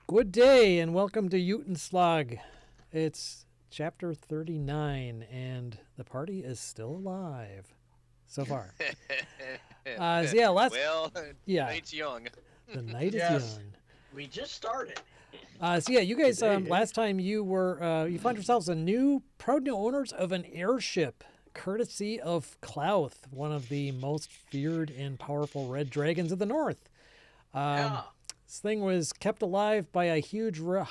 Good day and welcome to Utenslag. It's chapter 39 and the party is still alive so far. Well, Yeah, night's young. the night is Yes, young. we just started. You guys, Today, last time you found yourselves proud new owners of an airship, courtesy of Clouth, one of the most feared and powerful red dragons of the north. Yeah. This thing was kept alive by a huge red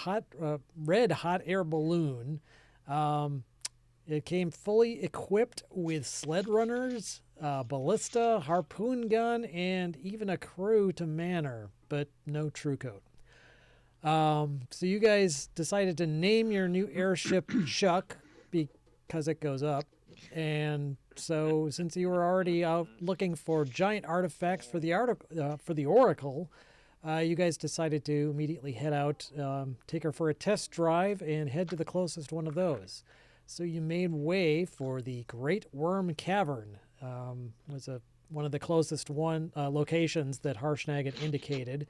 hot air balloon. It came fully equipped with sled runners, ballista, harpoon gun, and even a crew to man her, but no true coat. So you guys decided to name your new airship Chuck because it goes up. And so since you were already out looking for giant artifacts for the Oracle, you guys decided to immediately head out, take her for a test drive, and head to the closest one of those. So you made way for the Great Worm Cavern. Was one of the closest locations that Harshnag had indicated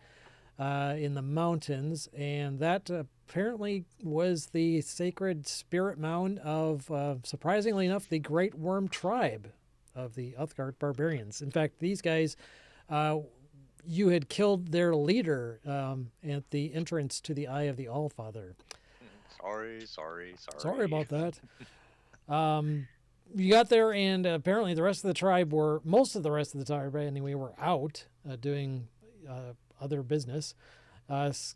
in the mountains, and that apparently was the sacred spirit mound of, surprisingly enough, the Great Worm tribe of the Uthgard barbarians. In fact, these guys, you had killed their leader at the entrance to the Eye of the Allfather. Sorry. About that. You got there, and apparently the rest of the tribe most of the rest of the tribe anyway, were out doing other business.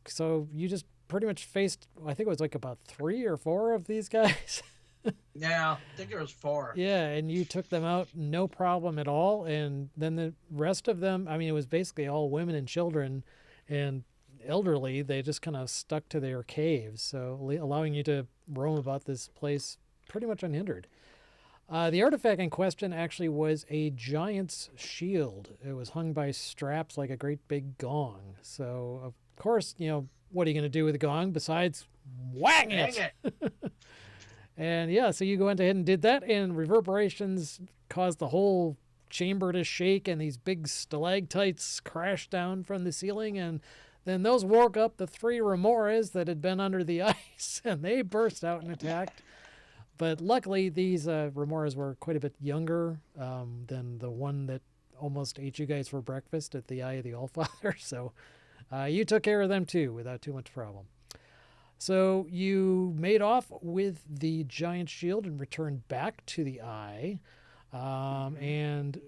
So you just pretty much faced, I think it was like about 3 or 4 of these guys. Yeah, I think there was 4. Yeah, and you took them out no problem at all. And then the rest of them, I mean, it was basically all women and children and elderly. They just kind of stuck to their caves, so allowing you to roam about this place pretty much unhindered. The artifact in question actually was a giant's shield. It was hung by straps like a great big gong. So, of course, what are you going to do with the gong besides whang it? Dang it. And yeah, so you went ahead and did that, and reverberations caused the whole chamber to shake, and these big stalactites crashed down from the ceiling, and then those woke up the 3 remores that had been under the ice, and they burst out and attacked. But luckily, these remores were quite a bit younger than the one that almost ate you guys for breakfast at the Eye of the Allfather. So you took care of them too without too much problem. So you made off with the giant shield and returned back to the Eye. And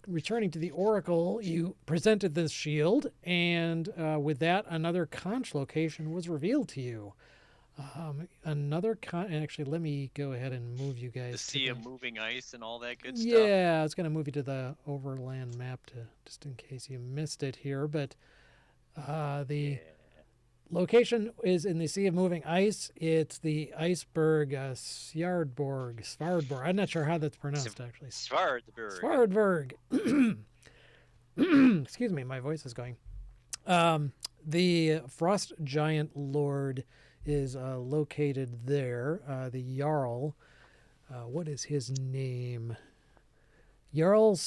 returning to the Oracle, you presented this shield. And with that, another conch location was revealed to you. Actually, let me go ahead and move you guys. The sea of moving ice and all that good stuff. Yeah, I was going to move you to the overland map just in case you missed it here. But the location is in the Sea of Moving Ice. It's the iceberg Svardborg. I'm not sure how that's pronounced, actually. Svardborg. Excuse me, my voice is going. The Frost Giant Lord is located there. The Jarl, what is his name? Jarl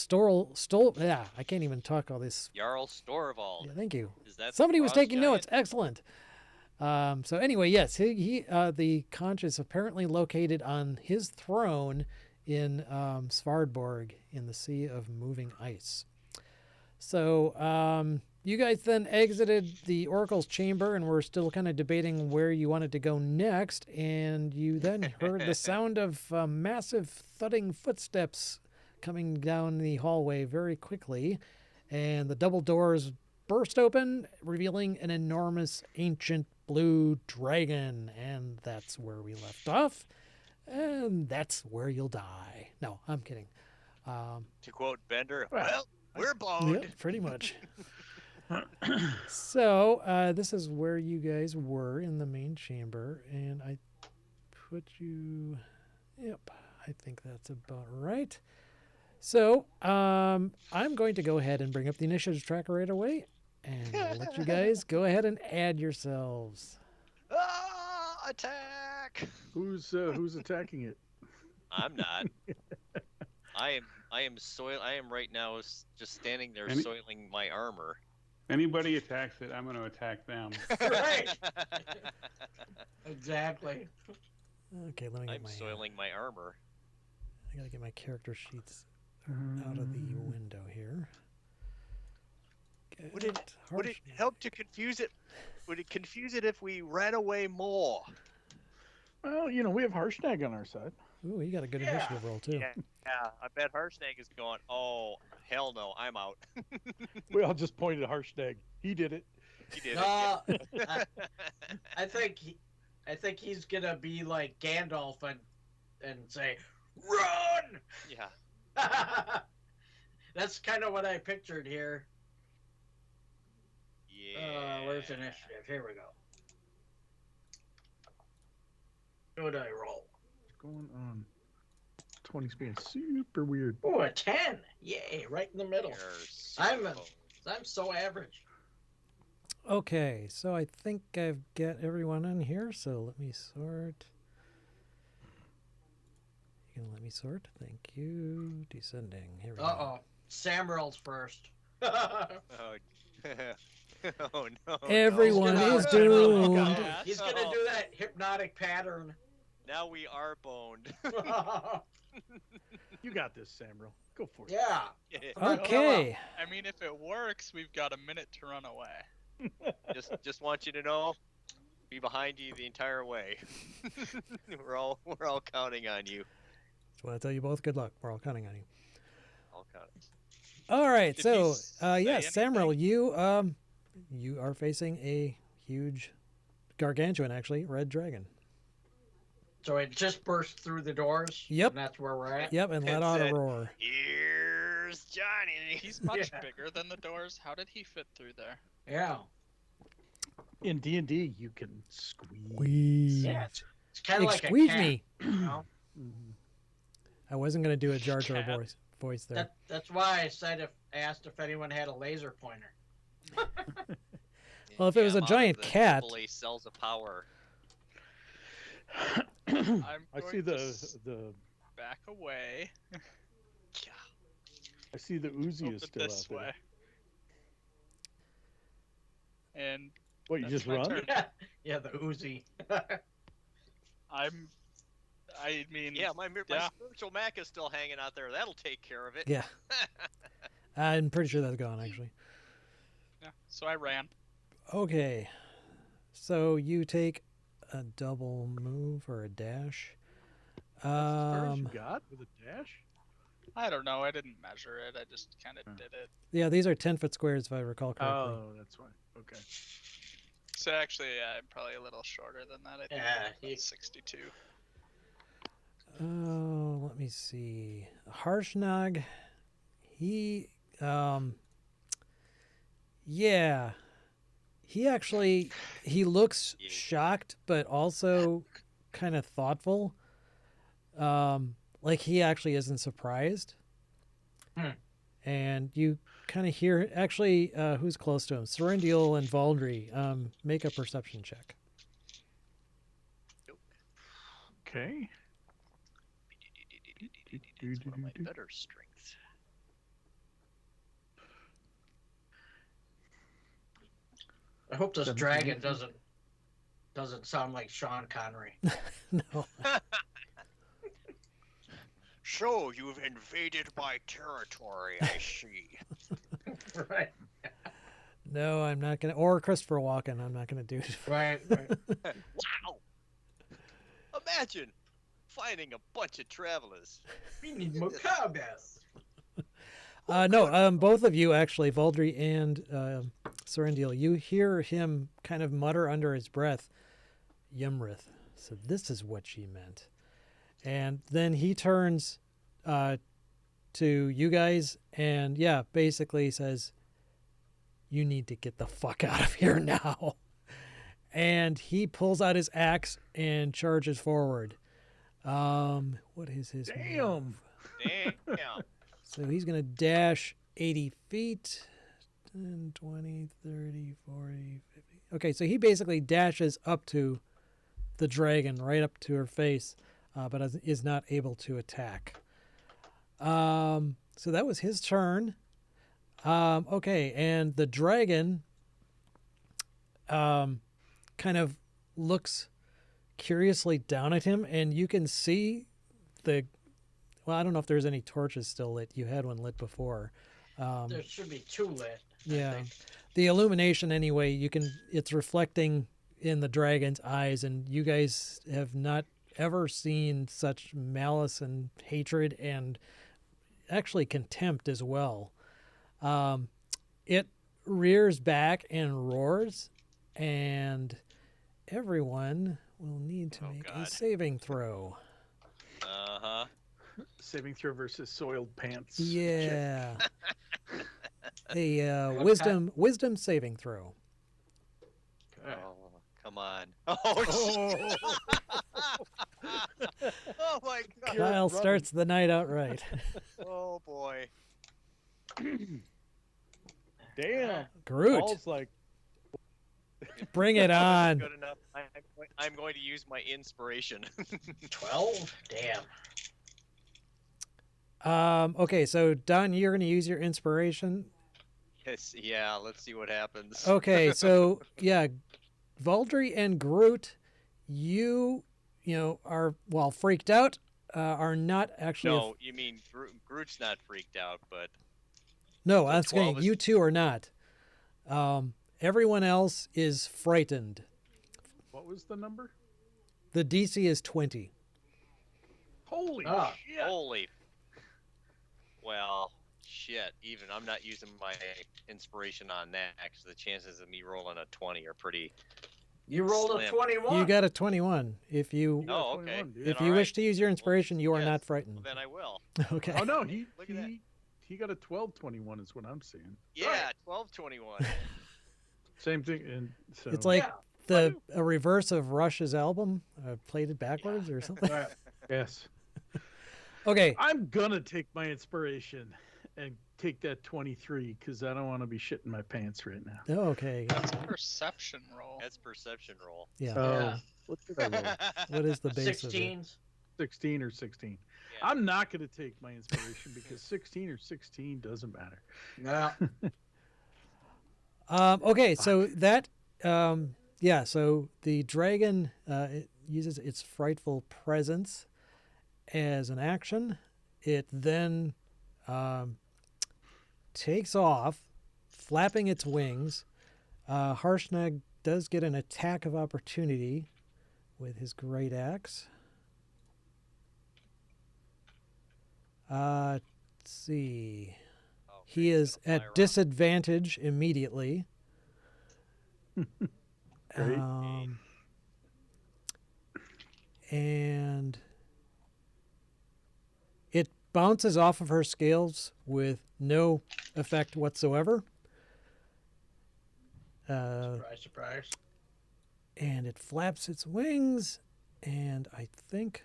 yeah, I can't even talk all this. Jarl Storvald. Yeah, thank you. Is that Somebody was taking Giant? notes. Excellent. So anyway, yes, the conch is apparently located on his throne in Svardborg in the Sea of Moving Ice. So you guys then exited the Oracle's chamber and were still kind of debating where you wanted to go next. And you then heard the sound of massive thudding footsteps coming down the hallway very quickly. And the double doors burst open, revealing an enormous ancient blue dragon. And that's where we left off. And that's where you'll die. No, I'm kidding. To quote Bender, well, we're boned. Yeah, pretty much. So this is where you guys were in the main chamber, and I put you. Yep, I think that's about right. So I'm going to go ahead and bring up the initiative tracker right away, and I'll let you guys go ahead and add yourselves. Attack! who's attacking it? I'm not. I am right now just standing there Any- soiling my armor. Anybody attacks it, I'm going to attack them. Right. Exactly. Okay, let me get I'm my. soiling my armor. I gotta get my character sheets out of the window here. Would it Harsh- help to confuse it? Would it confuse it if we ran away more? Well, you know, we have Harshnag on our side. Ooh, you got a good Yeah. initiative roll too. Yeah, I bet Harshnag is going, oh, hell no, I'm out. We all just pointed at Harshnag. He did it. He did No, I think he's gonna be like Gandalf and say, "Run!" it. Yeah. That's kind of what I pictured here. Yeah. Where's initiative? Here we go. What did I roll? What's going on? 20's being super weird. Oh, a 10! Yay, right in the middle. You're I'm super I'm so average. Okay, so I think I've got everyone on here. So let me sort. You can let me sort. Thank you. Descending. Here we go. Uh-oh. Sam rolls first. Oh. Oh no. Everyone no. is Oh, doomed. Yeah. He's gonna do that hypnotic pattern. Now we are boned. You got this, Samril. Go for it. Yeah. Okay. I mean, if it works, we've got a minute to run away. just want you to know, be behind you the entire way. we're all counting on you. So I tell you both, good luck. We're all counting on you. All counting. All right. Did So, he say yes, Samril, anything? you are facing a huge, gargantuan, actually, red dragon. So it just burst through the doors. Yep. And that's where we're at. Yep, and let It out a said- roar. Here's Johnny. He's much Yeah. bigger than the doors. How did he fit through there? Yeah. In D&D, you can squeeze. Squeeze. Yeah. It's kind of like a Squeeze cat. me. You know? Mhm. I wasn't gonna do a Jar Jar Cat. voice there. That's why I said asked if anyone had a laser pointer. Well, if it was a I'm out of giant the cat- AAA cells of power. I'm I going see to the back away. I see the Uzi Open is still this out there. way. And What, you That's just my run? turn. Yeah, the Uzi. I mean, Yeah, my yeah. spiritual Mac is still hanging out there. That'll take care of it. Yeah. I'm pretty sure that's gone, actually. yeah. So I ran. Okay. So you take a double move or a dash. That's as far as you got with a dash? I don't know. I didn't measure it. I just kind of did it. Yeah, these are 10-foot squares, if I recall correctly. Oh, that's why. Okay. So actually, yeah, I'm probably a little shorter than that. I think Yeah, about 62. Oh, let me see. Harshnag, he, yeah, he actually, he looks Yeah. shocked, but also kind of thoughtful. Like he actually isn't surprised. Hmm. And you kind of hear, actually, who's close to him? Serendil and Valdry, make a perception check. Okay. It's one of my better strengths. I hope this 17, dragon 18. doesn't sound like Sean Connery. No. So you've invaded my territory, I see. Right. No, I'm not going to, or Christopher Walken, I'm not going to do it. Right. Wow! Imagine finding a bunch of travelers. We need more cowbells. No, both of you actually, Valdry and Serendil, you hear him kind of mutter under his breath, Yumrith. So this is what she meant. And then he turns to you guys and, yeah, basically says, you need to get the fuck out of here now. And he pulls out his axe and charges forward. What is his move? Damn. Damn. So he's going to dash 80 feet, 10, 20, 30, 40, 50. Okay, so he basically dashes up to the dragon, right up to her face, but is not able to attack. So that was his turn. Okay, and the dragon kind of looks curiously down at him, and you can see well, I don't know if there's any torches still lit. You had one lit before. There should be 2 lit. I Yeah. think. The illumination anyway, it's reflecting in the dragon's eyes, and you guys have not ever seen such malice and hatred and actually contempt as well. It rears back and roars, and everyone will need to Oh, make a God. saving throw. Uh-huh. Saving throw versus soiled pants. Yeah. A What wisdom saving throw. Okay. Oh, come on. Oh, shit. Oh, my God. Kyle starts the night out right. Oh, boy. Damn. Groot, Paul's like, bring it on. Good enough. I'm going to use my inspiration. 12? Damn. Okay, so Don, you're going to use your inspiration. Yes, yeah, let's see what happens. Okay, so yeah, Valdry and Groot, you are freaked out. Are not actually. No, you mean Groot's not freaked out, but No, so I'm saying 12 is- you two are not. Everyone else is frightened. what was the number? The DC is 20. Holy Ah. shit. holy. Well, shit. Even I'm not using my inspiration on that because the chances of me rolling a 20 are pretty. You rolled a Slim. 21. You got a 21. If you You got Oh, okay. 21, dude. if Then you all wish right. to use your inspiration, you are yes. not Well, frightened. then I will. Okay. Oh no, he Look at that. he got a 12-21 is what I'm seeing. Yeah, 12-21. Same thing, and so It's like Yeah. a reverse of Rush's album, played it backwards or something. Right. yes, Okay. I'm gonna take my inspiration and take that 23 because I don't want to be shitting my pants right now. Okay. That's a perception roll. That's perception roll. Yeah. Yeah. What did I roll? What is the base of it? 16s. 16 or 16. Yeah. I'm not gonna take my inspiration because 16 or 16 doesn't matter. No. Okay, so that, so the dragon it uses its frightful presence as an action. It then takes off, flapping its wings. Harshnag does get an attack of opportunity with his great axe. Let's see. Oh, He great, is it's gonna fly at around. disadvantage immediately. Great. And it bounces off of her scales with no effect whatsoever. Surprise, surprise. And it flaps its wings and I think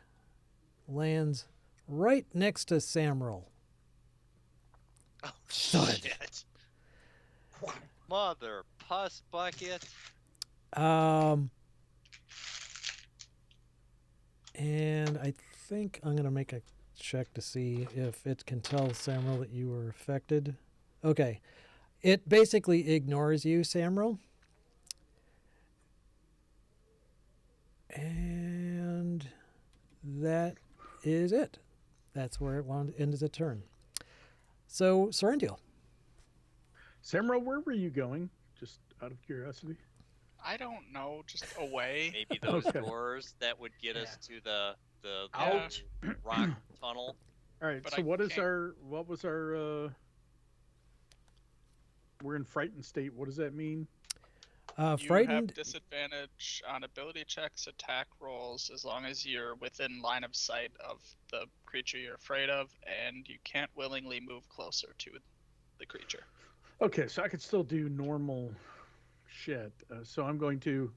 lands right next to Samrel. Oh, Thud. shit. Mother puss bucket. And I think I'm going to make a check to see if it can tell Samrel that you were affected. Okay. It basically ignores you, Samrel. And that is it. That's where it ends its turn. So, Sorrentil. Samra, where were you going? Just out of curiosity. I don't know, just away. Maybe those Okay. doors that would get us to the Out. rock tunnel. All right. But So I what can't- was our we're in frightened state. What does that mean? You Frightened. have disadvantage on ability checks, attack rolls, as long as you're within line of sight of the creature you're afraid of, and you can't willingly move closer to the creature. Okay, so I could still do normal shit. So I'm going to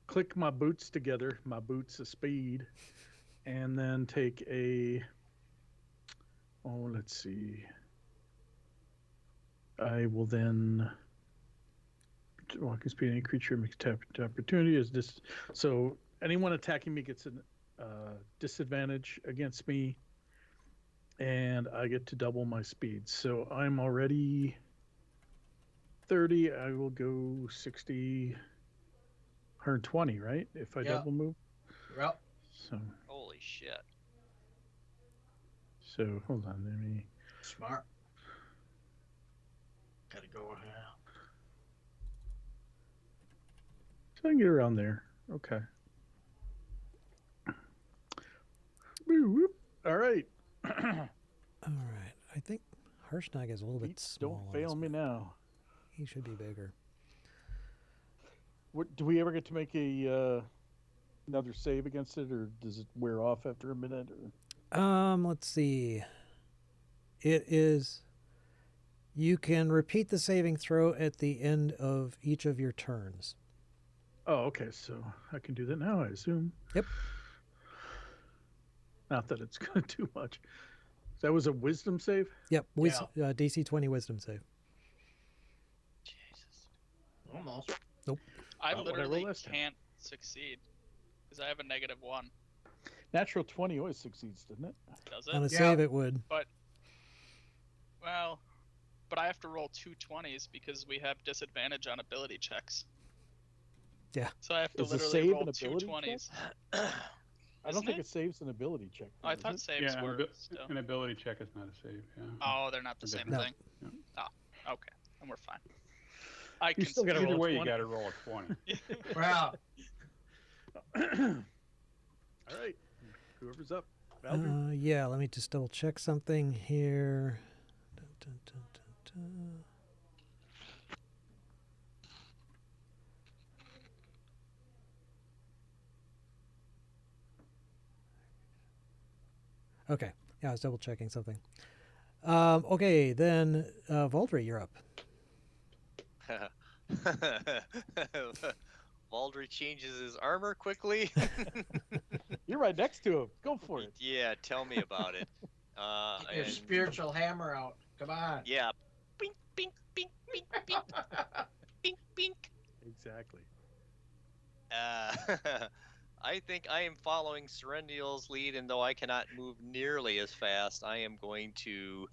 click my boots together, my boots of speed, and then take a. Oh, let's see. I will then. Walking speed, any creature makes tap to opportunity is this. So anyone attacking me gets a disadvantage against me, and I get to double my speed. So I'm already 30. I will go 60, 120, right? If I Yeah. double move. Well, Holy shit. So hold on. Let me. smart. Gotta go. So I can get around there. Okay. Woo, whoop. All right. All right. I think Harshnag is a little bit Pete, small. don't on fail this me map. now. He should be bigger. What do we ever get to make a another save against it, or does it wear off after a minute? Or... Let's see. It is. You can repeat the saving throw at the end of each of your turns. Oh, okay. So I can do that now, I assume. Yep. Not that it's going to do much. That was a wisdom save? Yep. DC 20 Wisdom save. Jesus. Almost. I Not what I rolled literally last time. can't succeed because I have a -1. Natural 20 always succeeds, doesn't it? Does On a it? Yeah. save, it would. Well, but I have to roll 2 20s because we have disadvantage on ability checks. Yeah. So I have to Is a literally save roll an 2 ability 20s. I don't Isn't think it? it saves an ability check. Oh, I does thought it? saves Yeah, were still. an ability check is not a save. Yeah. Oh, they're not the same No. thing. No. Oh, okay, then we're fine. I You can still gotta Either roll a way, you 20. got to roll a 20. Well, All right. Whoever's up. Valdrin? Yeah, let me just double check something here. Dun, dun, dun, dun, dun. Okay. Yeah, I was double checking something. Okay, then Valdry, you're up. Valdry changes his armor quickly. You're right next to him. Go for it. Yeah, tell me about it. get your And- spiritual hammer out. Come on. Yeah. Bink, bink, bink, bink, bink, bink, bink. Exactly. I think I am following Serendial's lead, and though I cannot move nearly as fast, I am going to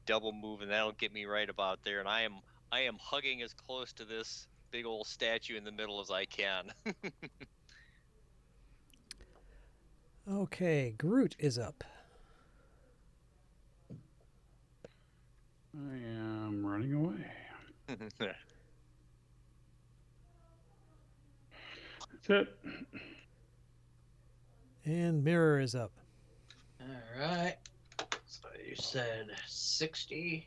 double move, and that'll get me right about there. And I am hugging as close to this big old statue in the middle as I can. Okay, Groot is up. I am running away. That's it. And Mirror is up. All right. So you said 60.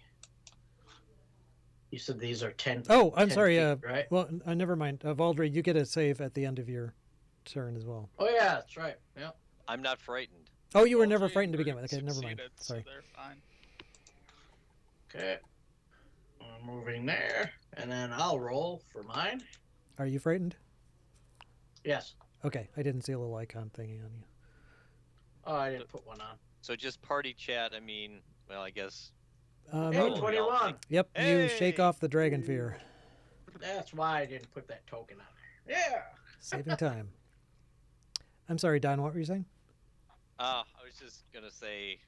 You said these are 10. Oh, I'm 10 sorry. feet, right? Well, never mind. Valdry, you get a save at the end of your turn as well. Oh yeah, that's right. Yep. I'm not frightened. Oh, you were never Valdry frightened to and begin with. Groot Okay, never mind. succeeded, Sorry. So they're fine. Okay. I'm moving there, and then I'll roll for mine. Are you frightened? Yes. Okay, I didn't see a little icon thingy on you. Oh, I didn't put one on. So just party chat. I mean, well, I guess. Hey, No. Totally. 21. Yep, you shake Hey! off the dragon fear. That's why I didn't put that token on there. Yeah. Saving time. I'm sorry, Don. What were you saying? I was just gonna say,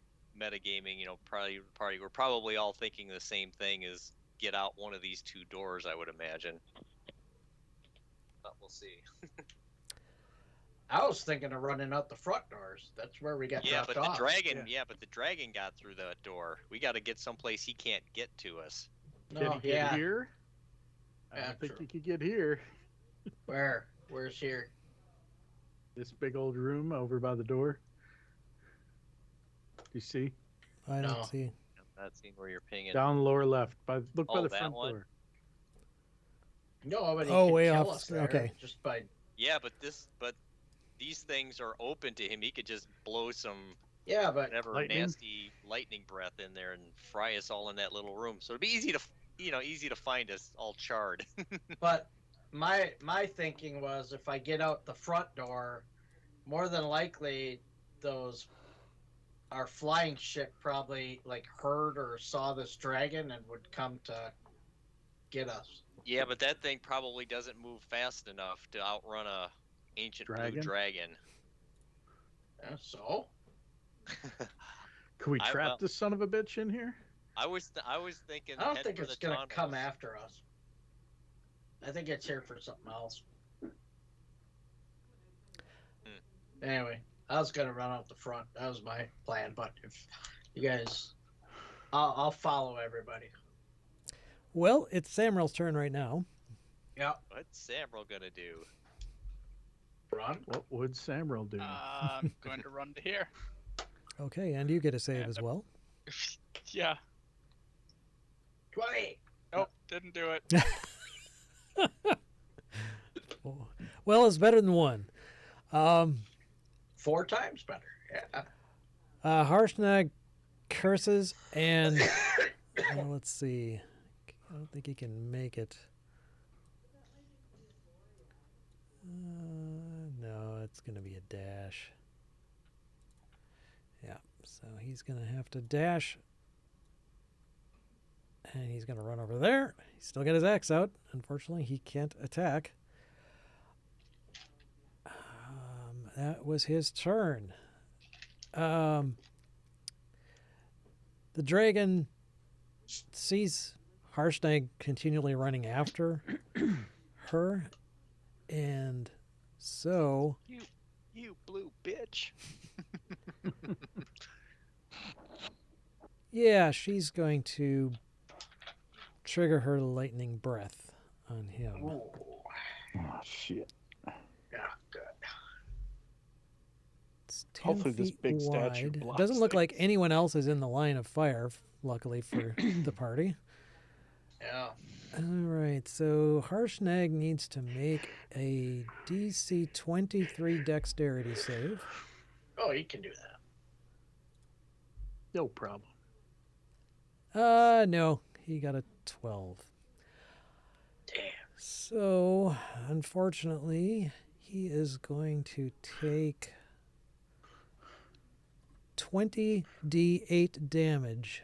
metagaming. You know, party. We're probably all thinking the same thing: is get out one of these two doors. I would imagine. But we'll see. I was thinking of running out the front doors. That's where we got Yeah, dropped but the off. dragon. Yeah. Yeah, but the dragon got through that door. We got to get someplace he can't get to us. Can No, he get yeah. here? I Yeah, don't think true. he could get here. Where? Where's here? This big old room over by the door. You see? I don't No. see. I'm not seeing where you're pinging. Down lower left. Look by Oh, the that front one? door. No, but he Oh, could way kill off. us there Okay. just by. Yeah, but these things are open to him. He could just blow some Yeah, but whatever Lightning? nasty lightning breath in there and fry us all in that little room. So it'd be easy to find us all charred. but my thinking was if I get out the front door, more than likely those our flying ship probably like heard or saw this dragon and would come to get us. Yeah, but that thing probably doesn't move fast enough to outrun a ancient blue Dragon? dragon. Yeah, so Can we I- trap well- this son of a bitch in here? I was thinking. I don't head think for it's the gonna come tunnels. after us. I think it's here for something else. Anyway, I was gonna run out the front. That was my plan. But if you guys, I'll follow everybody. Well, it's Samuel's turn right now. Yep. What's Samrel gonna do? Run. What would Samrel do? I'm going to run to here. Okay, and you get a save And as well. Yeah. 20. Nope, didn't do it. Well, it's better than 1. 4 times better. Yeah. Harshnag curses and let's see. I don't think he can make it. No, it's going to be a dash. Yeah, so he's going to have to dash. And he's going to run over there. He's still got his axe out. Unfortunately, he can't attack. That was his turn. The dragon sees Harshnag continually running after her, and so You blue bitch. yeah, she's going to trigger her lightning breath on him. Ooh. Oh, shit. Yeah. Good. It's 10 Hopefully this feet big statue wide. blocks Doesn't look things. like anyone else is in the line of fire, luckily for the party. Yeah. All right, so Harshnag needs to make a DC 23 dexterity save. Oh, he can do that. No problem. No, he got a 12. Damn. So, unfortunately, he is going to take 20d8 damage.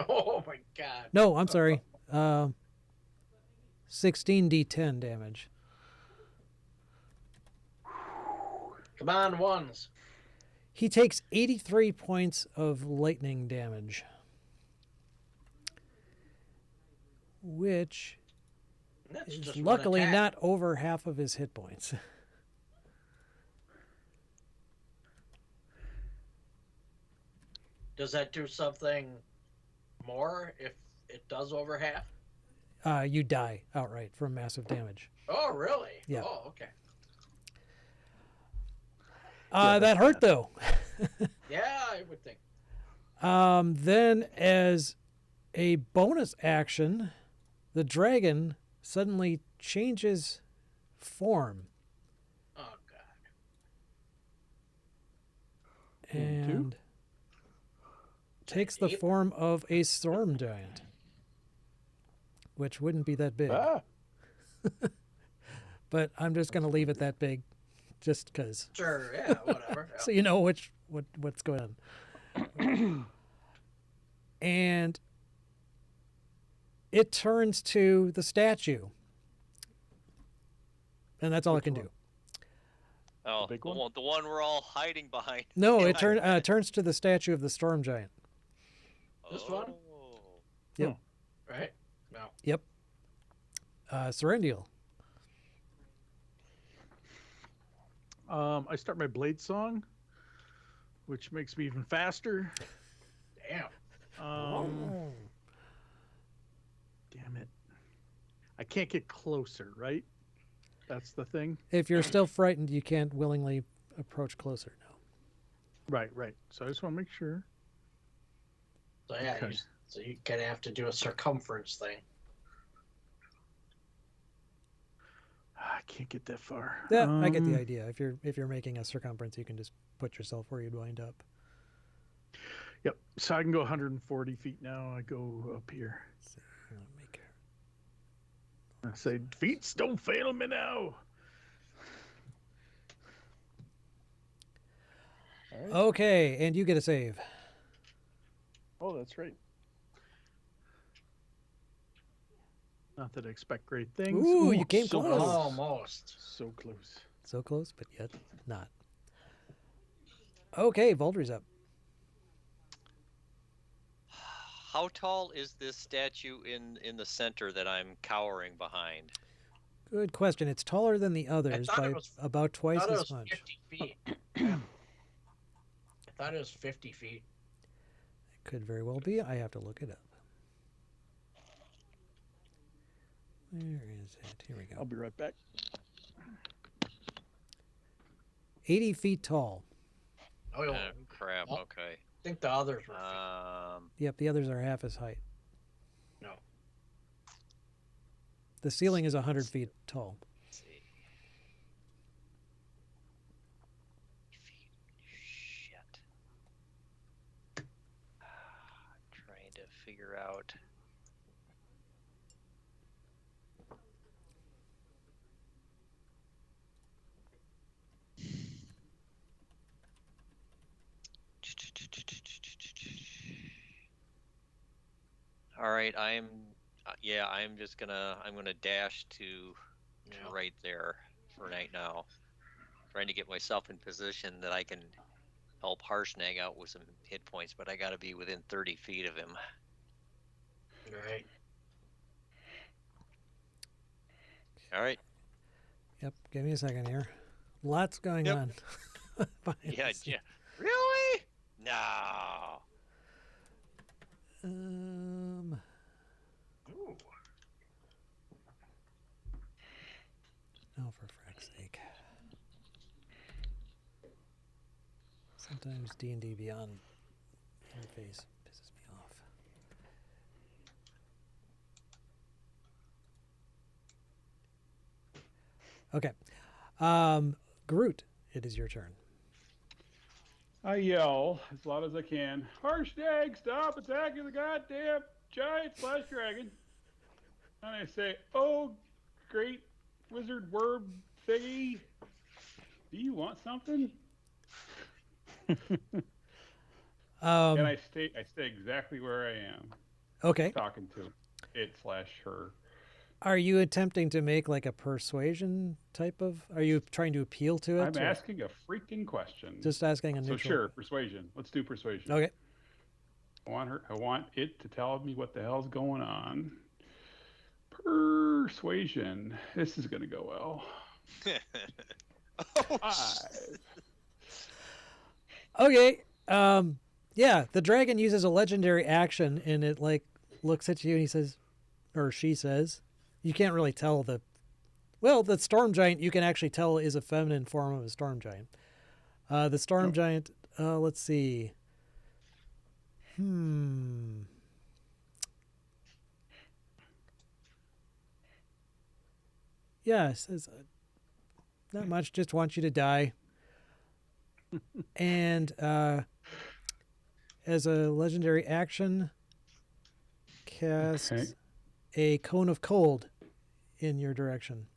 Oh my God. No, I'm sorry. 16d10 damage. Come on, ones. He takes 83 points of lightning damage, which That's is just one luckily attack. not over half of his hit points. Does that do something more if it does over half? You die outright from massive damage. Oh, really? Yeah. Oh, okay. Yeah, That that's hurt bad. though. Yeah, I would think. Then, as a bonus action, the dragon suddenly changes form Oh God. Into? and takes the Ape? form of a storm giant, which wouldn't be that big. Ah, But I'm just going to leave it that big, just because, Sure. Yeah. Whatever. so you know what's going on. And it turns to the statue, and that's all it can do. Oh, big the one? the one we're all hiding behind. No, Yeah, it turns to the statue of the storm giant. This one? Oh. Right. No. Yep. Serendial. I start my blade song, which makes me even faster. Damn. Damn it. I can't get closer, right? That's the thing. If you're still frightened, you can't willingly approach closer now. Right, right. So I just want to make sure. So yeah. Okay. So you kind of have to do a circumference thing. I can't get that far. Yeah, I get the idea. If you're making a circumference, you can just put yourself where you'd wind up. Yep. So I can go 140 feet now. I go up here. So, make I say, feet don't fail me now. all right. Okay, and you get a save. Oh, that's right. Not that I expect great things. Ooh, you came so close. Almost. So close. So close, but yet not. Okay, Voldry's up. How tall is this statue in the center that I'm cowering behind? Good question. It's taller than the others thought by it was- about I twice thought it as was much. 50 feet. Yeah. I thought it was 50 feet. It could very well be. I have to look it up. Where is it? Here we I'll go. be right back. 80 feet tall. Oh, Oh, I crap. Oh. Okay. think the others were. Yep, the others are half his height. No. The ceiling is 100 feet tall. Let's see. Feet. Shit. Trying to figure out. All right, I'm just I'm gonna dash to Yeah. right there for right now. Trying to get myself in position that I can help Harshnag out with some hit points, but I gotta be within 30 feet of him. Right. All right. Yep, give me a second here. Lots going Yep. on. behind Yeah, the scenes. yeah. Really? No. Ooh. Oh, for frack's sake. Sometimes D&D Beyond interface pisses me off. Okay. Groot, it is your turn. I yell as loud as I can, Harshnag, stop attacking the goddamn giant/dragon. And I say, oh, great wizard worm thingy, do you want something? And I stay exactly where I am, Okay. talking to it/her. Are you attempting to make like a persuasion type of? Are you trying to appeal to it? I'm or asking a freaking question. Just asking a So neutral. sure, persuasion. Let's do persuasion. Okay. I want it to tell me what the hell's going on. Persuasion. This is gonna go well. Oh, 5. Okay. Yeah, the dragon uses a legendary action and it like looks at you and he says, or she says, you can't really tell the storm giant you can actually tell is a feminine form of a storm giant. The storm giant, let's see. Yeah, it says not much, just want you to die. And as a legendary action, cast Okay. a cone of cold in your direction.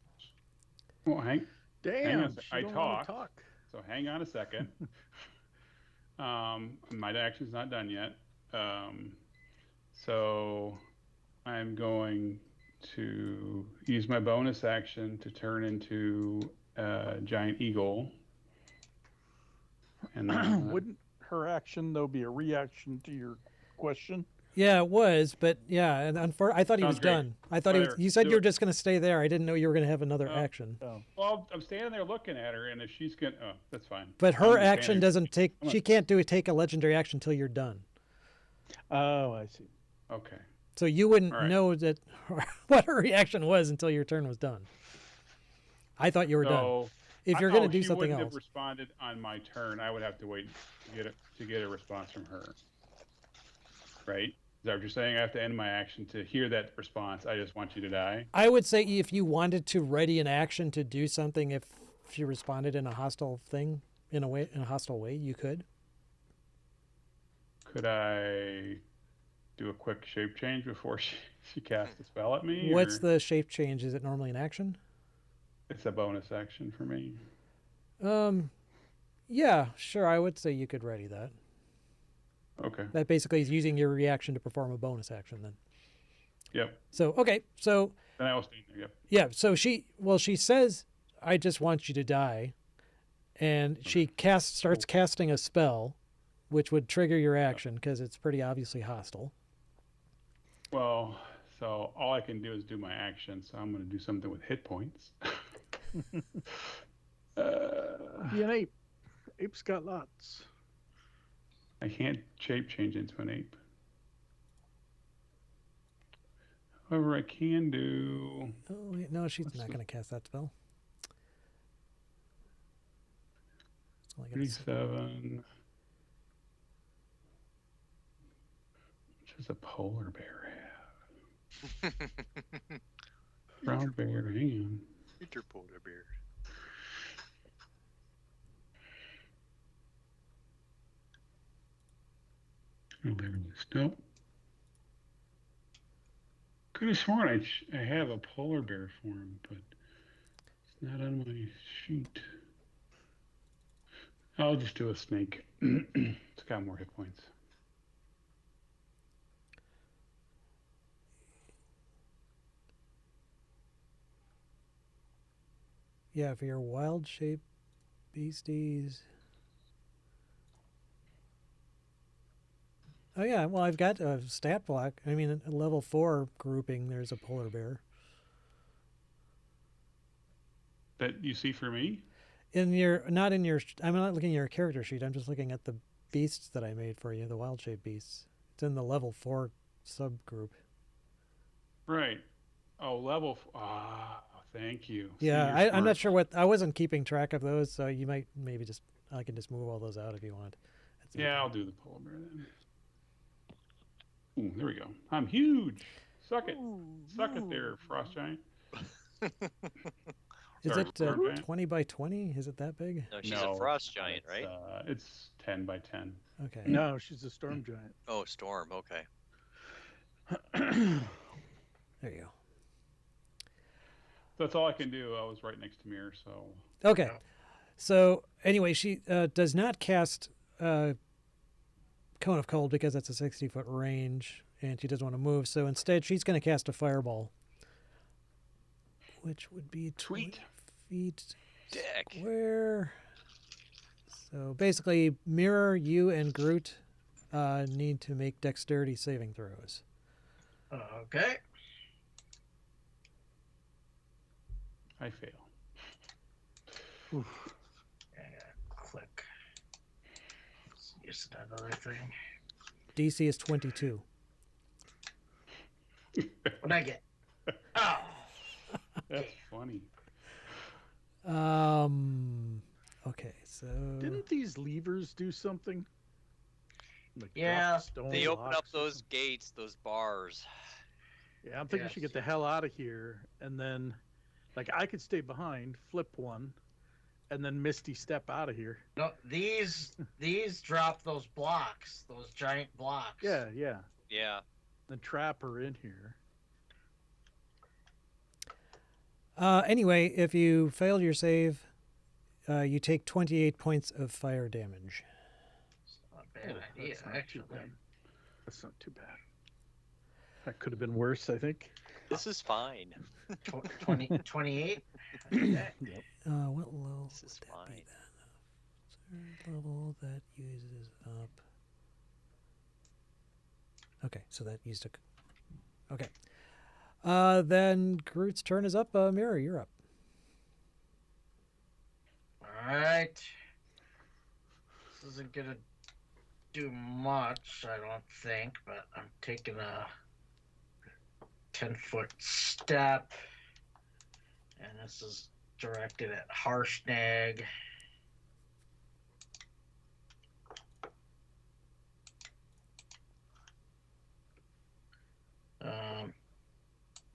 Well, hang Damn, on, she I don't wanna talk. talk. So hang on a second. My action's not done yet. So I'm going to use my bonus action to turn into a giant eagle. And then, Wouldn't her action though be a reaction to your question? Yeah, it was, but yeah, and I thought he was Sounds great. done. I thought he was. Whatever. You said Do you were it. just going to stay there. I didn't know you were going to have another Oh. action. Oh, well, I'm standing there looking at her, and if she's gonna, oh, that's fine. But I'm her just action standing- doesn't take. Come on. She can't take a legendary action until you're done. oh, I see. Okay. So you wouldn't All right. know that what her reaction was until your turn was done. I thought you were done. So If you're going to oh, do she something wouldn't else, have responded on my turn. I would have to wait to get a response from her. Right? Is that what you're saying? I have to end my action to hear that response. I just want you to die. I would say if you wanted to ready an action to do something, if she responded in a hostile thing, in a hostile way, you could. Could I do a quick shape change before she casts a spell at me? What's or the shape change? Is it normally an action? It's a bonus action for me. Yeah, sure. I would say you could ready that. Okay. That basically is using your reaction to perform a bonus action then. Yep. So, okay. So, Then I will stay there. Yep. yeah. So she says, I just want you to die. And she starts casting a spell, which would trigger your action because it's pretty obviously hostile. Well, so all I can do is do my action, so I'm going to do something with hit points. Be an ape. Ape's got lots. I can't shape change into an ape. However, I can do. Oh, wait, no, she's What's not the- going to cast that spell. It's only gonna s- 37. Which is a polar bear have? Brown bear, hang on. Interpolar bear. Oh, there it is. Nope. Could have sworn I have a polar bear form, but it's not on my sheet. I'll just do a snake. It's got more hit points. Yeah, for your wild shape beasties. Oh yeah, well I've got a stat block. I mean, a level 4 grouping. There's a polar bear That you see for me? in your not in your. I'm not looking at your character sheet. I'm just looking at the beasts that I made for you, the wild shape beasts. It's in the level 4 subgroup. Right. Oh, level. Thank you. See, Yeah, you're I'm smart. not sure what. I wasn't keeping track of those, so you might maybe just. I can just move all those out if you want. That's Yeah, I'll do the polar bear then. Ooh, there we go. I'm huge. Suck it. Suck it there, frost giant. Is Sorry, it storm giant? 20 by 20? Is it that big? No, she's No, a frost giant, right? It's 10 by 10. Okay. No, she's a storm giant. Oh, storm. Okay. There you go. That's all I can do. I was right next to Mirror, so Okay. Yeah. So anyway, she does not cast Cone of Cold because it's a 60-foot range, and she doesn't want to move. So instead, she's going to cast a fireball, which would be 20 Sweet. feet Dick. square. So basically, Mirror, you, and Groot need to make dexterity saving throws. Okay. I fail. I gotta click. Let's use that other thing. DC is 22. What'd I get? Oh, That's funny. Okay, so Didn't these levers do something? Like Yeah, drop stone They open up blocks or those something? gates, those bars. Yeah, I'm thinking we should get the hell out of here, and then, like, I could stay behind, flip one, and then Misty step out of here. no, these drop those blocks, those giant blocks. Yeah, yeah. Yeah. Then trap her in here. anyway, if you failed your save, you take 28 points of fire damage. It's not a bad Oh, idea, that's not too actually. bad. That's not too bad. That could have been worse, I think. This is fine. 28? Okay. What level This is would that be fine. then? Third level that uses up. Okay, so that used to. Okay. Then Groot's turn is up. Mirror, you're up. Alright. This isn't gonna do much, I don't think, but I'm taking a 10-foot step. And this is directed at Harshnag.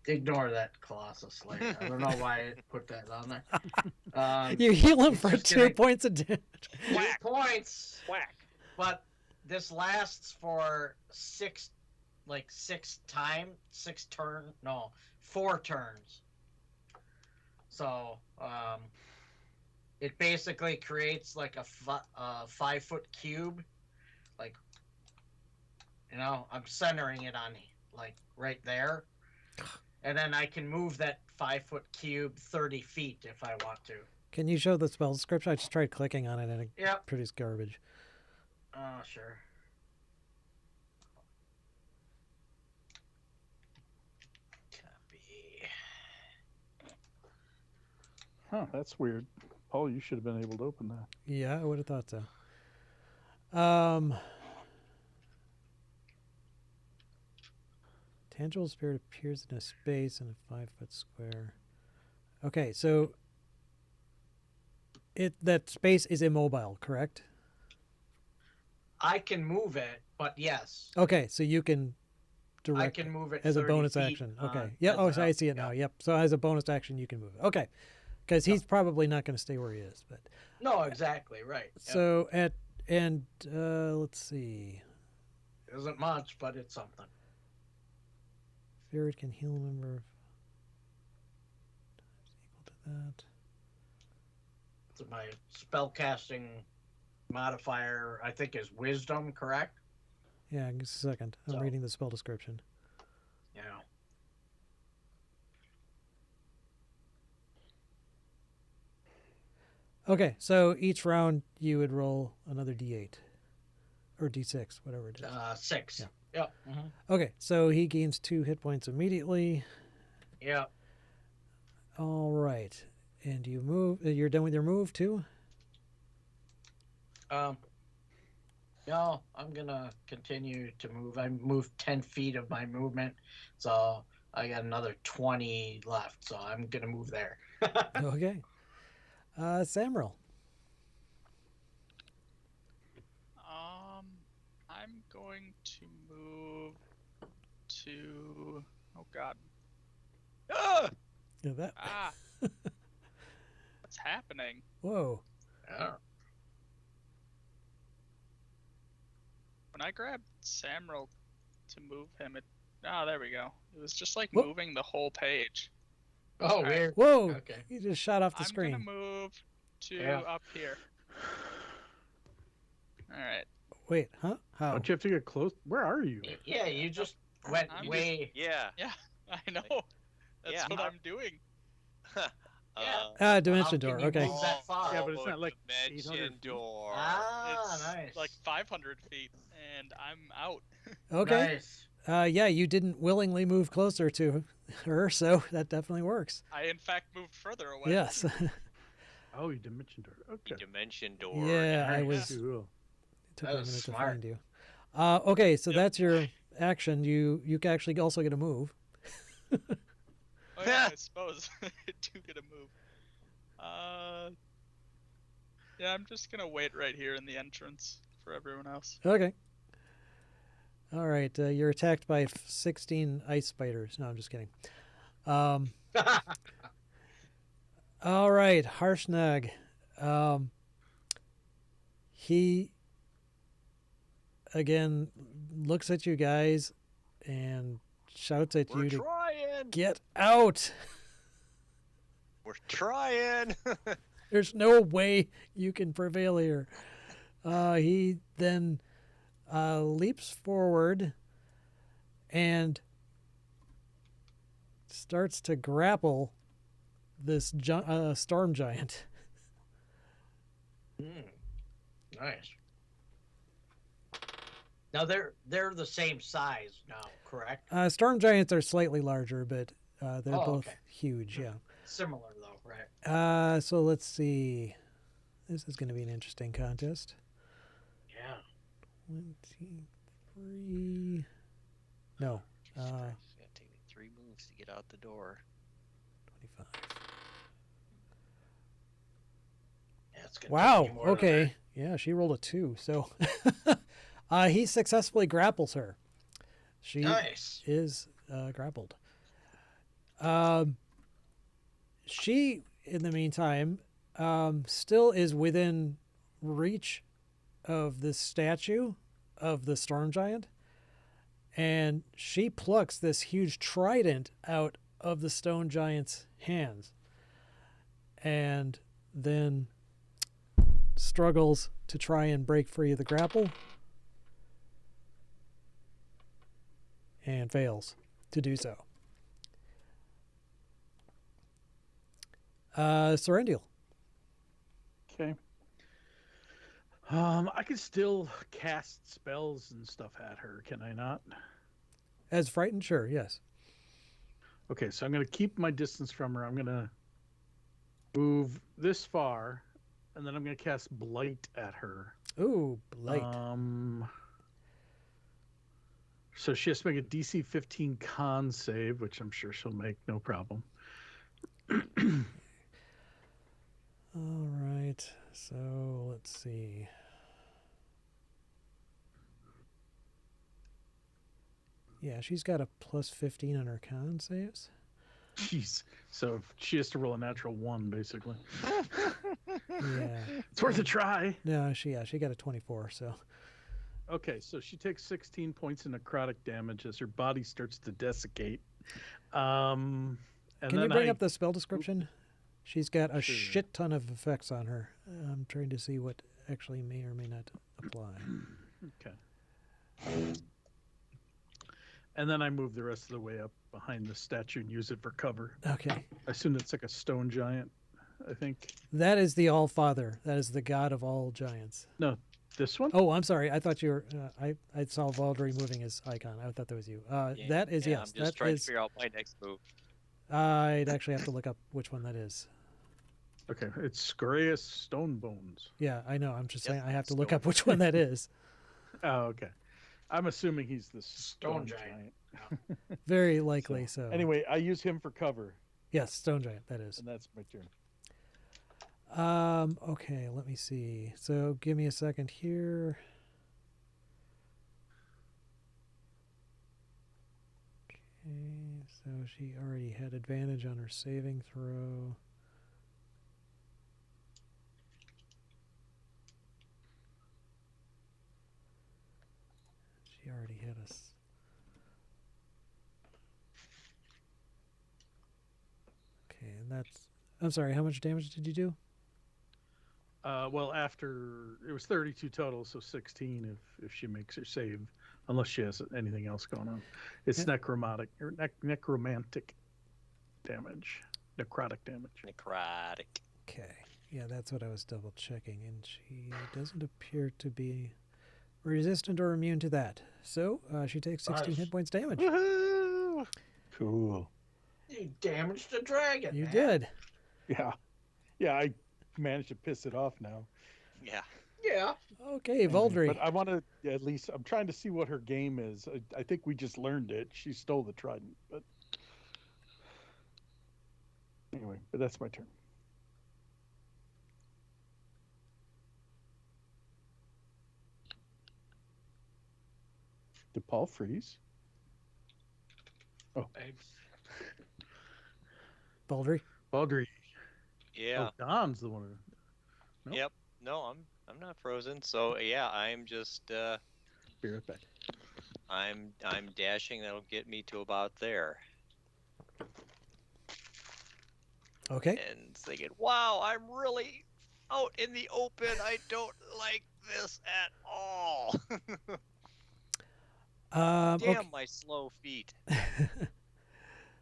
Ignore that Colossus Slayer. I don't know why it put that on there. You heal him it's for just 2 gonna- points of damage. 2 points. Whack. But this lasts for 4 turns. So it basically creates like a 5-foot cube. Like, I'm centering it on like right there. And then I can move that 5-foot cube 30 feet if I want to. Can you show the spell description? I just tried clicking on it and it Yep. produced garbage. Sure. Huh, that's weird. Paul, you should have been able to open that. Yeah, I would have thought so. Tangible spirit appears in a space in a 5-foot square. Okay, so that space is immobile, correct? I can move it, but yes, Okay, so you can I direct can move it as a 30 bonus feet, action. Okay. on Yeah. as Oh, an so I up- see it yeah. now. Yep. So as a bonus action, you can move it. Okay. Because he's probably not going to stay where he is. But No, exactly right. Yeah. so let's see. Isn't much, but it's something. Spirit can heal a member of equal to that. So my spell casting modifier, I think, is wisdom, correct? Yeah. Just a second. I'm So- reading the spell description. Yeah. Okay. So each round you would roll another d8 or d6, whatever it is. 6. Yeah. Yep. Mhm. Okay. So he gains 2 hit points immediately. Yep. All right. And you move. You're done with your move too. No, I'm gonna continue to move. I moved 10 feet of my movement, so I got another 20 left. So I'm gonna move there. Okay. Samril. I'm going to move to. Oh God. Ah! Yeah, that. Ah. What's happening? Whoa. Yeah. When I grabbed Samril to move him, there we go. It was just like Whoop. moving the whole page. Oh, Alright. weird. Whoa. Okay. You just shot off the I'm screen. gonna move to Yeah. up here. All right. Wait, huh? How? Don't you have to get close? Where are you? Yeah, you just went I'm way. Yeah. I know. That's Yeah, what how- I'm doing. Dimension How door. can you Okay. move that far? Yeah, but it's not like Dimension 800 feet. door. Ah, It's nice. like 500 feet, and I'm out. Okay. Nice. Yeah, you didn't willingly move closer to her, so that definitely works. I in fact moved further away. Yes. Oh, you dimension door. Okay. Dimension door. Yeah, I Nice. was. Cool. It took That me a was minute to smart. find you. Okay, so Yep. that's your action. You can actually also get a move. Oh yeah, I suppose I do get a move. Yeah, I'm just gonna wait right here in the entrance for everyone else. Okay. All right. You're attacked by 16 ice spiders. No, I'm just kidding. All right, Harshnag. He again looks at you guys and shouts at We're you to trying. get out. We're trying. There's no way you can prevail here. He then leaps forward and starts to grapple this storm giant. Nice. Now they're the same size now, correct? Storm giants are slightly larger, but they're Oh, both okay. huge. Yeah. Similar though, right? So let's see. This is going to be an interesting contest. Yeah. 23. No. It's gonna take me 3 moves to get out the door. 25. Yeah, it's gonna take Wow. me more than Okay. Yeah, she rolled a 2. So he successfully grapples her. She that. Nice. is grappled. She, in the meantime, still is within reach of this statue of the storm giant. And she plucks this huge trident out of the stone giant's hands. And then struggles to try and break free of the grapple. And fails to do so. Serendil. Okay. I can still cast spells and stuff at her, can I not? As frightened, sure, yes. Okay, so I'm going to keep my distance from her. I'm going to move this far, and then I'm going to cast Blight at her. Ooh, blight. So she has to make a DC 15 con save, which I'm sure she'll make, no problem. All right. So let's see. Yeah, she's got a plus 15 on her con saves. Jeez. So she has to roll a natural 1, basically. Yeah. It's worth a try. No, she got a 24. So Okay, so she takes 16 points of necrotic damage as her body starts to desiccate. And can you then bring up the spell description? She's got a Sure. shit ton of effects on her. I'm trying to see what actually may or may not apply. Okay. And then I move the rest of the way up behind the statue and use it for cover. Okay. I assume that's like a stone giant, I think. That is the All Father. That is the god of all giants. No, this one? Oh, I'm sorry. I thought you were. I saw Valdry moving his icon. I thought that was you. That is yes. I'm just That trying is. to figure out my next move. I'd actually have to look up which one that is. Okay, it's Scorius Stone Bones. Yeah, I know. I'm just Yes, saying I have to look stone. up which one that is. Oh, okay. I'm assuming he's the Stone giant. Very likely so. Anyway, I use him for cover, Yes, Stone Giant. That is. and that's my turn. Okay, let me see. So give me a second here. Okay, so she already had advantage on her saving throw. She already had us. Okay, and that's. I'm sorry, how much damage did you do? Well, after it was 32 total, so 16 if she makes her save, unless she has anything else going on. It's Yeah. necromantic or necromantic damage, necrotic damage. Necrotic. Okay. Yeah, that's what I was double checking, and she doesn't appear to be resistant or immune to that. So she takes 16 Nice. hit points damage. Woohoo! Cool. You damaged the dragon. You man. did. Yeah, yeah. I managed to piss it off now. Yeah. Yeah. Okay, Valdry. But I want to at least. I'm trying to see what her game is. I think we just learned it. She stole the trident, but anyway. But that's my turn. Did Paul freeze? Oh, Baldry. Audrey. Yeah. Oh, Don's the one. Nope. Yep. No, I'm not frozen. So yeah, I'm just Be right back. I'm dashing. That'll get me to about there. Okay. And thinking, wow, I'm really out in the open. I don't like this at all. Damn Okay. my slow feet.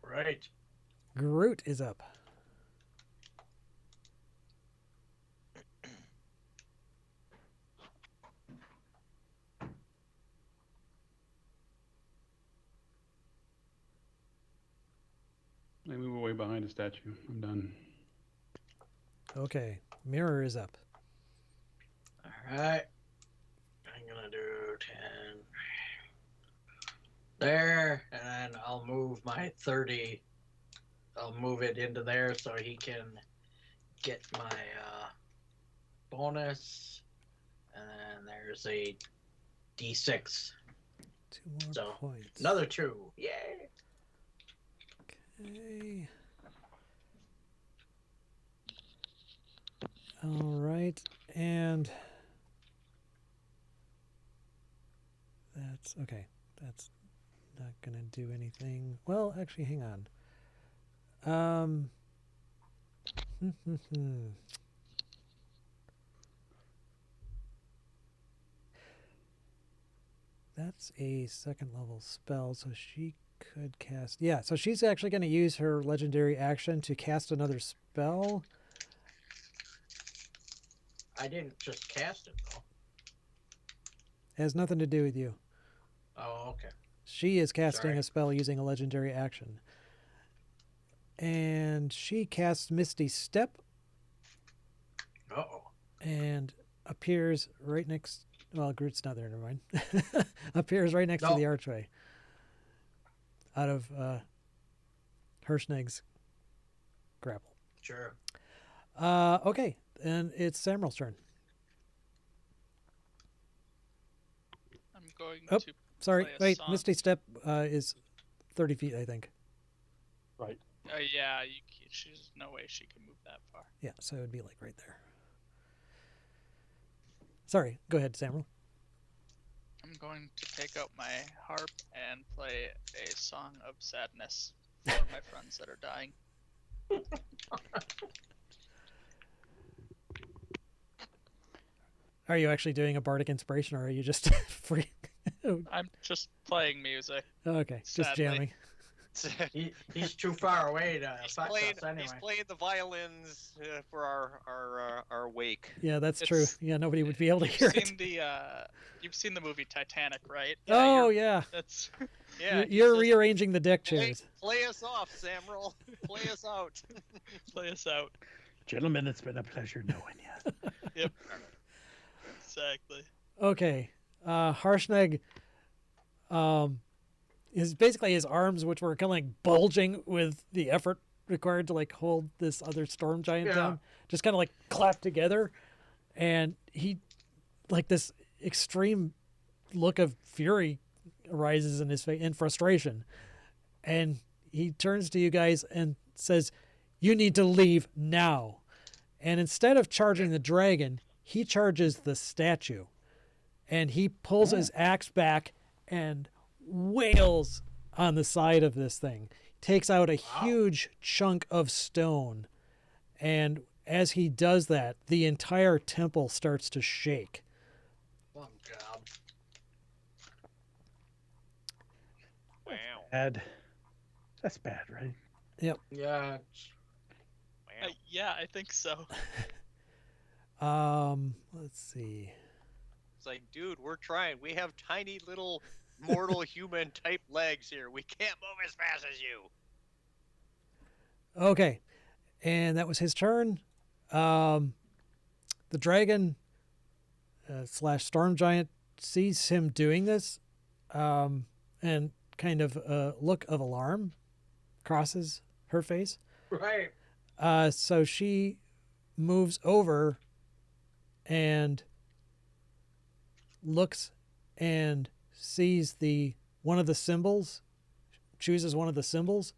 Right. Groot is up. I move away behind the statue. I'm done. Okay. Mirror is up. All right. I'm gonna do 10 there, and then I'll move my 30. I'll move it into there so he can get my bonus, and then there's a D6. 2 more So, points. Another 2. Yay! Okay. All right. And that's okay. That's not going to do anything. Well, actually, hang on. That's a second level spell, so she could cast. Yeah, so she's actually going to use her legendary action to cast another spell. I didn't just cast it though. Has nothing to do with you. Oh, okay. She is casting Sorry. a spell using a legendary action. And she casts Misty Step and appears right next. Well, Groot's not there. Never mind. Appears right next to No. the archway. Out of Harshnag's grapple. Sure. Okay, and it's Samuel's turn. I'm going Oh. to Sorry, play a wait. song. Misty Step is 30 feet, I think. Right. Yeah, she's no way she can move that far. Yeah, so it would be like right there. Sorry, go ahead, Samuel. I'm going to take out my harp and play a song of sadness for my friends that are dying. Are you actually doing a bardic inspiration, or are you just free? I'm just playing music. Okay, just Sadly. jamming. He's too far away to He's affect playing, us anyway. he's playing the violins for our wake. Yeah, that's true. It's- Yeah, nobody would be able to hear it. You've seen the movie Titanic, right? Oh, yeah. That's Yeah, You're he says, rearranging the deck play, chairs. play us off, Samuel. Play us out. play us out. Gentlemen, it's been a pleasure knowing you. Yep. Exactly. Okay. Harshnag is basically his arms, which were kind of like bulging with the effort required to like hold this other storm giant Yeah. down, just kind of like clap together. And he, like, this extreme look of fury arises in his face in frustration. And he turns to you guys and says, "You need to leave now." And instead of charging the dragon, he charges the statue. And he pulls his axe back and wails on the side of this thing. Takes out a huge chunk of stone. And as he does that, the entire temple starts to shake. Oh, God. Wow. Bad. That's bad, right? Yeah. Wow. Yeah, I think so. Let's see. It's like, dude, we're trying. We have tiny little mortal human type legs here. We can't move as fast as you. Okay. And that was his turn. The dragon slash storm giant sees him doing this, and kind of a look of alarm crosses her face. Right. So she moves over and looks and sees one of the symbols, chooses one of the symbols,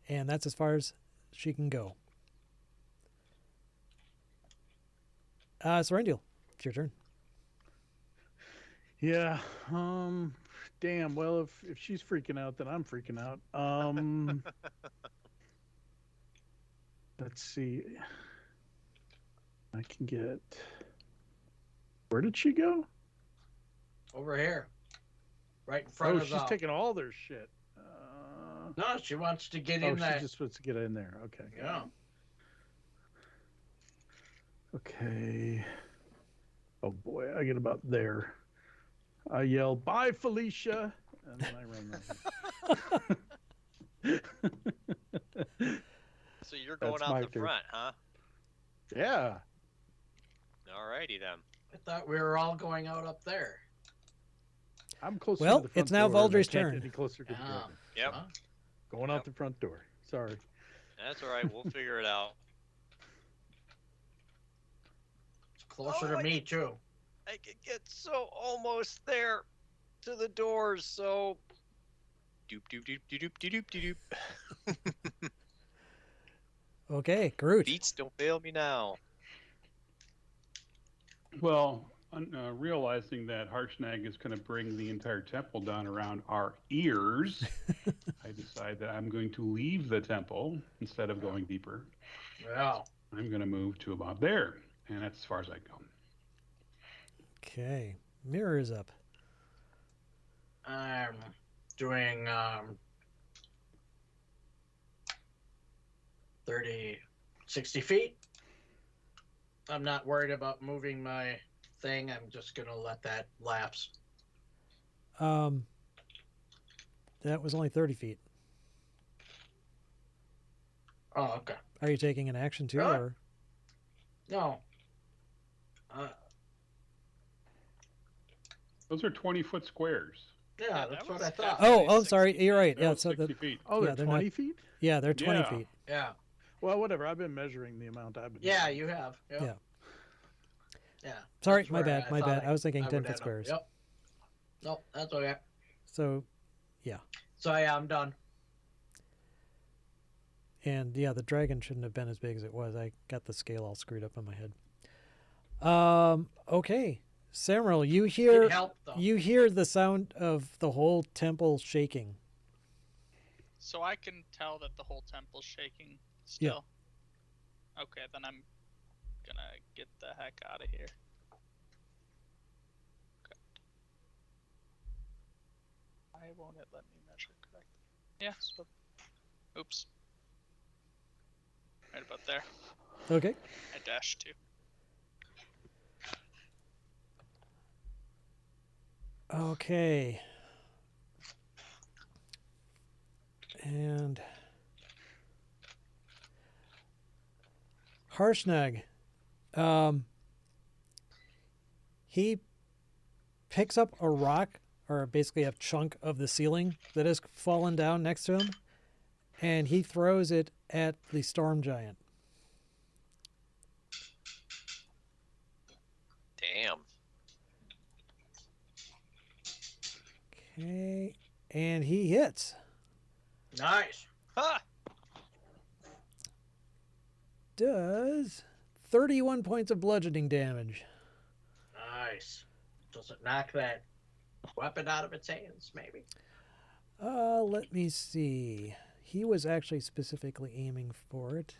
and that's as far as she can go. Serendil, it's your turn. Yeah. Damn. Well, if she's freaking out, then I'm freaking out. Let's see. I can get. Where did she go? Over here. Right in front Oh, of she's the... taking all their shit. No, she wants to get Oh, in she that. just wants to get in there. Okay. Yeah. Okay. Oh boy, I get about there. I yell, "Bye, Felicia!" and then I run over. So you're going That's out my the turn. front, huh? Yeah. Alrighty then. I thought we were all going out up there. I'm closer Well, to the front it's now door, and I Valdry's can't turn. get any closer to the Ah. dragon. Yep. Huh? Going out the front door. Sorry. That's all right. We'll figure it out. It's closer Oh, to me, too. I could get so almost there to the doors. So. Doop doop doop doop doop doop doop. Okay, Groot. Beats don't fail me now. Well, realizing that Harshnag is going to bring the entire temple down around our ears, I decide that I'm going to leave the temple instead of going deeper. Yeah. I'm going to move to about there, and that's as far as I go. Okay, mirror is up. I'm doing 60 feet. I'm not worried about moving my thing. I'm just going to let that lapse. That was only 30 feet. Oh, okay. Are you taking an action too, Really? or No. Those are 20-foot squares. Yeah, Yeah, that's that what was I thought. Oh, definitely I'm sorry. 60 You're right. That Yeah, was so 60 feet. Oh, Yeah, they're they're not- 20 feet? yeah, they're 20 Yeah. feet. Yeah. Well, whatever. I've been measuring the amount I've been Yeah, doing. you have. Yep. Yeah. Yeah. Sorry, that's my where bad. My thought bad. I was thinking would 10 foot end up. squares. Yep. No, that's okay. So, So yeah, I'm done. and yeah, the dragon shouldn't have been as big as it was. I got the scale all screwed up in my head. Okay. Samuel, you hear It helped though. you hear the sound of the whole temple shaking. So I can tell that the whole temple's shaking Yeah. still. Okay, then I'm gonna get the heck out of here. Okay. Why won't it let me measure correctly? Yeah, so oops. Right about there. Okay. I dashed too. Okay. And Harshnag, he picks up a rock, or basically a chunk of the ceiling that has fallen down next to him, and he throws it at the storm giant. Damn. Okay, and he hits. Nice. Ha! Does 31 points of bludgeoning damage. Nice. Does it knock that weapon out of its hands, maybe? Let me see. He was actually specifically aiming for it.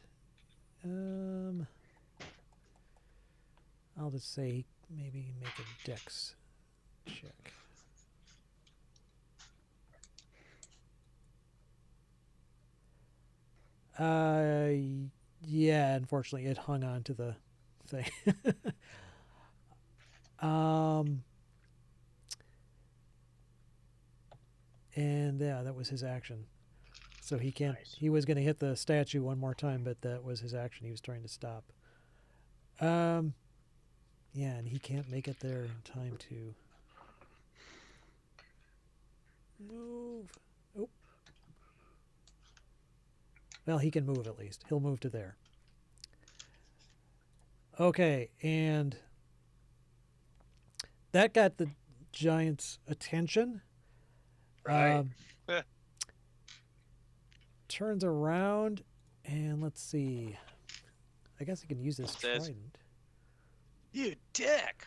I'll just say maybe make a dex check. Yeah, unfortunately it hung on to the thing. And yeah, that was his action. So he can't. Nice. He was going to hit the statue one more time, but that was his action. He was trying to stop. Yeah, and he can't make it there in time to move. Oh. Well, he can move at least. He'll move to there. Okay, and that got the giant's attention. Right. Turns around, and let's see. I guess I can use this Says- trident. You dick.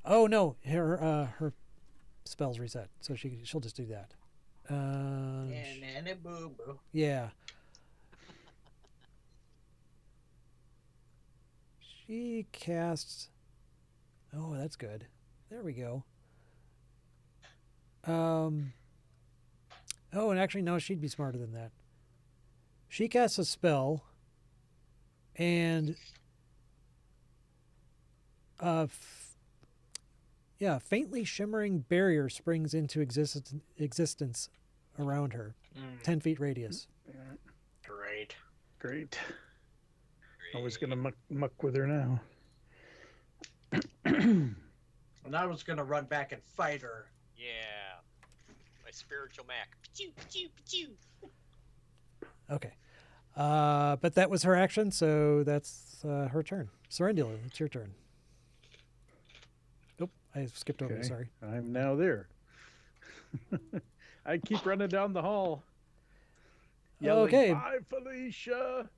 Oh no, her spell's reset, so she'll just do that. And a boo boo. Yeah. She casts. Oh, that's good. There we go. Oh, and actually, no, she'd be smarter than that. She casts a spell, and faintly shimmering barrier springs into existence around her, 10 feet radius. Great. Great. I was going to muck with her now. And I was gonna run back and fight her. Yeah. My spiritual Mac. Pachoo, pachoo, pachoo. Okay. But that was her action, so that's her turn. Serendil, it's your turn. Oh, I skipped over you, Okay. sorry. I'm now there. I keep running down the hall. Yelling, Okay. Bye, Felicia.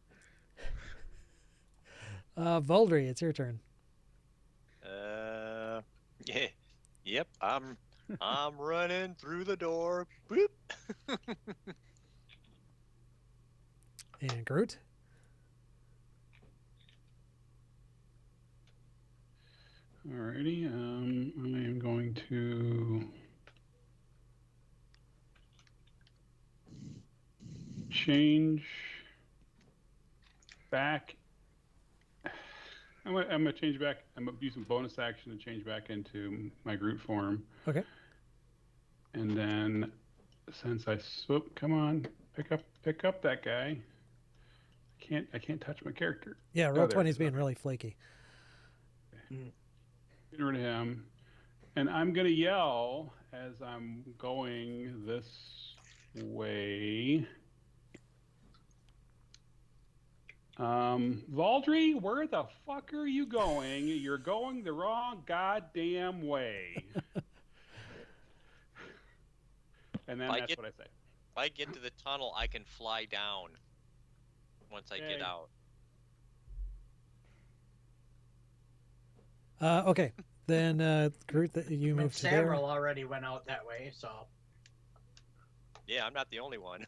Voldry, it's your turn. Yeah. Yep. I'm running through the door. Boop. And Groot? Alrighty, I am going to change back. I'm gonna change back. I'm gonna do some bonus action and change back into my Groot form. Okay. And then, since I swoop, come on, pick up that guy. I can't touch my character. Yeah, Oh, roll there 20 it is is. being Okay. really flaky. Get rid of him. And I'm going to yell as I'm going this way. Valdry, where the fuck are you going? You're going the wrong goddamn way. And then that's what I say. If I get to the tunnel, I can fly down once I get Okay. out. Okay, then Groot, that you I mean, move to there. Samuel already went out that way, so Yeah, I'm not the only one.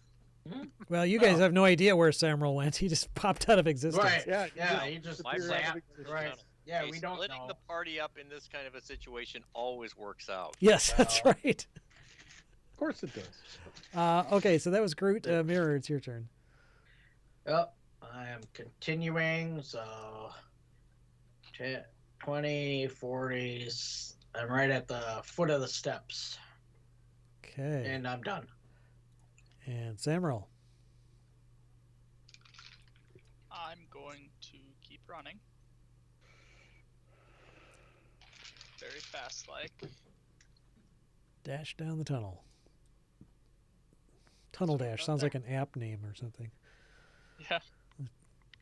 Well, you guys Oh. have no idea where Samral went. He just popped out of existence. right. Yeah, Yeah, he just My disappeared out of zapped. existence. Right. Yeah, Hey, we don't splitting know. the party up in this kind of a situation always works out. Yes, that's Well. right. Of course it does. Okay, so that was Groot. Mirror, it's your turn. Yep, I am continuing, so 10, 20, 40. I'm right at the foot of the steps, Okay, and I'm done. and Samral. I'm going to keep running. Very fast, like. Dash down the tunnel. Tunnel Dash sounds like an app name or something. Yeah.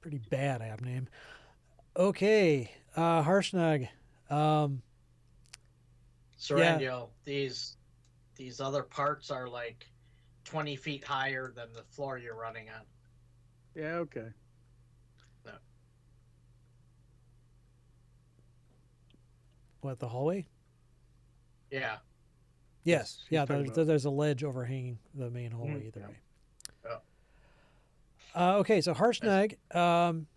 Pretty bad app name. Okay, Harshnag. Serendil, these other parts are like 20 feet higher than the floor you're running on. Yeah, okay. What, the hallway? Yeah. Yes. He's Yeah, talking there's, about- there's a ledge overhanging the main hallway either yeah. way. Oh. Okay, so Harshnag,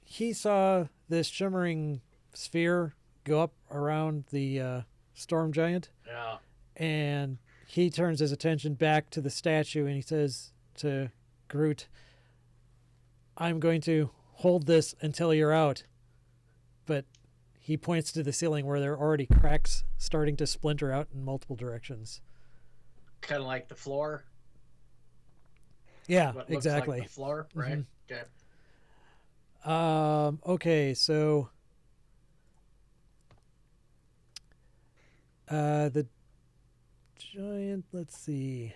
he saw this shimmering sphere go up around the storm giant, Yeah. and he turns his attention back to the statue and he says to Groot, I'm going to hold this until you're out. But he points to the ceiling where there are already cracks starting to splinter out in multiple directions. Kind of like the floor. Yeah, What looks exactly. like the floor, right? Okay. Okay, so the giant, let's see.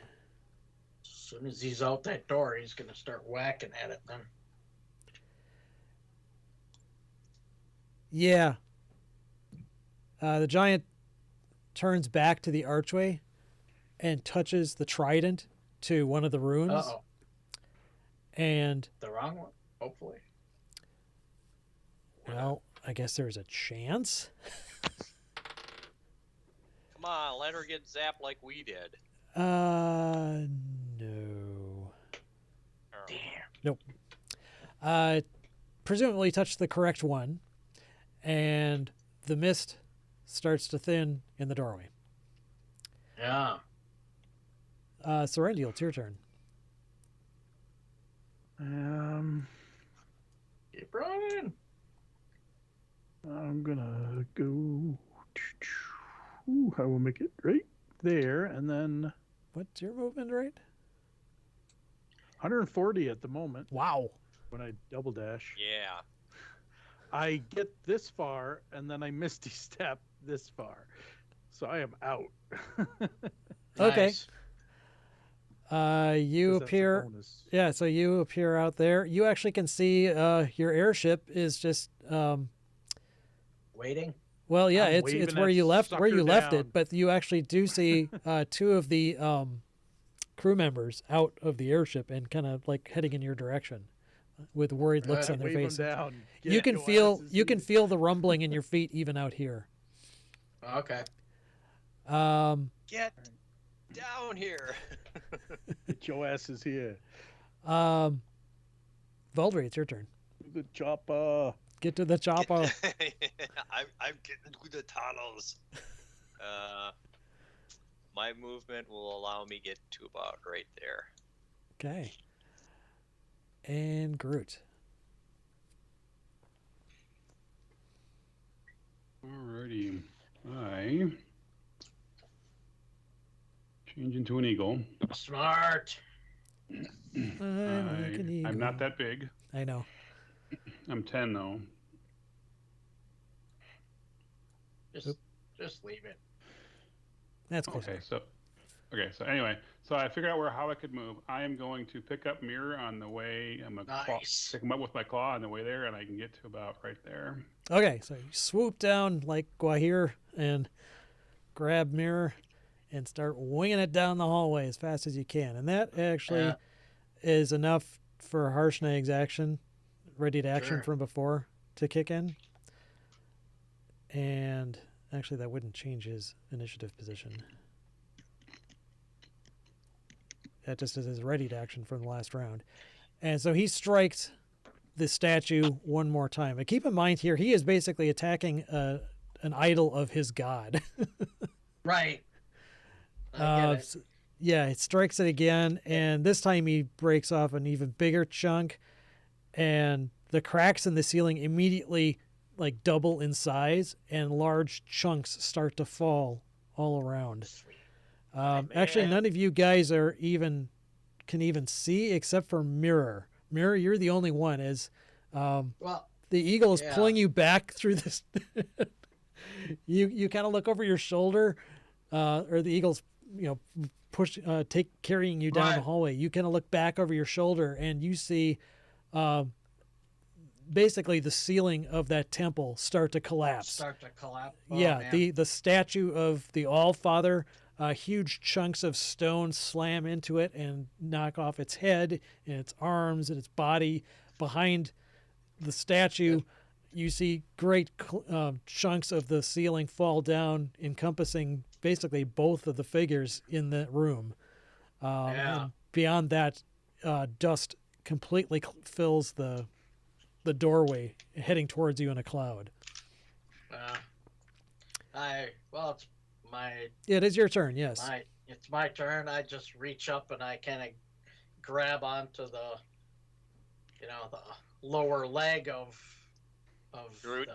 As soon as he's out that door, he's gonna start whacking at it then. Yeah. The giant turns back to the archway and touches the trident to one of the runes. Uh-oh. And, The wrong one, hopefully. well, I guess there's a chance. Come on, let her get zapped like we did. No. Oh. Damn. Presumably touched the correct one, and the mist starts to thin in the doorway. Yeah. Serendil, it's your turn. Keep running. I'm gonna go. Ooh, I will make it right there, and then What's your movement rate? 140 at the moment Wow. when I double dash. Yeah. I get this far, and then I misty step this far, so I am out. Okay. Nice. You 'Cause that's a appear. bonus. Yeah, so you appear out there. You actually can see your airship is just Waiting. well, yeah, I'm it's waving where that you left sucker it, down. but you actually do see two of the crew members out of the airship and kind of like heading in your direction with worried looks Right, on their Wave 'em faces. down. You Get can your feel asses you can in. feel the rumbling in your feet even out here. Okay. Get down here. Get your asses here. Valdry, it's your turn. The chopper. Get to the chopper. I'm getting through the tunnels. My movement will allow me get to about right there. Okay. And Groot. Alrighty. I change into an eagle. Smart. I'm I'm not that big. I know. I'm 10 though. Just leave it. That's close. Okay, so anyway, so I figured out how I could move. I am going to pick up Mirror on the way. I'm gonna Nice. pick him up with my claw on the way there, and I can get to about right there. Okay, so you swoop down like Guahir and grab Mirror and start winging it down the hallway as fast as you can. And that actually is enough for Harshnag's action, ready to action Sure. from before, to kick in. And actually, that wouldn't change his initiative position. That just is his ready to action from the last round. And so he strikes the statue one more time. And keep in mind here, he is basically attacking an idol of his god. Right. I get it. Yeah, it strikes it again, and this time he breaks off an even bigger chunk, and the cracks in the ceiling immediately like double in size, and large chunks start to fall all around. Sweet. Actually, man. none of you guys can even see except for Mirror. Mirror, you're the only one. As Well, the eagle is Yeah. pulling you back through this. you kind of look over your shoulder, or the eagle's carrying you down the Right. hallway. You kind of look back over your shoulder and you see, basically the ceiling of that temple start to collapse. start to collapse. Oh, Yeah, man. the statue of the All-Father, huge chunks of stone slam into it and knock off its head and its arms and its body. Behind the statue, you see great chunks of the ceiling fall down, encompassing basically both of the figures in the room. Yeah. And beyond that, dust completely fills the doorway, heading towards you in a cloud. It's my It is your turn, yes. it's my turn. I just reach up and I kind of grab onto the lower leg of Groot.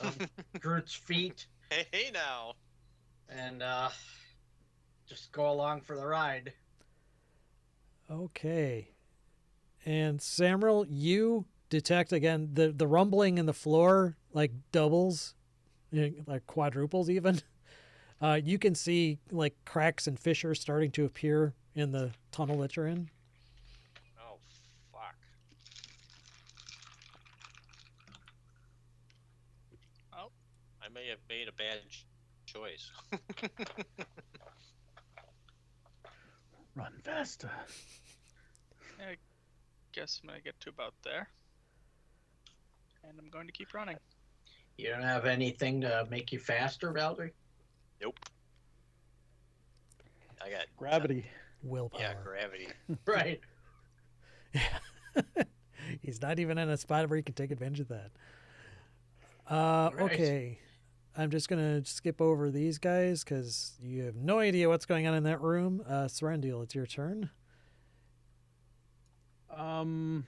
of Groot's feet Hey now. and just go along for the ride. Okay. And Samuel, you detect again the rumbling in the floor like doubles, like quadruples even. You can see like cracks and fissures starting to appear in the tunnel that you're in. Oh fuck. Oh. I may have made a bad choice. Run faster. I guess I'm gonna get to about there. And I'm going to keep running. You don't have anything to make you faster, Valerie? Nope. I got Gravity. Willpower. Yeah, gravity. Right. He's not even in a spot where he can take advantage of that. Right. Okay. I'm just going to skip over these guys because you have no idea what's going on in that room. Serendil, it's your turn. I'm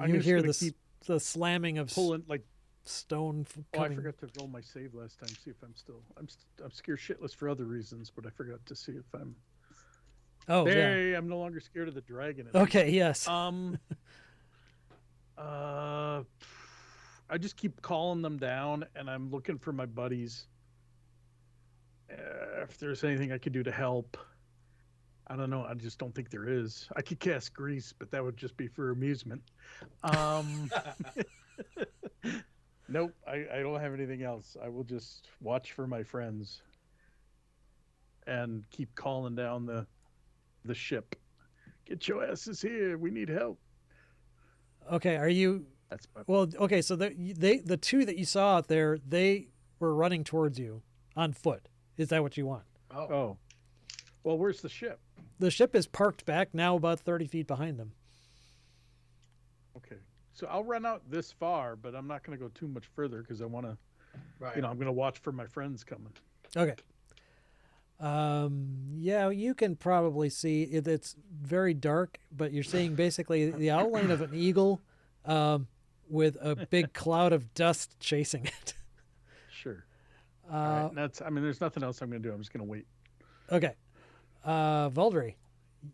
You just hear gonna the, keep the slamming of pulling like. stone Oh, I coming. forgot to roll my save last time. See if I'm still. I'm scared shitless for other reasons, but I forgot to see if I'm. Oh, yeah. Hey, I'm no longer scared of the dragon. at least. Okay, yes. I just keep calling them down, and I'm looking for my buddies. If there's anything I could do to help, I don't know. I just don't think there is. I could cast grease, but that would just be for amusement. Nope, I don't have anything else. I will just watch for my friends and keep calling down the ship. Get your asses here. We need help. Okay, are you That's my well? Okay, so the two that you saw out there, they were running towards you on foot. Is that what you want? Oh. Well, where's the ship? The ship is parked back now, about 30 feet behind them. Okay. So I'll run out this far, but I'm not going to go too much further because I want to, Right. I'm going to watch for my friends coming. Okay. Yeah, you can probably see it's very dark, but you're seeing basically the outline of an eagle, with a big cloud of dust chasing it. Sure. All right. There's nothing else I'm going to do. I'm just going to wait. Okay. Valdry,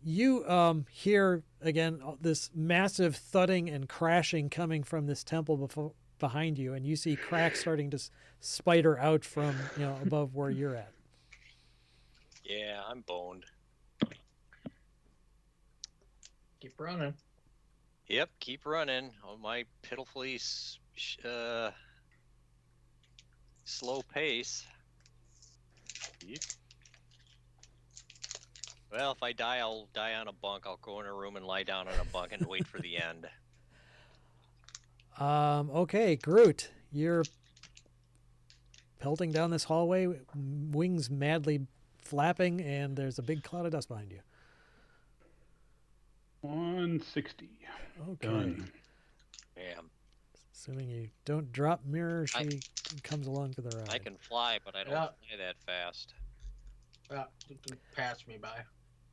You hear again this massive thudding and crashing coming from this temple behind you, and you see cracks starting to spider out from above where you're at. Yeah, I'm boned. Keep running. Yep, keep running on my pitifully slow pace. Well, if I die, I'll die on a bunk. I'll go in a room and lie down on a bunk and wait for the end. Okay, Groot, you're pelting down this hallway, wings madly flapping, and there's a big cloud of dust behind you. 160. Okay. Done. Bam. Assuming you don't drop Mirror, she comes along for the ride. I can fly, but I don't fly that fast. You can pass me by.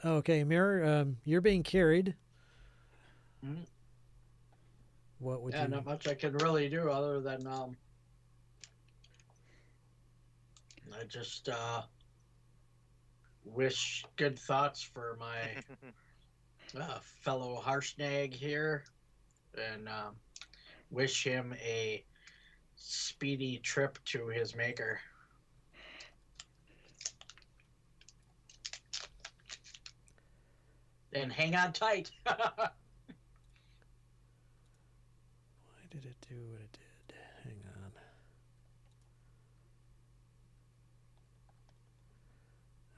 Okay, Mirror, you're being carried. Mhm. What would Yeah, you... not much I can really do other than I just wish good thoughts for my fellow Harshnag here, and wish him a speedy trip to his maker. And hang on tight. Why did it do what it did? Hang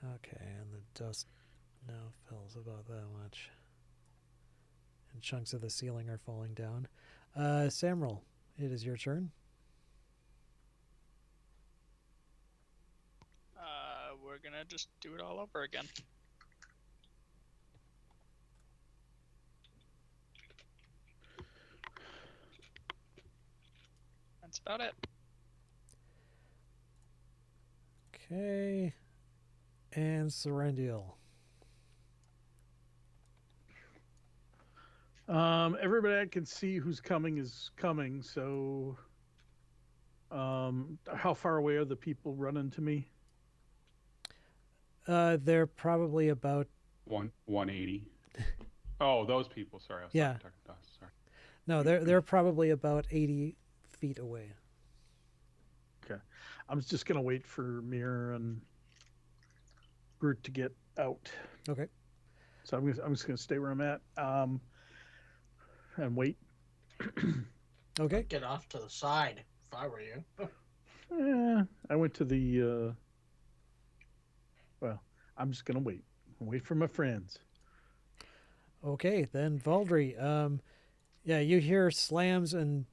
on. Okay, and the dust now fills about that much. And chunks of the ceiling are falling down. Samral, it is your turn. We're gonna just do it all over again. That's about it. Okay. And Serendial. Everybody I can see who's coming is coming, so how far away are the people running to me? They're probably about 180. Oh, those people. Sorry, I was Yeah. talking to us. Sorry. No, they're probably about 80 feet away. Okay. I'm just gonna wait for Mirror and Groot to get out. Okay. So I'm just gonna stay where I'm at. And wait. Okay. Get off to the side if I were you. I went to the well, I'm just gonna wait. Wait for my friends. Okay, then Valdry. Yeah, you hear slams and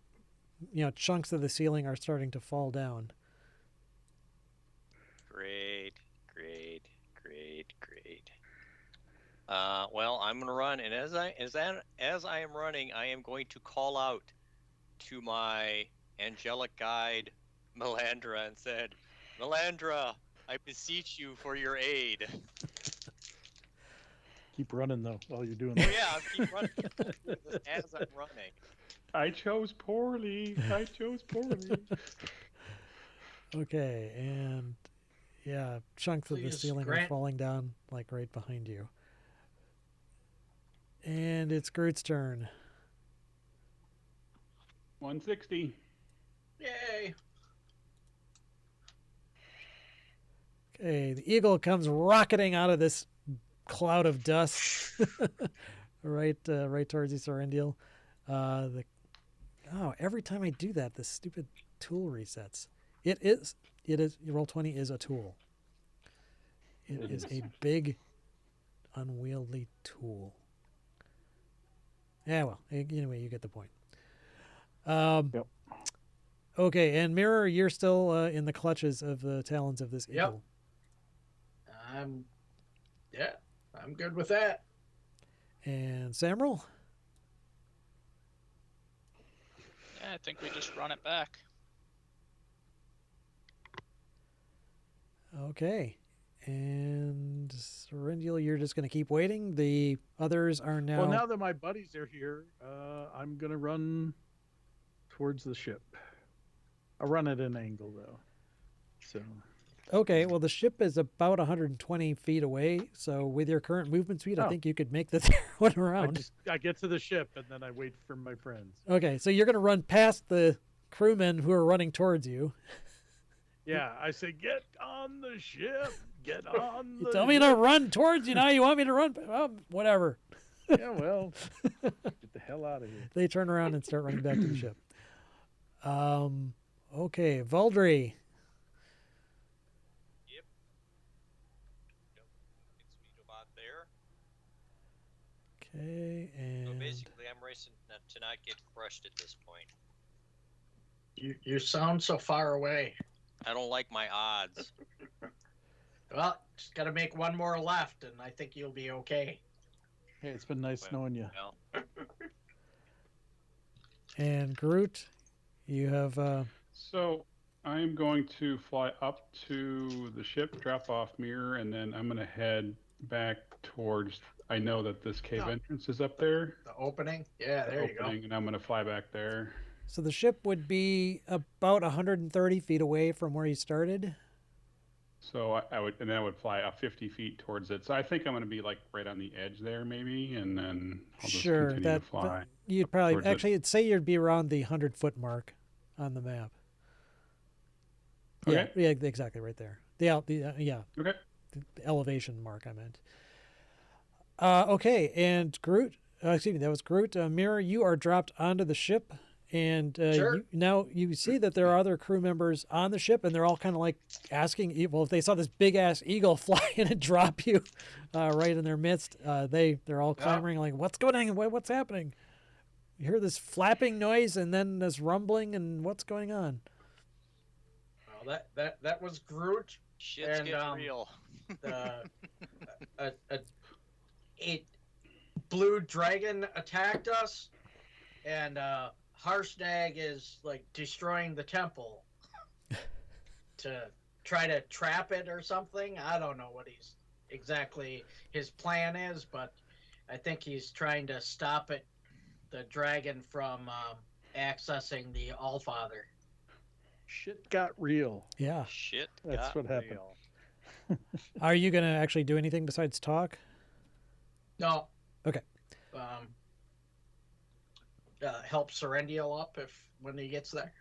chunks of the ceiling are starting to fall down. Great. Well, I'm gonna run, and as I am running, I am going to call out to my angelic guide, Melandra, and said, "Melandra, I beseech you for your aid." Keep running though while you're doing Oh that. yeah, I'll keep running as I'm running. I chose poorly. Okay, and yeah, chunks of the Please, ceiling are Grant. falling down like right behind you. And it's Groot's turn. 160. Yay! Okay, the eagle comes rocketing out of this cloud of dust, right towards you, Serendial. Every time I do that, this stupid tool resets. It is. Roll20 is a tool. It is a big, unwieldy tool. Yeah, well, anyway, you get the point. Yep. Okay, and Mirror, you're still in the clutches of the talons of this Yep. eagle. I'm good with that. And Samral? Yeah, I think we just run it back. Okay. And Serendial, you're just going to keep waiting. The others are now... Well, now that my buddies are here, I'm gonna run towards the ship. I'll run at an angle though. So Okay, well, the ship is about 120 feet away, so with your current movement speed, I Oh. think you could make the one around. I get to the ship and then I wait for my friends. Okay, so you're going to run past the crewmen who are running towards you. Yeah, I say, get on the ship. Get on You the tell me to run towards you now. You want me to run? Whatever. Yeah, well, get the hell out of here. They turn around and start running back to the ship. Okay, Valdry. Gets me to about there. Okay, So and basically, I'm racing to not get crushed at this point. You sound so far away. I don't like my odds. Well, just got to make one more left, and I think you'll be okay. Hey, it's been nice Well, knowing you. Well, and Groot, you have So I'm going to fly up to the ship, drop off Mirror, and then I'm going to head back towards. I know that this cave Oh. entrance is up there. The opening? Yeah, the there you go. opening, and I'm going to fly back there. so the ship would be about 130 feet away from where you started. So I would, and then I would fly up 50 feet towards it. So I think I'm going to be like right on the edge there, maybe, and then I'll just Sure, continue that to fly. you'd probably towards it. actually it'd say you'd be around the 100-foot mark on the map. Okay. Yeah, exactly, right there. The Okay. the elevation mark I meant. Okay, and Groot, excuse me, that was Groot. Mirror, you are dropped onto the ship, and Sure. now you see that there are other crew members on the ship, and they're all kind of like asking, well, if they saw this big ass eagle fly in and drop you right in their midst, they're all clamoring like, "What's going on? What's happening?" You hear this flapping noise, and then this rumbling, and what's going on? Well, that was Groot. shit's And, getting real. The a blue dragon attacked us, and Harshnag is like destroying the temple to try to trap it or something. I don't know what his plan is, but I think he's trying to stop it, the dragon from accessing the Allfather. Shit got real. Yeah. Shit. That's got what happened. real. Are you gonna actually do anything besides talk? No. Okay. Help Serendial up when he gets there.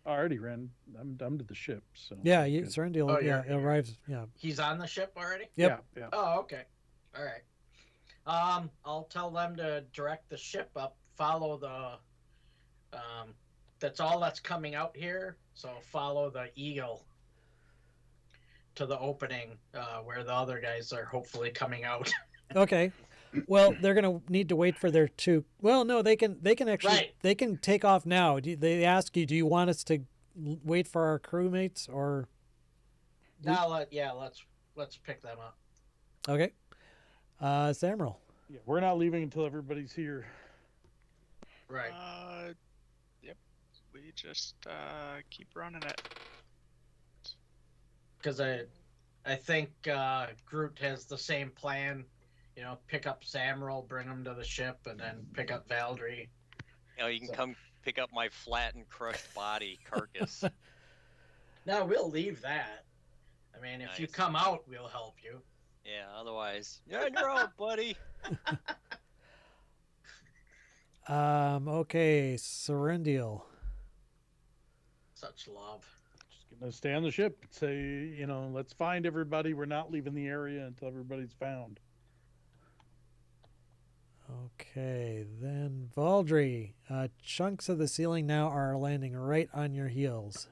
I already ran. I'm to the ship. So Yeah, good. Serendil Oh, you're- arrives. Yeah. He's on the ship already? Yep. Yeah. Oh, okay. All right. I'll tell them to direct the ship up, follow the that's all that's coming out here, so follow the eagle to the opening where the other guys are hopefully coming out. Okay. Well, they're gonna need to wait for their two. Well, no, they can actually Right. they can take off now. They ask you, do you want us to wait for our crewmates or? Now let's pick them up. Okay. Samuel. Yeah, we're not leaving until everybody's here. Right. Yep. We just keep running it. Because I think Groot has the same plan. You know, pick up Samuel, bring him to the ship, and then pick up Valdry. You know, you can So- come pick up my flattened, crushed body carcass. No, we'll leave that. I mean, if you Nice. come out, we'll help you. Yeah, otherwise, you're on your own, buddy. Okay, Serendil. Such love. Just gonna stay on the ship and say, let's find everybody. We're not leaving the area until everybody's found. Okay, then Valdry. Chunks of the ceiling now are landing right on your heels.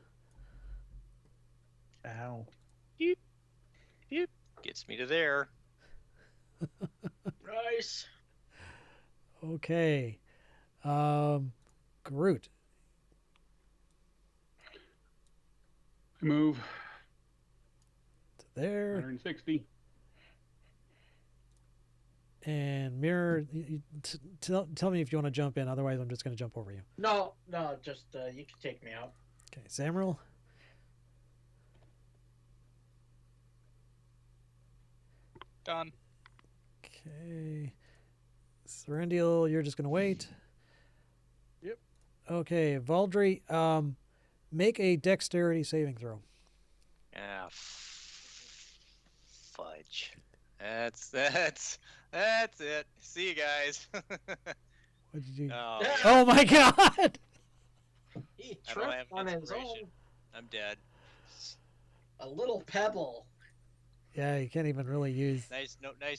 Ow. Gets me to there. Nice. Okay. Groot. I move To there. 160. And Mirror, tell me if you want to jump in. Otherwise, I'm just going to jump over you. No, just you can take me out. Okay, Samuel. Done. Okay. Serendil, you're just going to wait. Yep. Okay, Valdry, make a dexterity saving throw. Ah, fudge. That's it. See you guys. What did you? Oh, Oh my God! He I don't have tripped on his inspiration. own. I'm dead. A little pebble. Yeah, you can't even really use Nice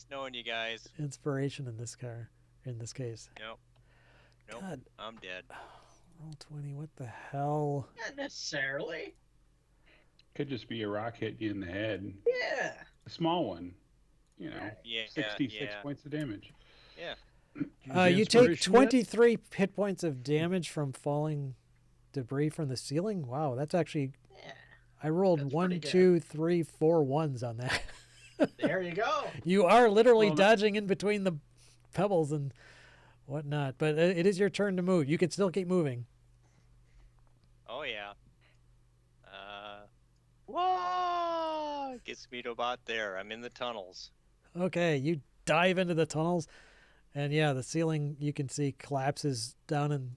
knowing you guys. inspiration in this car. In this case. Nope. God. I'm dead. Roll 20. What the hell? Not necessarily. Could just be a rock hitting you in the head. Yeah. A small one. You know, Yeah. 66 Yeah. points of damage. Yeah. Did you use You take inspiration yet? 23 hit points of damage from falling debris from the ceiling. Wow, that's actually. Yeah. I rolled That's one, pretty good. 2, 3, 4 ones on that. There you go. You are literally Well, dodging in between the pebbles and whatnot, but it is your turn to move. You can still keep moving. Oh yeah. Whoa! Gets me to about there. I'm in the tunnels. Okay, you dive into the tunnels, and yeah, the ceiling you can see collapses down and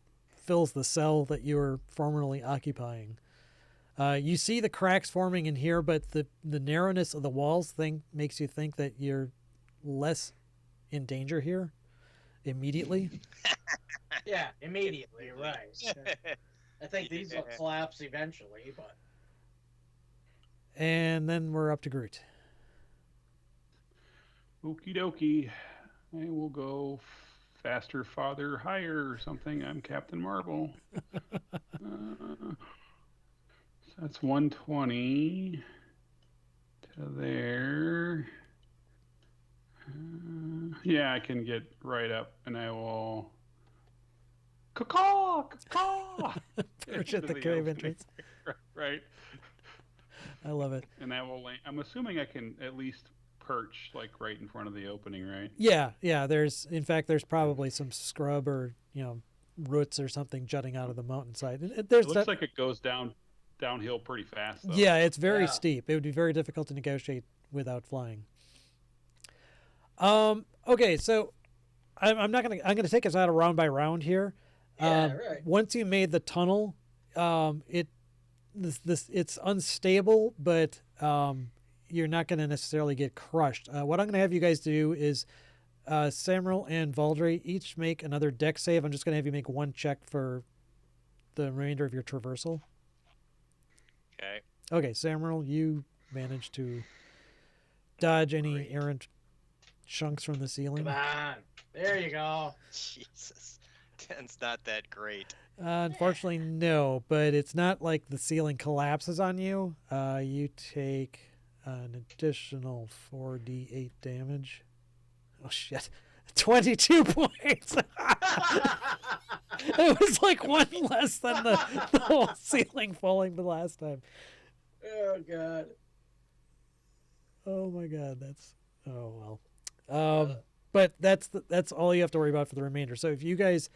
fills the cell that you were formerly occupying. You see the cracks forming in here, but the narrowness of the walls makes you think that you're less in danger here immediately. Yeah, immediately, right. I think these will collapse eventually, but And then we're up to Groot. Okie dokie. I will go faster, farther, higher, or something. I'm Captain Marvel. So that's 120 to there. Yeah, I can get right up, and I will. Caw, caw. Perch at the cave entrance. Right, I love it. and that will land. I'm assuming I can at least perch like right in front of the opening, right? Yeah. There's probably some scrub or roots or something jutting out of the mountainside. It looks like it goes downhill pretty fast, though. Yeah, it's very Yeah. steep. It would be very difficult to negotiate without flying. Okay, so I'm gonna take us out of round by round here. Yeah, right. Once you made the tunnel, it's unstable, but you're not going to necessarily get crushed. What I'm going to have you guys do is Samuel and Valdry each make another deck save. I'm just going to have you make one check for the remainder of your traversal. Okay. Okay, Samuel, you managed to dodge any Great. errant chunks from the ceiling. Come on. There you go. Jesus. 10's not that great. Unfortunately, no, but it's not like the ceiling collapses on you. You take an additional 4d8 damage. Oh, shit. 22 points. It was like one less than the whole ceiling falling the last time. Oh, God. Oh, my God. Oh, well. But that's all you have to worry about for the remainder. So if you guys...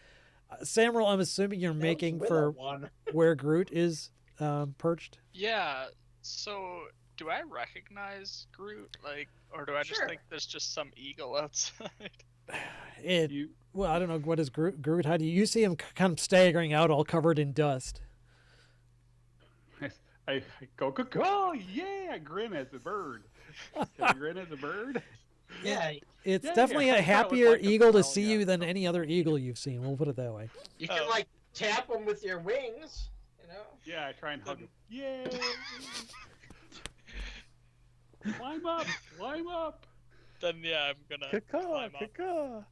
Samuel, I'm assuming you're making for one. where Groot is perched. Yeah. So, do I recognize Groot? Or do I just Sure. think there's just some eagle outside? Well, I don't know. What is Groot? How do you see him kind of staggering out, all covered in dust? I go, caw, yeah, I grin as a bird. Can I grin as a bird? Yeah, It's Yeah, definitely yeah, a I thought it was happier like a eagle to smell, see yeah. you than any other eagle you've seen. We'll put it that way. you can Oh. like tap them with your wings, you know. Yeah, I try and hug him. Yay! Climb up, climb up. Then yeah, I'm gonna climb up. Caw.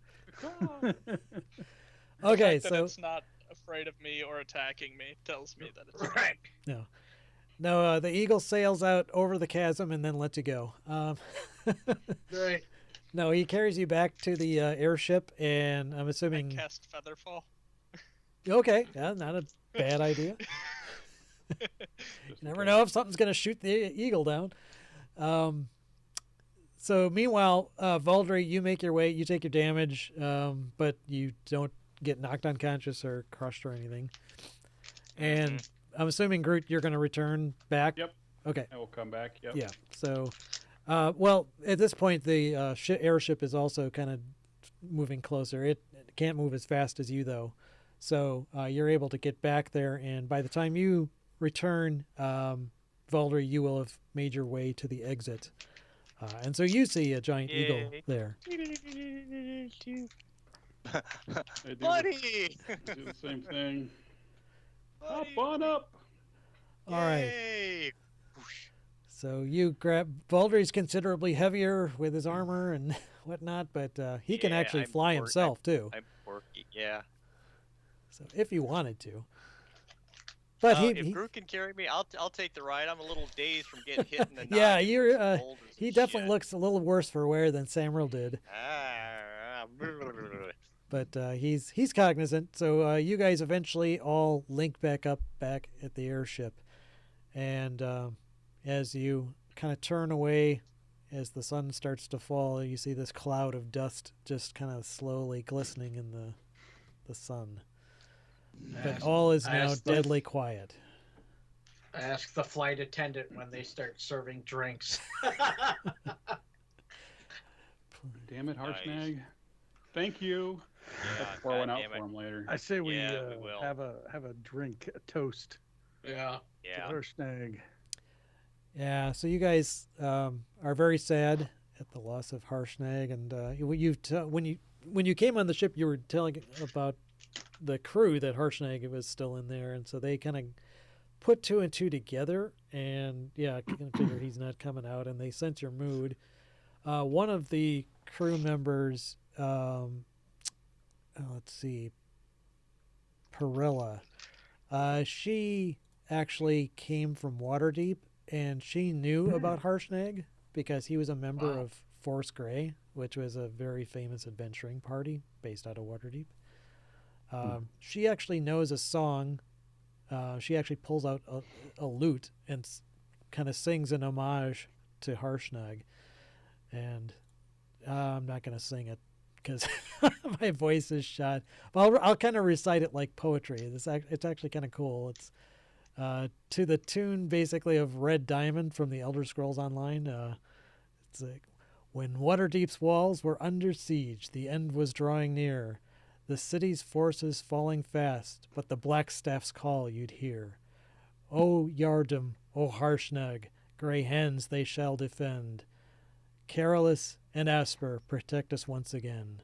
Okay, That so it's not afraid of me or attacking me tells me that it's Right. no, the eagle sails out over the chasm and then lets you go. Right. No, he carries you back to the airship, and I'm I assuming. cast Featherfall. Okay, yeah, not a bad idea. You never know if something's going to shoot the eagle down. So meanwhile, Valdry, you make your way, you take your damage, but you don't get knocked unconscious or crushed or anything. And I'm assuming, Groot, you're going to return back? Yep. Okay, I will come back. Yep. yeah. So, well, at this point, the airship is also kind of moving closer. It can't move as fast as you, though. So you're able to get back there, and by the time you return, Valdry, you will have made your way to the exit. And so you see a giant eagle Yay. there. I Buddy! do the same thing. Hop Buddy! on up. All right. Yay! Whoosh. So you grab Valdry's considerably heavier with his armor and whatnot, but he can Yeah, actually I'm fly quirky. himself too. I'm quirky, yeah. So if you wanted to. But If Groot can carry me, I'll take the ride. I'm a little dazed from getting hit in the Yeah, noggin you're, with some uh, boulders he and definitely shit. looks a little worse for wear than Samril did. Ah, But he's cognizant. So you guys eventually all link back at the airship, and as you kind of turn away, as the sun starts to fall, you see this cloud of dust just kind of slowly glistening in the sun. But all is now deadly quiet. Ask the flight attendant when they start serving drinks. Damn it, Nice. Harshnag. Thank you. yeah, I'll pour one out goddamn for it. him later. I say we, Yeah, we will. have a drink, a toast Yeah. Yeah. to Harshnag. Yeah, so you guys are very sad at the loss of Harshnag, and when you came on the ship, you were telling about the crew that Harshnag was still in there, and so they kind of put two and two together, and yeah, kind of figure he's not coming out, and they sense your mood. One of the crew members, let's see, Perilla, she actually came from Waterdeep, and she knew about Harshnag because he was a member Wow. of Force Grey, which was a very famous adventuring party based out of Waterdeep. She actually knows a song. She actually pulls out a lute and kind of sings an homage to Harshnag. And I'm not going to sing it because my voice is shot. But I'll kind of recite it like poetry. It's actually kind of cool. It's to the tune basically of Red Diamond from the Elder Scrolls Online. It's like, when Waterdeep's walls were under siege, the end was drawing near. The city's forces falling fast, but the Blackstaff's call you'd hear. O Yardam, O Harshnag, grey hands they shall defend. Carolus and Asper protect us once again.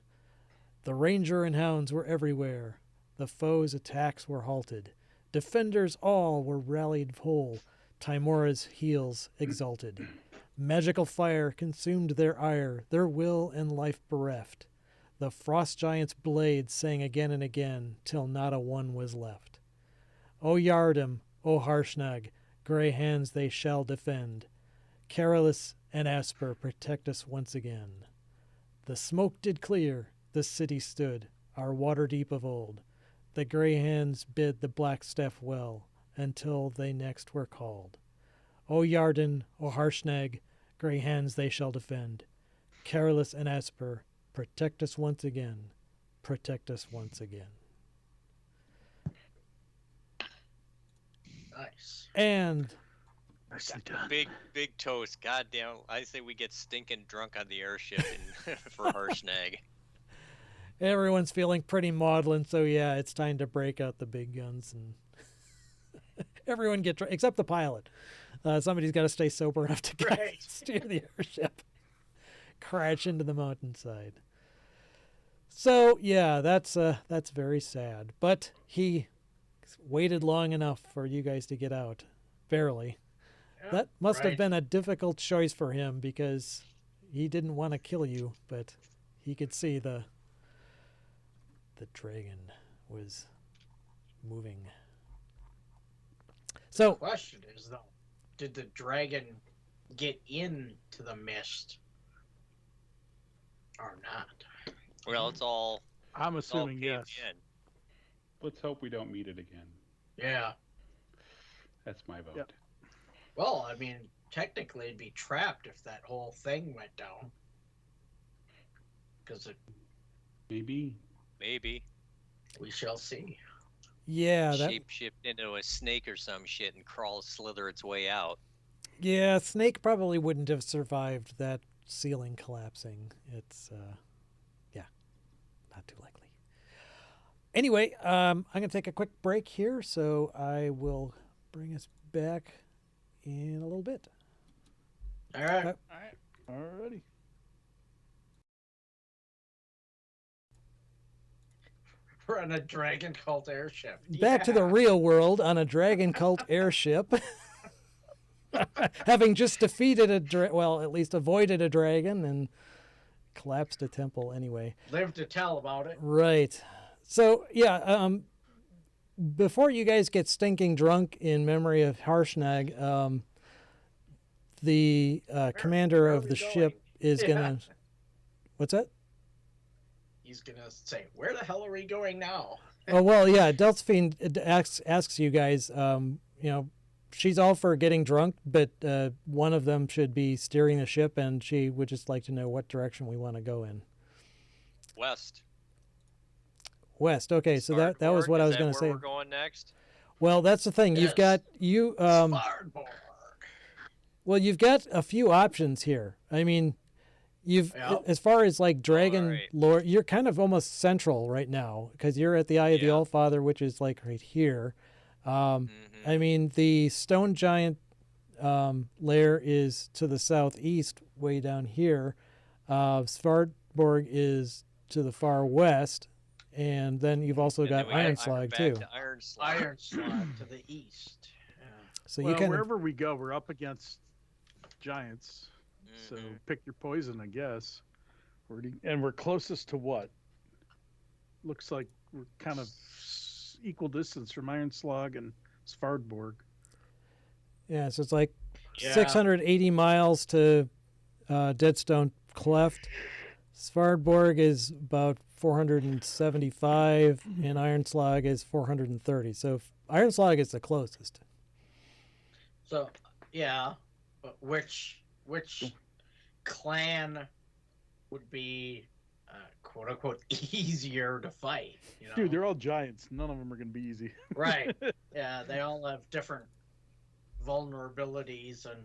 The ranger and hounds were everywhere. The foe's attacks were halted. Defenders all were rallied whole. Timora's heels exalted. Magical fire consumed their ire, their will and life bereft. The frost giant's blade sang again and again, till not a one was left. O Yardam, O Harshnag, grey hands they shall defend. Carolus and Asper protect us once again. The smoke did clear, the city stood, our Waterdeep of old. The grey hands bid the Blackstaff well, until they next were called. O Yarden, O Harshnag, grey hands they shall defend. Carolus and Asper, protect us once again. Protect us once again. Nice. And Nicely done. Big toast. Goddamn. I say we get stinking drunk on the airship for Harshnag. everyone's feeling pretty maudlin, so yeah, it's time to break out the big guns and everyone get drunk, except the pilot. Somebody's got to stay sober enough to Right. steer the airship. Crash into the mountainside. So yeah, that's very sad. But he waited long enough for you guys to get out. Barely. Yeah, That must have right. been a difficult choice for him because he didn't want to kill you, but he could see the dragon was moving. So Question is though, did the dragon get into the mist or not? Well, it's all I'm it's all assuming paved yes. in. Let's hope we don't meet it again. Yeah. That's my vote. Yep. Well, I mean, technically it'd be trapped if that whole thing went down. Because Maybe. Maybe we shall see. yeah, that shape shift into a snake or some shit and slither its way out. yeah, Snake probably wouldn't have survived that ceiling collapsing. It's yeah, not too likely. Anyway, I'm gonna take a quick break here, so I will bring us back in a little bit. All right. Yep. All right. Alrighty. We're on a Dragon Cult airship. Back to the Yeah. real world on a Dragon Cult airship. Having just defeated at least avoided a dragon and collapsed a temple anyway. Live to tell about it. Right. So, yeah, before you guys get stinking drunk in memory of Harshnag, the commander where are of we the going? ship is Yeah. going to... What's that? He's gonna say, "Where the hell are we going now?" Oh, well, yeah, Delphine asks you guys, she's all for getting drunk, but one of them should be steering the ship, and she would just like to know what direction we want to go in. West. West. Okay, so that was Svartborg, what I is was that going to where say. We're going next. Well, that's the thing. You've Yes. got you. Svartborg. Well, you've got a few options here. I mean, Yep. as far as like dragon Alright. lore, you're kind of almost central right now because you're at the Eye of the Yeah. Allfather, which is like right here. Mhm. I mean, the stone giant lair is to the southeast, way down here. Svartborg is to the far west, and then you've also And got then we got Iron Slag back too. to Iron Slag. Iron Slot to the east. Yeah. So Well, you can wherever we go, we're up against giants. So Mhm. pick your poison, I guess. And we're closest to what? Looks like we're kind of equal distance from Iron Slog and Svardborg. yeah. So it's like Yeah. 680 miles to Deadstone Cleft. Svardborg is about 475, and Iron Slag is 430. So Iron Slag is the closest. So, yeah, but which clan would be quote unquote easier to fight? You know? Dude, they're all giants. None of them are going to be easy. Right. Yeah, they all have different vulnerabilities and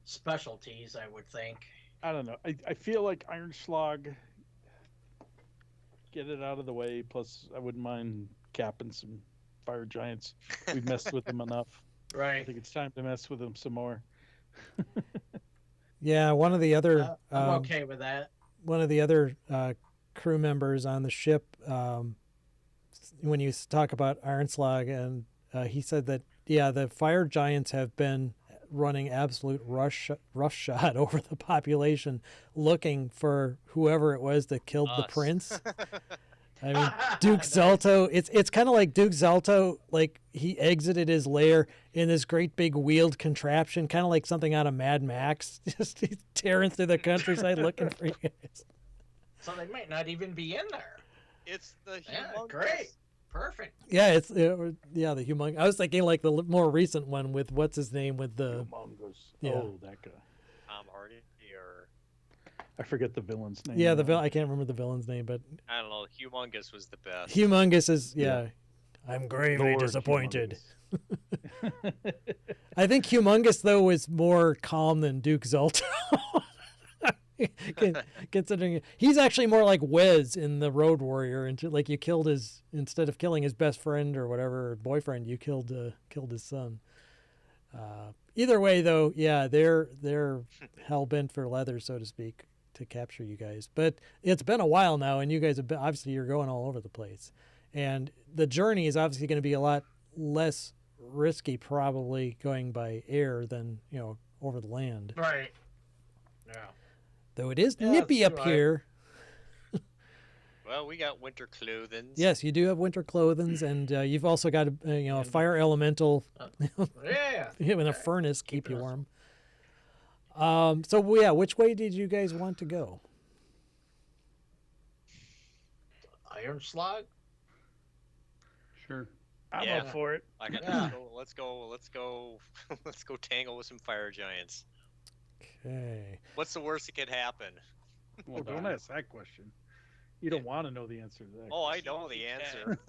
specialties, I would think. I don't know. I feel like Iron Slog, get it out of the way. Plus, I wouldn't mind capping some fire giants. We've messed with them enough. I Right. think it's time to mess with them some more. Yeah, one of the other I'm okay with that. one of the other crew members on the ship, when you talk about Iron Slag, and he said that the fire giants have been running absolute roughshod over the population, looking for whoever it was that killed the Us. prince. I mean, Duke Zalto. It's kind of like Duke Zalto. Like he exited his lair in this great big wheeled contraption, kind of like something out of Mad Max, just tearing through the countryside looking for you guys. So they might not even be in there. It's the Yeah, humongous. great. Perfect. Yeah, it's the humongous. I was thinking like the more recent one with what's his name with the Humongous. yeah. Oh, that guy. Tom Hardy or I forget the villain's name. the now. villain. I can't remember the villain's name, but I don't know. Humongous was the best. humongous is Yeah. I'm gravely Lord disappointed. Humongous. I think humongous though was more calm than Duke Zalto. Considering he's actually more like Wes in the Road Warrior, and like you killed his instead of killing his best friend or whatever or boyfriend, you killed his son. Either way, though, yeah, they're hell bent for leather, so to speak, to capture you guys. But it's been a while now, and you guys have been, obviously you're going all over the place, and the journey is obviously going to be a lot less risky, probably going by air than over the land. Right. Yeah. Though it is Yeah, nippy that's up right. here. Well, we got winter clothing. Yes, you do have winter clothing, and you've also got a fire elemental Yeah. in a furnace keep you warm. So yeah, which way did you guys want to go? Iron Slug. Sure. I'm Yeah. up for it. I got Yeah. let's go let's go tangle with some fire giants. Okay. What's the worst that could happen? Well, don't ask that question. You don't want to know the answer to that. Oh, I question. know the answer.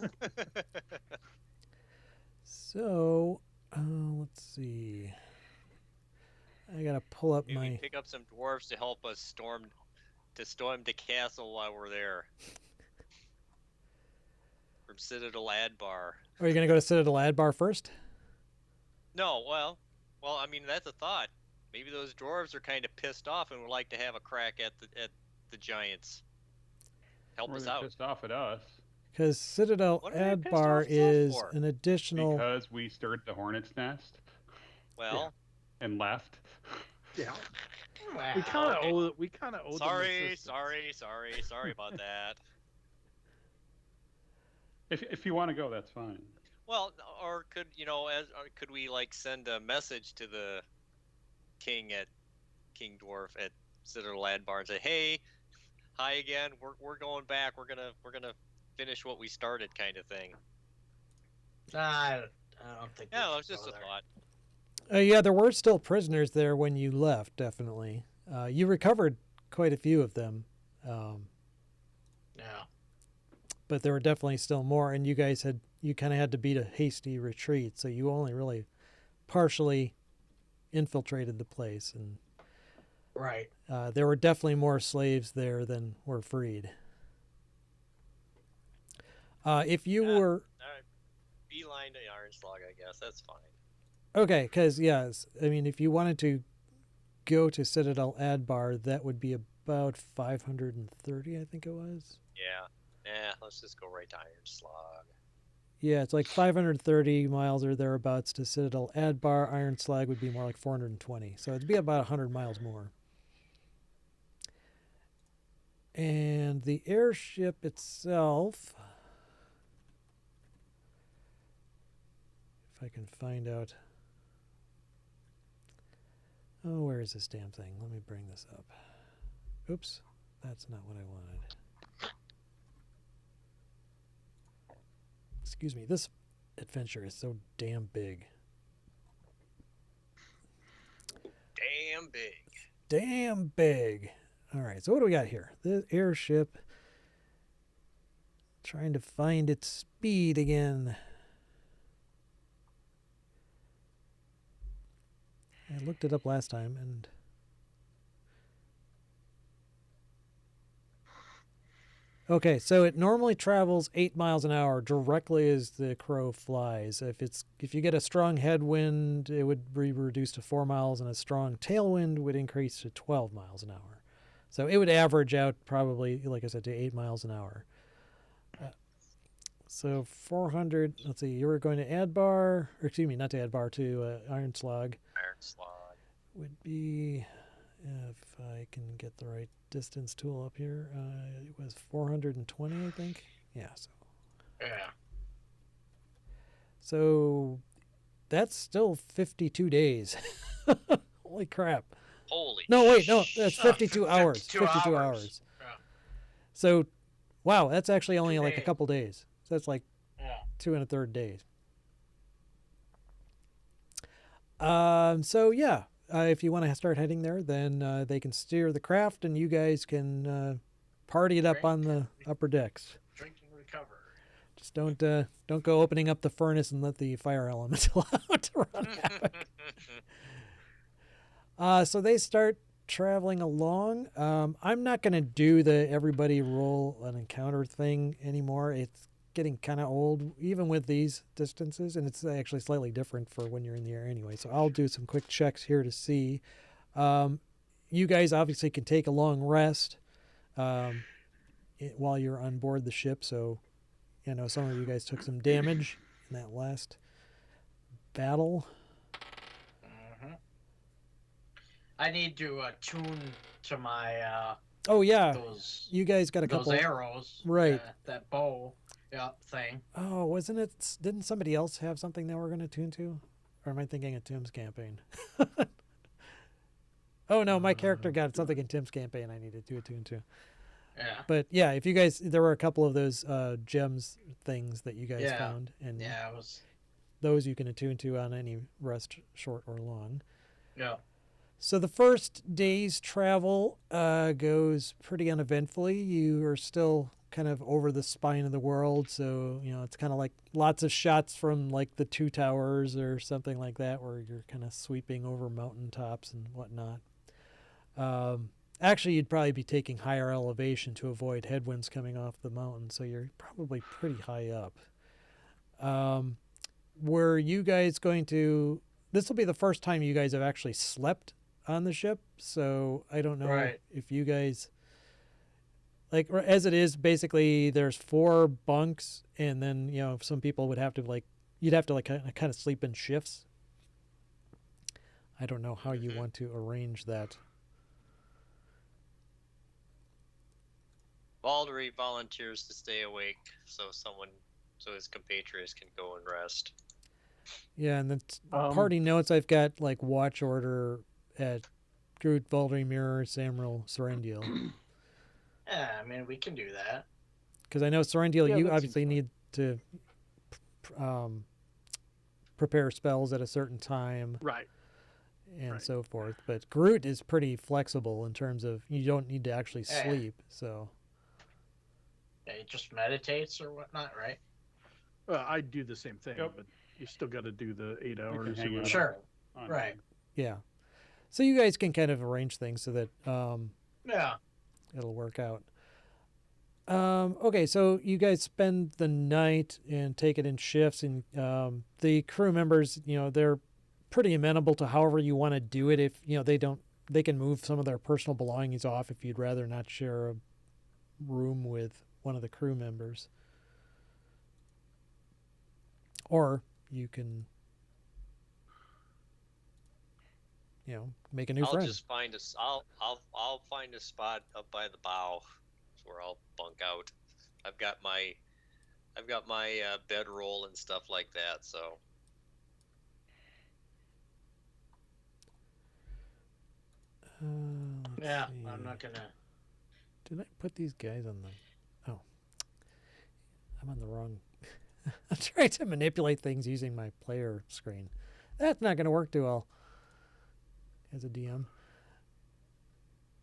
So let's see. I gotta pull up Maybe my. pick up some dwarves to help us storm the castle while we're there. From Citadel Adbar. Are you gonna go to Citadel Adbar first? No, well, Well, I mean, that's a thought. Maybe those dwarves are kind of pissed off and would like to have a crack at the giants. Help Or us they're out. pissed off at us Because Citadel What are they pissed Adbar off at us is for? an additional. because we stirred the hornet's nest Well, and left. Yeah. Wow. We kind of okay. owe. We kind of owe them sorry, assistance. sorry about that. If you want to go, that's fine. Well, or could could we like send a message to the king Dwarf at Citadel Adbar and say, "Hey, hi again. We're going back. We're gonna finish what we started," kind of thing. I don't think. Yeah, we it was should just go a there. thought. Yeah, there were still prisoners there when you left. Definitely, you recovered quite a few of them, Yeah. but there were definitely still more. And you kind of had to beat a hasty retreat, so you only really partially infiltrated the place, and Right. there were definitely more slaves there than were freed. If you Yeah. were All right, beeline to Iron Slug, I guess that's fine. okay, because yes, I mean, if you wanted to go to Citadel Adbar, that would be about 530, I think it was. Yeah, let's just go right to Iron Slug. Yeah, it's like 530 miles or thereabouts to Citadel Adbar. Iron Slag would be more like 420, so it'd be about 100 miles more. And the airship itself, if I can find out. Oh, where is this damn thing? Let me bring this up. Oops, that's not what I wanted. Excuse me, this adventure is so damn big. Damn big. Damn big. All right, so what do we got here? The airship trying to find its speed again. I looked it up last time and okay, so it normally travels 8 miles an hour directly as the crow flies. If you get a strong headwind, it would be reduced to 4 miles, and a strong tailwind would increase to 12 miles an hour. So it would average out probably, like I said, to 8 miles an hour. So 400. Let's see. You were going to Adbar, or excuse me, not to Adbar, to Iron Slug. Iron Slug. Would be, if I can get the right distance tool up here, it was 420, I think. Yeah. Yeah. So that's still 52 days. Holy crap. Holy. No, wait, no, that's Shit. 52 hours. 52 52 hours. hours. Yeah. So, wow, that's actually only 2 like a days. couple days. So that's like Yeah. 2 1/3 days. So yeah, if you want to start heading there, then they can steer the craft, and you guys can party it up on the upper decks. Drink and recover. Just don't go opening up the furnace and let the fire elemental out to run havoc. So they start traveling along. I'm not going to do the everybody roll an encounter thing anymore. It's getting kind of old, even with these distances, and it's actually slightly different for when you're in the air anyway. So I'll do some quick checks here to see. You guys obviously can take a long rest while you're on board the ship. So, you know, some of you guys took some damage in that last battle. I need to tune to my Oh yeah, those you guys got a couple. arrows. Right. That bow. Yeah, thing. Oh, wasn't it? Didn't somebody else have something they were going to tune to? Or am I thinking of Tim's campaign? Oh no, my character got something in Tim's campaign I needed to attune to. Yeah. But yeah, if you guys, there were a couple of those gems things that you guys Yeah. found, and Yeah, it was. those you can attune to on any rest, short or long. Yeah. So the first day's travel goes pretty uneventfully. You are still kind of over the spine of the world, so you know it's kind of like lots of shots from like the two towers or something like that, where you're kind of sweeping over mountaintops and whatnot. Actually, you'd probably be taking higher elevation to avoid headwinds coming off the mountain, so you're probably pretty high up. Were you guys going to? this will be the first time you guys have actually slept on the ship, so I don't know Right. if you guys like as it is. Basically, there's 4 bunks, and then some people would have to you'd have to kind of sleep in shifts. I don't know how you want to arrange that. Baldry volunteers to stay awake so his compatriots can go and rest. Yeah, and then Um, party notes. I've got like watch order at Groot, Baldry, Mirror, Samuel, Serendial. Yeah, I mean we can do that. Because I know Serendial, Yeah, you that seems obviously fine. need to prepare spells at a certain time Right. and Right. so forth. But Groot is pretty flexible in terms of you don't need to actually Yeah. sleep. So Yeah, he just meditates or whatnot, right? I do the same thing, Yep. but you still got to do the 8 You can hours. hang or out whatever. Sure. on Right. yeah, so you guys can kind of arrange things so that Yeah. it'll work out. Okay, so you guys spend the night and take it in shifts, and the crew members, they're pretty amenable to however you want to do it. If they can move some of their personal belongings off if you'd rather not share a room with one of the crew members, or you can, make a new I'll friend. just find a. I'll find a spot up by the bow, where I'll bunk out. I've got my bedroll and stuff like that. So Let's Yeah. see. I'm not gonna. Did I put these guys on the... Oh. I'm on the wrong... I'm trying to manipulate things using my player screen. That's not going to work too well as a DM.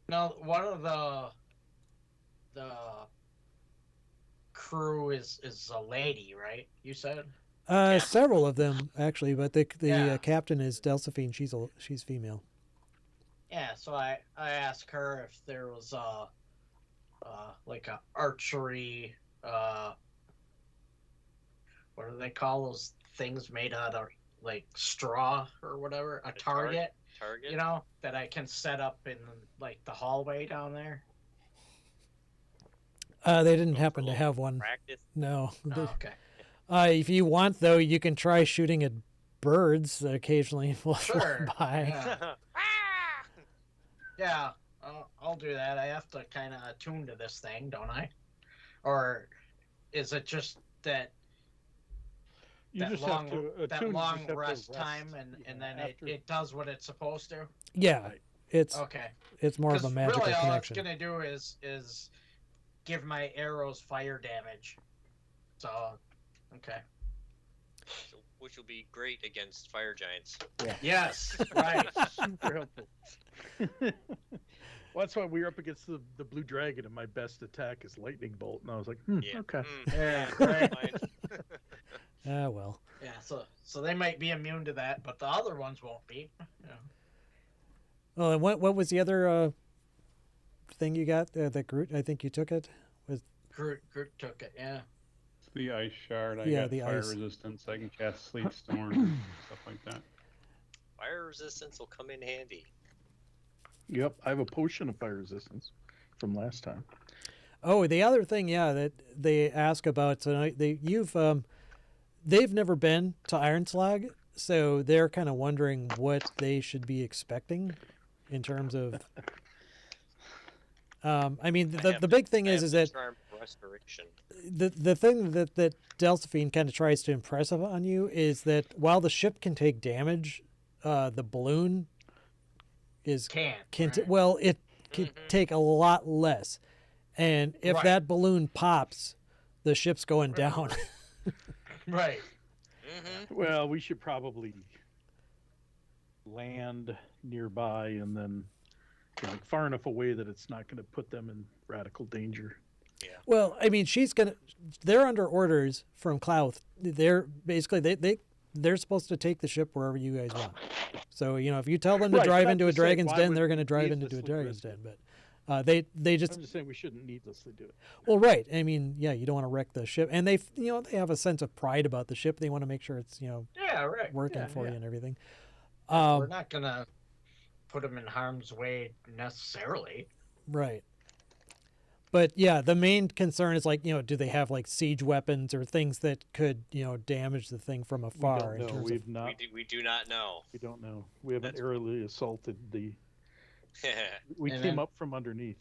No, one of the crew is a lady, right? You said. Several of them, actually, but the Yeah. captain is Delphine. She's female. Yeah, so I asked her if there was like a archery what do they call those things made out of like straw or whatever, a target, target. that I can set up in like the hallway down there. They didn't Go for happen a to little have one. Practice. No. Oh, okay. If you want, though, you can try shooting at birds that occasionally will fly Sure. by. Yeah. Yeah, I'll do that. I have to kind of attune to this thing, don't I? Or is it just that You that just long have to that attune, you long just have to rest time, and then after- it does what it's supposed to? Yeah, it's Okay. more of a 'Cause magical really, all connection. it's gonna do is give my arrows fire damage. So, okay. Which will be great against fire giants. Yes, right. Super helpful. Well, that's why we were up against the blue dragon, and my best attack is lightning bolt, and I was like, Yeah. okay. Yeah, right. Fine. Ah, well. Yeah, so they might be immune to that, but the other ones won't be. Yeah. Oh, and what was the other thing you got? The Groot, I think you took it. Groot took it. Yeah. It's the ice shard. I Yeah, got the fire ice. resistance. I can cast sleep storm, stuff like that. Fire resistance will come in handy. Yep, I have a potion of fire resistance from last time. Oh, the other thing, yeah, that they ask about tonight. They've never been to Ironslag, so they're kind of wondering what they should be expecting in terms of. I mean, the big thing is that Charm restoration. the thing that Delphine kind of tries to impress on you is that while the ship can take damage, the balloon Can't. right? well, it can take a lot less, and if Right. that balloon pops, the ship's going down. Right. Mm-hmm. Well, we should probably land nearby and then like far enough away that it's not going to put them in radical danger. Well, I mean, they're under orders from Clouth. They're basically they're supposed to take the ship wherever you guys want. So if you tell them to Right, drive but I'm into a just saying, dragon's why den, would they're going to we drive into a needlessly dragon's risk den. it? But they just I'm just saying we shouldn't needlessly do it. well, right. I mean, yeah, you don't want to wreck the ship, and they have a sense of pride about the ship. They want to make sure it's Yeah. Right. working yeah, for yeah. you and everything. We're not gonna put them in harm's way necessarily. Right. But yeah, the main concern is like, do they have like siege weapons or things that could, damage the thing from afar? We don't know. We've not. We do not know. We don't know. We haven't That's- aerially assaulted the. We And came then- up from underneath.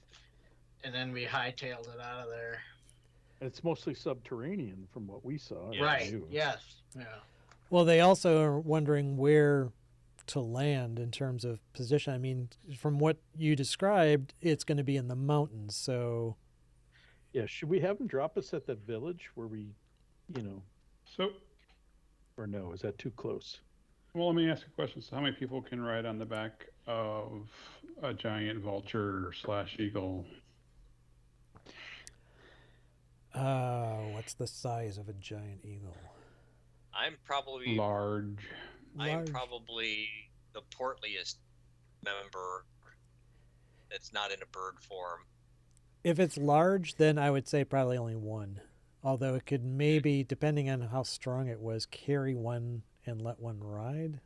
And then we hightailed it out of there. It's mostly subterranean from what we saw. in the Right. news. Yes. Yeah. Well, they also are wondering where to land in terms of position. I mean, from what you described, it's going to be in the mountains. So, Yeah. Should we have them drop us at that village where we, So, or no? Is that too close? well, let me ask a question. So, how many people can ride on the back of a giant vulture / eagle? what's the size of a giant eagle? I'm probably Large. Large. the portliest member that's not in a bird form. If it's large, then I would say probably only one. Although it could maybe, depending on how strong it was, carry one and let one ride.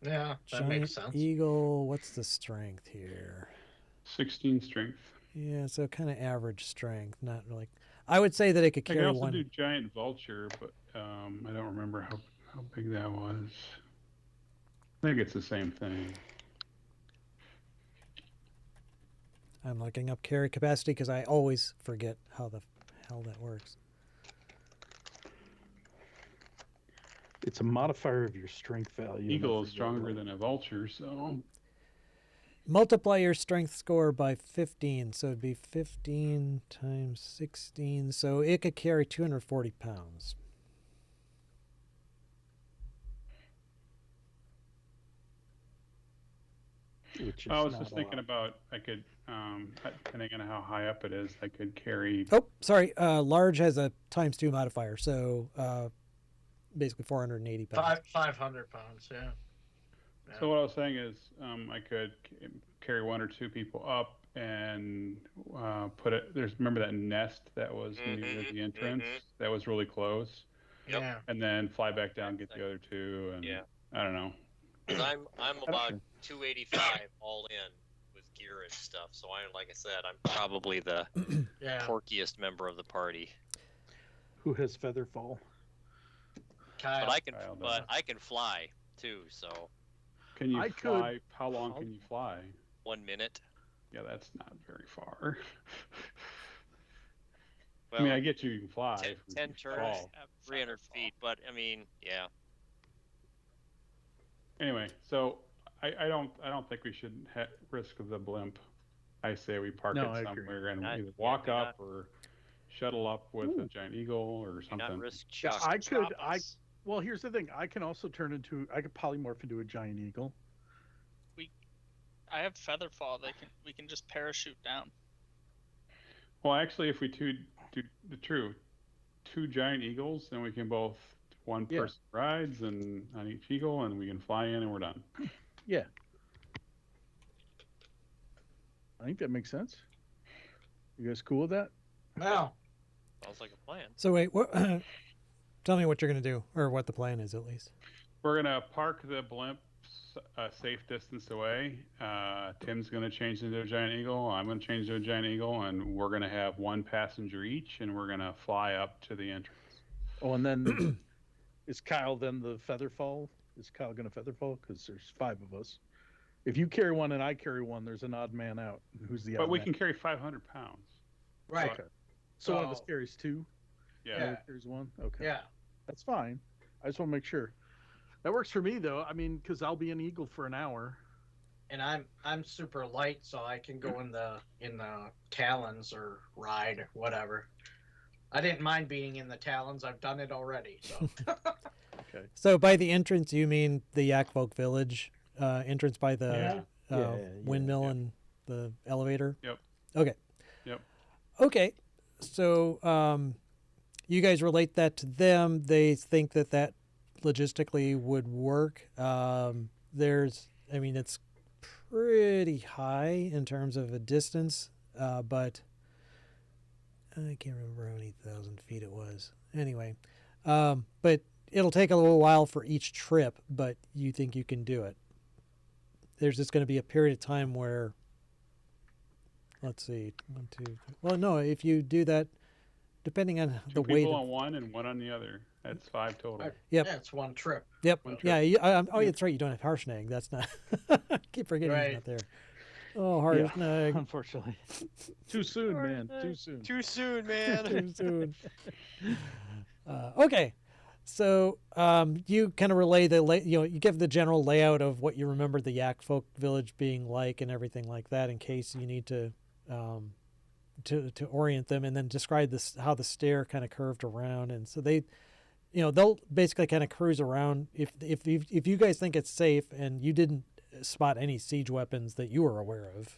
Yeah, that Giant makes sense. eagle, what's the strength here? 16 strength. Yeah, so kind of average strength, not really. I would say that it could I can carry also one. do giant vulture, but I don't remember how big that was. I think it's the same thing. I'm looking up carry capacity because I always forget how the hell that works. It's a modifier of your strength value. Eagle is stronger than a vulture, so Multiply your strength score by 15, so it'd be 15 times 16, so it could carry 240 pounds. Which is I was not just a thinking lot. about I could, depending on how high up it is, I could carry. Oh, sorry, large has a times 2 modifier, so basically 480 pounds. 500 pounds. Yeah. So what I was saying is, I could carry 1 or 2 people up and put it. Remember that nest that was near the entrance that was really close, Yep. Yeah. and then fly back down, get the other 2, and Yeah. I don't know. 'Cause I'm about 285 all in with gear and stuff. So like I said, I'm probably the Yeah. porkiest member of the party. Who has feather fall? Kyle. But I can fly too. So Can you I could- fly? How long can you fly? 1 minute. Yeah, that's not very far. Well, I mean, I get you can fly. 10 if you turns. fall. 300 feet. But I mean, yeah. Anyway, so I don't think we should risk the blimp. I say we park No, I it agree. somewhere and Not- either walk yeah, up or shuttle up with a giant eagle or Do not something. risk Yeah, Chuck. I Drop could. us. Well, here's the thing. I can also I could polymorph into a giant eagle. I have feather fall. We can just parachute down. Well, actually, if we do the two giant eagles, then we can both one Yeah. person rides and on each eagle, and we can fly in, and we're done. Yeah. I think that makes sense. You guys cool with that? Now, Sounds like a plan. So wait, what, tell me what you're going to do, or what the plan is at least. We're gonna park the blimp a safe distance away. Tim's gonna change into a giant eagle. I'm gonna change to a giant eagle, and we're gonna have one passenger each, and we're gonna fly up to the entrance. Oh, and then is Kyle then the feather fall? Is Kyle going to feather fall? Because there's 5 of us. If you carry one and I carry one, there's an odd man out. Who's the But odd we man? can carry 500 pounds. right. Okay. So one of us So- carries 2. Yeah. The other carries 1. Okay. Yeah. That's fine. I just want to make sure. That works for me though. I mean, because I'll be an eagle for an hour. And I'm super light, so I can go in the talons or ride or whatever. I didn't mind being in the talons. I've done it already. So So by the entrance, you mean the Yakvolk village entrance by the Yeah. windmill and the elevator? Yep. Okay. Yep. Okay. So you guys relate that to them. They think that logistically would work. It's pretty high in terms of a distance, but I can't remember how many thousand feet it was. Anyway, but it'll take a little while for each trip, but you think you can do it. There's just going to be a period of time where, let's see, 1, 2, 3. Well, no, if you do that, depending on Two the way. people on one and one on the other. That's 5 total. Yep. Yeah, it's one trip. Yep. One trip. Yeah. Oh, that's right. You don't have Harshnag. That's not. Keep forgetting he's Right. not there. Oh, Yeah. Harshnag. Unfortunately, too soon, man. Too soon. Too soon, man. Too soon. Okay. So you kind of relay you give the general layout of what you remember the Yak folk village being like and everything like that, in case you need to orient them, and then describe this how the stair kind of curved around, and so they, they'll basically kind of cruise around if you guys think it's safe and you didn't spot any siege weapons that you were aware of.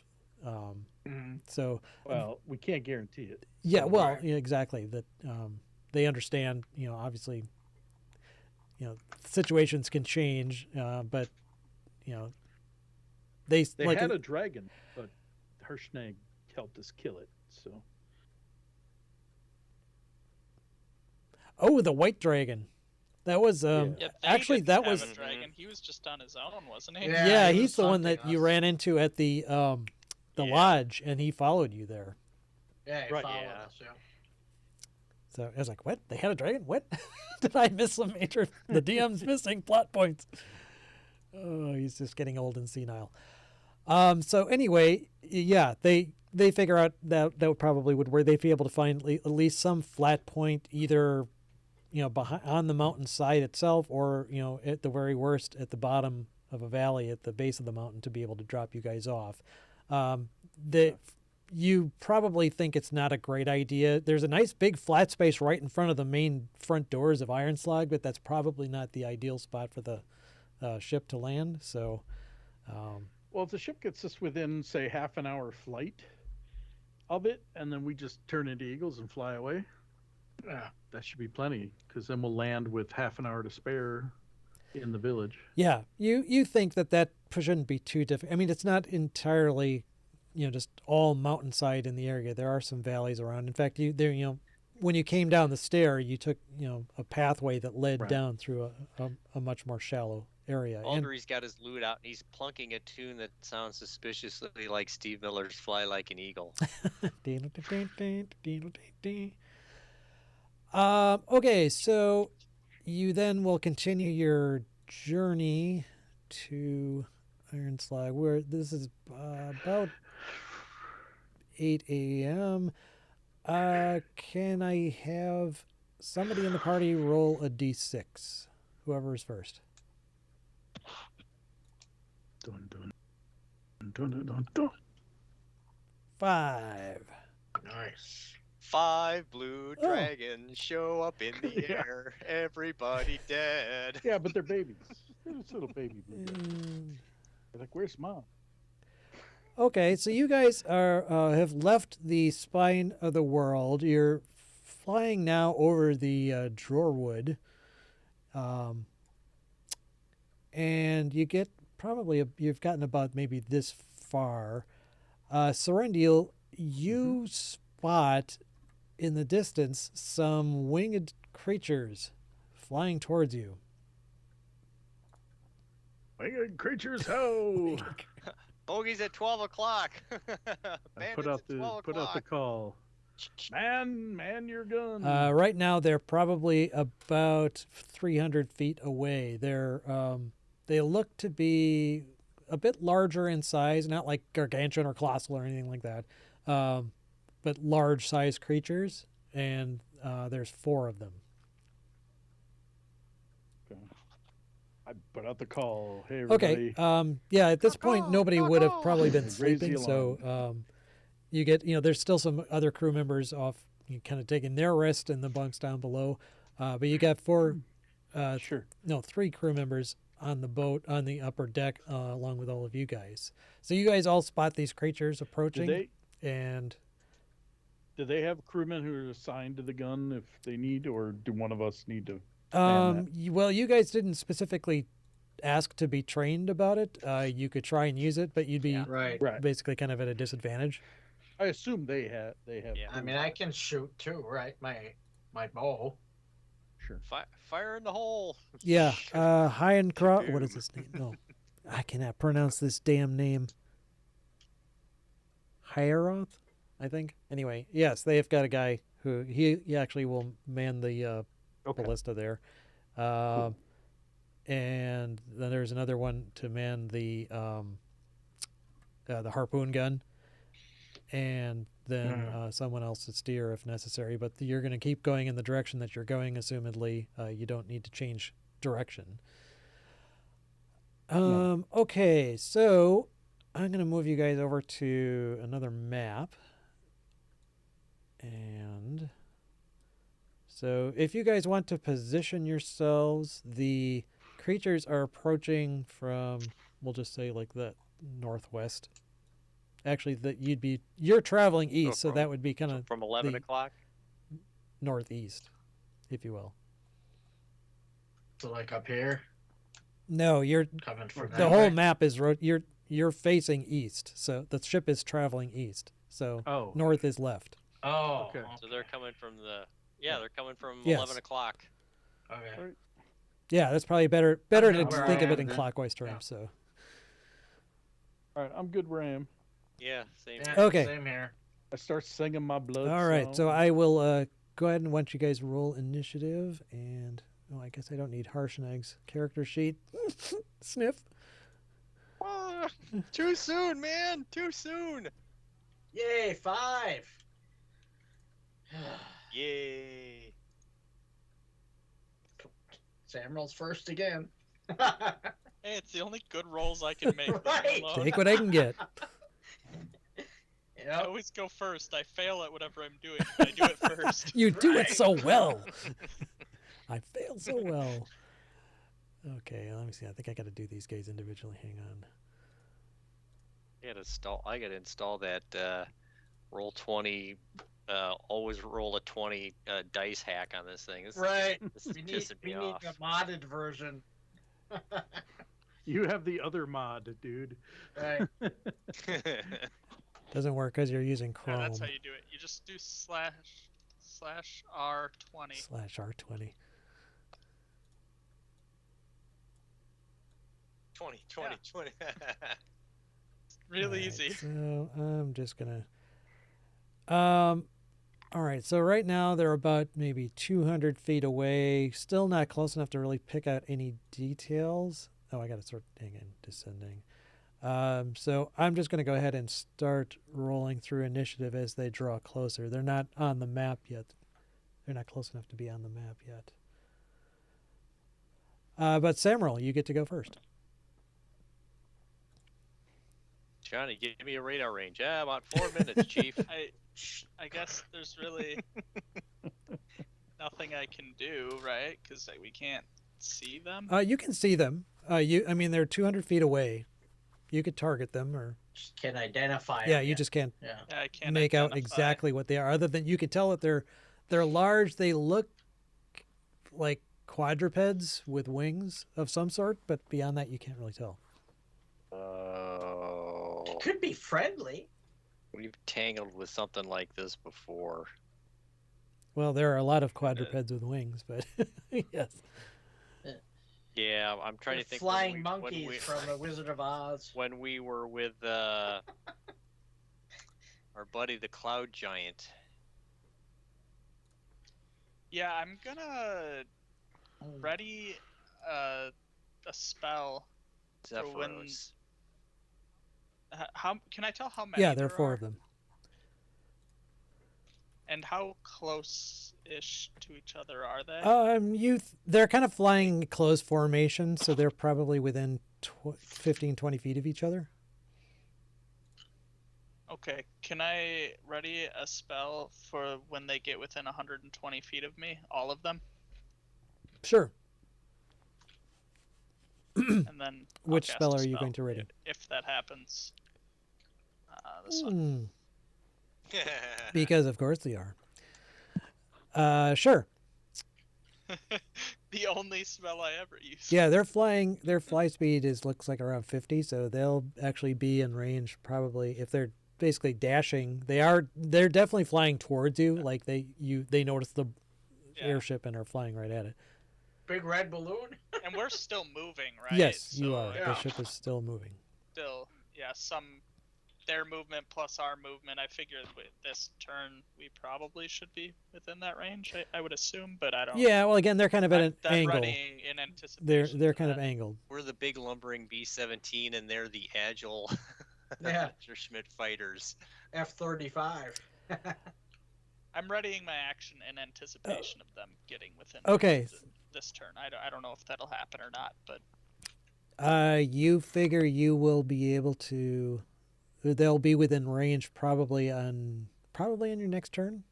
So Well, we can't guarantee it. yeah, So- well, yeah, exactly. That they understand. Obviously, situations can change, but they like had a dragon, but Harshnag helped us kill it. So oh, the white dragon. That was Yeah. Yeah, they actually didn't that have was a dragon. He was just on his own, wasn't he? Yeah. yeah. he He's was the one that hunting you us. ran into at the Yeah. lodge, and he followed you there. Yeah, he Right, followed yeah. us. Yeah. So I was like, what? They had a dragon? What? Did I miss some major? The DM's missing plot points. Oh, he's just getting old and senile. So anyway, yeah, they figure out that probably would where they'd be able to find at least some flat point, either behind on the mountain side itself, or at the very worst at the bottom of a valley at the base of the mountain to be able to drop you guys off. You probably think it's not a great idea. There's a nice big flat space right in front of the main front doors of Ironslag, but that's probably not the ideal spot for the ship to land. So, well, if the ship gets us within, say, half an hour flight of it, and then we just turn into eagles and fly away, Yeah. that should be plenty. Because then we'll land with half an hour to spare in the village. yeah, you think that shouldn't be too difficult. I mean, it's not entirely, just all mountainside in the area. There are some valleys around. In fact, when you came down the stair, you took, a pathway that led Right. down through a much more shallow area. And- Aldery's got his lute out and he's plunking a tune that sounds suspiciously like Steve Miller's "Fly Like an Eagle." Okay, so you then will continue your journey to Ironslag, where this is about 8 a.m. Can I have somebody in the party roll a d6? Whoever is first. Dun, dun, dun, dun, dun, dun. 5. Nice. 5 blue Oh. dragons show up in the Yeah. air. Everybody dead. Yeah, but they're babies. They're just little baby blue dragons. Mm, They're like, where's mom? Okay, so you guys have left the spine of the world. You're flying now over the Drorewood, and you get you've gotten about maybe this far. Serendil, you spot in the distance some winged creatures flying towards you. Winged creatures, ho! Bogey's at 12 o'clock. I Bandits put out at the 12 put out the o'clock. call. Man your gun. Right now, they're probably about 300 feet away. They look to be a bit larger in size, not like gargantuan or colossal or anything like that, but large-sized creatures, and there's 4 of them. I put out the call. Hey, everybody. Okay. Yeah. At this point, nobody would have probably been Raise the sleeping, so you get there's still some other crew members off, kind of taking their rest in the bunks down below, but you got 4. Sure. No, 3 crew members on the boat on the upper deck, along with all of you guys. So you guys all spot these creatures approaching, and Do they have crewmen who are assigned to the gun if they need, or do one of us need to? Man well, you guys didn't specifically ask to be trained about it. You could try and use it, but you'd be Right. Right. basically kind of at a disadvantage. I assume they have. They have. Yeah. I mean, I can shoot too, right? My bow. Sure. Fire in the hole. Yeah, Hyancroft. What Boom. is his name? No, I cannot pronounce this damn name. Hieroth, I think. Anyway, yes, they've got a guy who he actually will man the Okay. ballista there, and then there's another one to man the harpoon gun, and then someone else to steer if necessary. But you're going to keep going in the direction that you're going. Assumedly, you don't need to change direction. Okay, so I'm going to move you guys over to another map. And so if you guys want to position yourselves, the creatures are approaching from, we'll just say like the northwest. Actually, you're traveling east, so from- that would be kind of From 11 the- o'clock. northeast, if you will. So like up here, No, you're coming from the that whole way. map is you're facing east, so the ship is traveling east. So Oh. north is left. Oh, Okay. So they're coming from they're coming from Yes. 11 o'clock. okay. Yeah, that's probably better to know where think I of it am in then. clockwise terms. Yeah. So All right, I'm good where I am. Yeah, same. Yeah, Okay. Same here. I start singing my blood. all right, so song. I will go ahead and want you guys roll initiative, and I guess I don't need Harshnag's character sheet. Sniff. Ah, too soon, man. Too soon. Yay, 5. Yay. Sam rolls first again. Hey, it's the only good rolls I can make. Leave me Right. alone. Take what I can get. I Yep. always go first. I fail at whatever I'm doing. But I do it first. You do it Right. so well. I fail so well. Okay, let me see. I think I got to do these guys individually. Hang on. I gotta install that roll 20. Always roll a 20 dice hack on this thing. Right. This is We need, pissing me we need off. a modded version. You have the other mod, dude. Right. Doesn't work because you're using No, Chrome that's how you do it. You just do //R20. /R20. 20. Really Alright, easy. So I'm just gonna. All right. So right now they're about maybe 200 feet away. Still not close enough to really pick out any details. Oh, I got to start. Hang on, descending. So I'm just gonna go ahead and start rolling through initiative as they draw closer. They're not on the map yet. They're not close enough to be on the map yet. But Samuel, you get to go first. Johnny, give me a radar range. Yeah, about 4 minutes, Chief. I guess there's really nothing I can do, right? Because we can't see them. You can see them. I mean, they're 200 feet away. You could target them, or Just can identify. yeah, them you yet. just can't Yeah, I can't make out identify. exactly what they are. Other than you can tell that they're large. They look like quadrupeds with wings of some sort, but beyond that, you can't really tell. Oh, Could be friendly. we've tangled with something like this before. Well, there are a lot of quadrupeds with wings, but yes. Yeah, I'm trying They're to think. flying when monkeys we, from the Wizard of Oz. when we were with our buddy the Cloud Giant. Yeah, I'm gonna ready a spell. For when- Zephyros. How can I tell how many? Yeah, there are 4 of them. And how close-ish to each other are they? They're kind of flying in close formation, so they're probably within 15, 20 feet of each other. Okay, can I ready a spell for when they get within 120 feet of me? All of them, Sure. and then I'll Which cast spell a are you going to ready? If that happens, this one. Because of course they are. Sure. The only spell I ever use. Yeah, they're flying. Their fly speed looks like around 50, so they'll actually be in range probably if they're basically dashing. They're definitely flying towards you. Like they notice Yeah. airship and are flying right at it. Big red balloon. And we're still moving, right? Yes, you So are. Yeah. The ship is still moving. Still, yeah, their movement plus our movement. I figured with this turn we probably should be within that range. I would assume, but I don't. Yeah, well, again, they're kind of at an I'm angle. ready in anticipation. They're to kind of that. angled. We're the big lumbering B-17, and they're the agile Yeah. Schmidt fighters. F-35. I'm readying my action in anticipation of them getting within Okay. this turn. I don't know if that'll happen or not, but You figure you will be able to. They'll be within range probably on your next turn.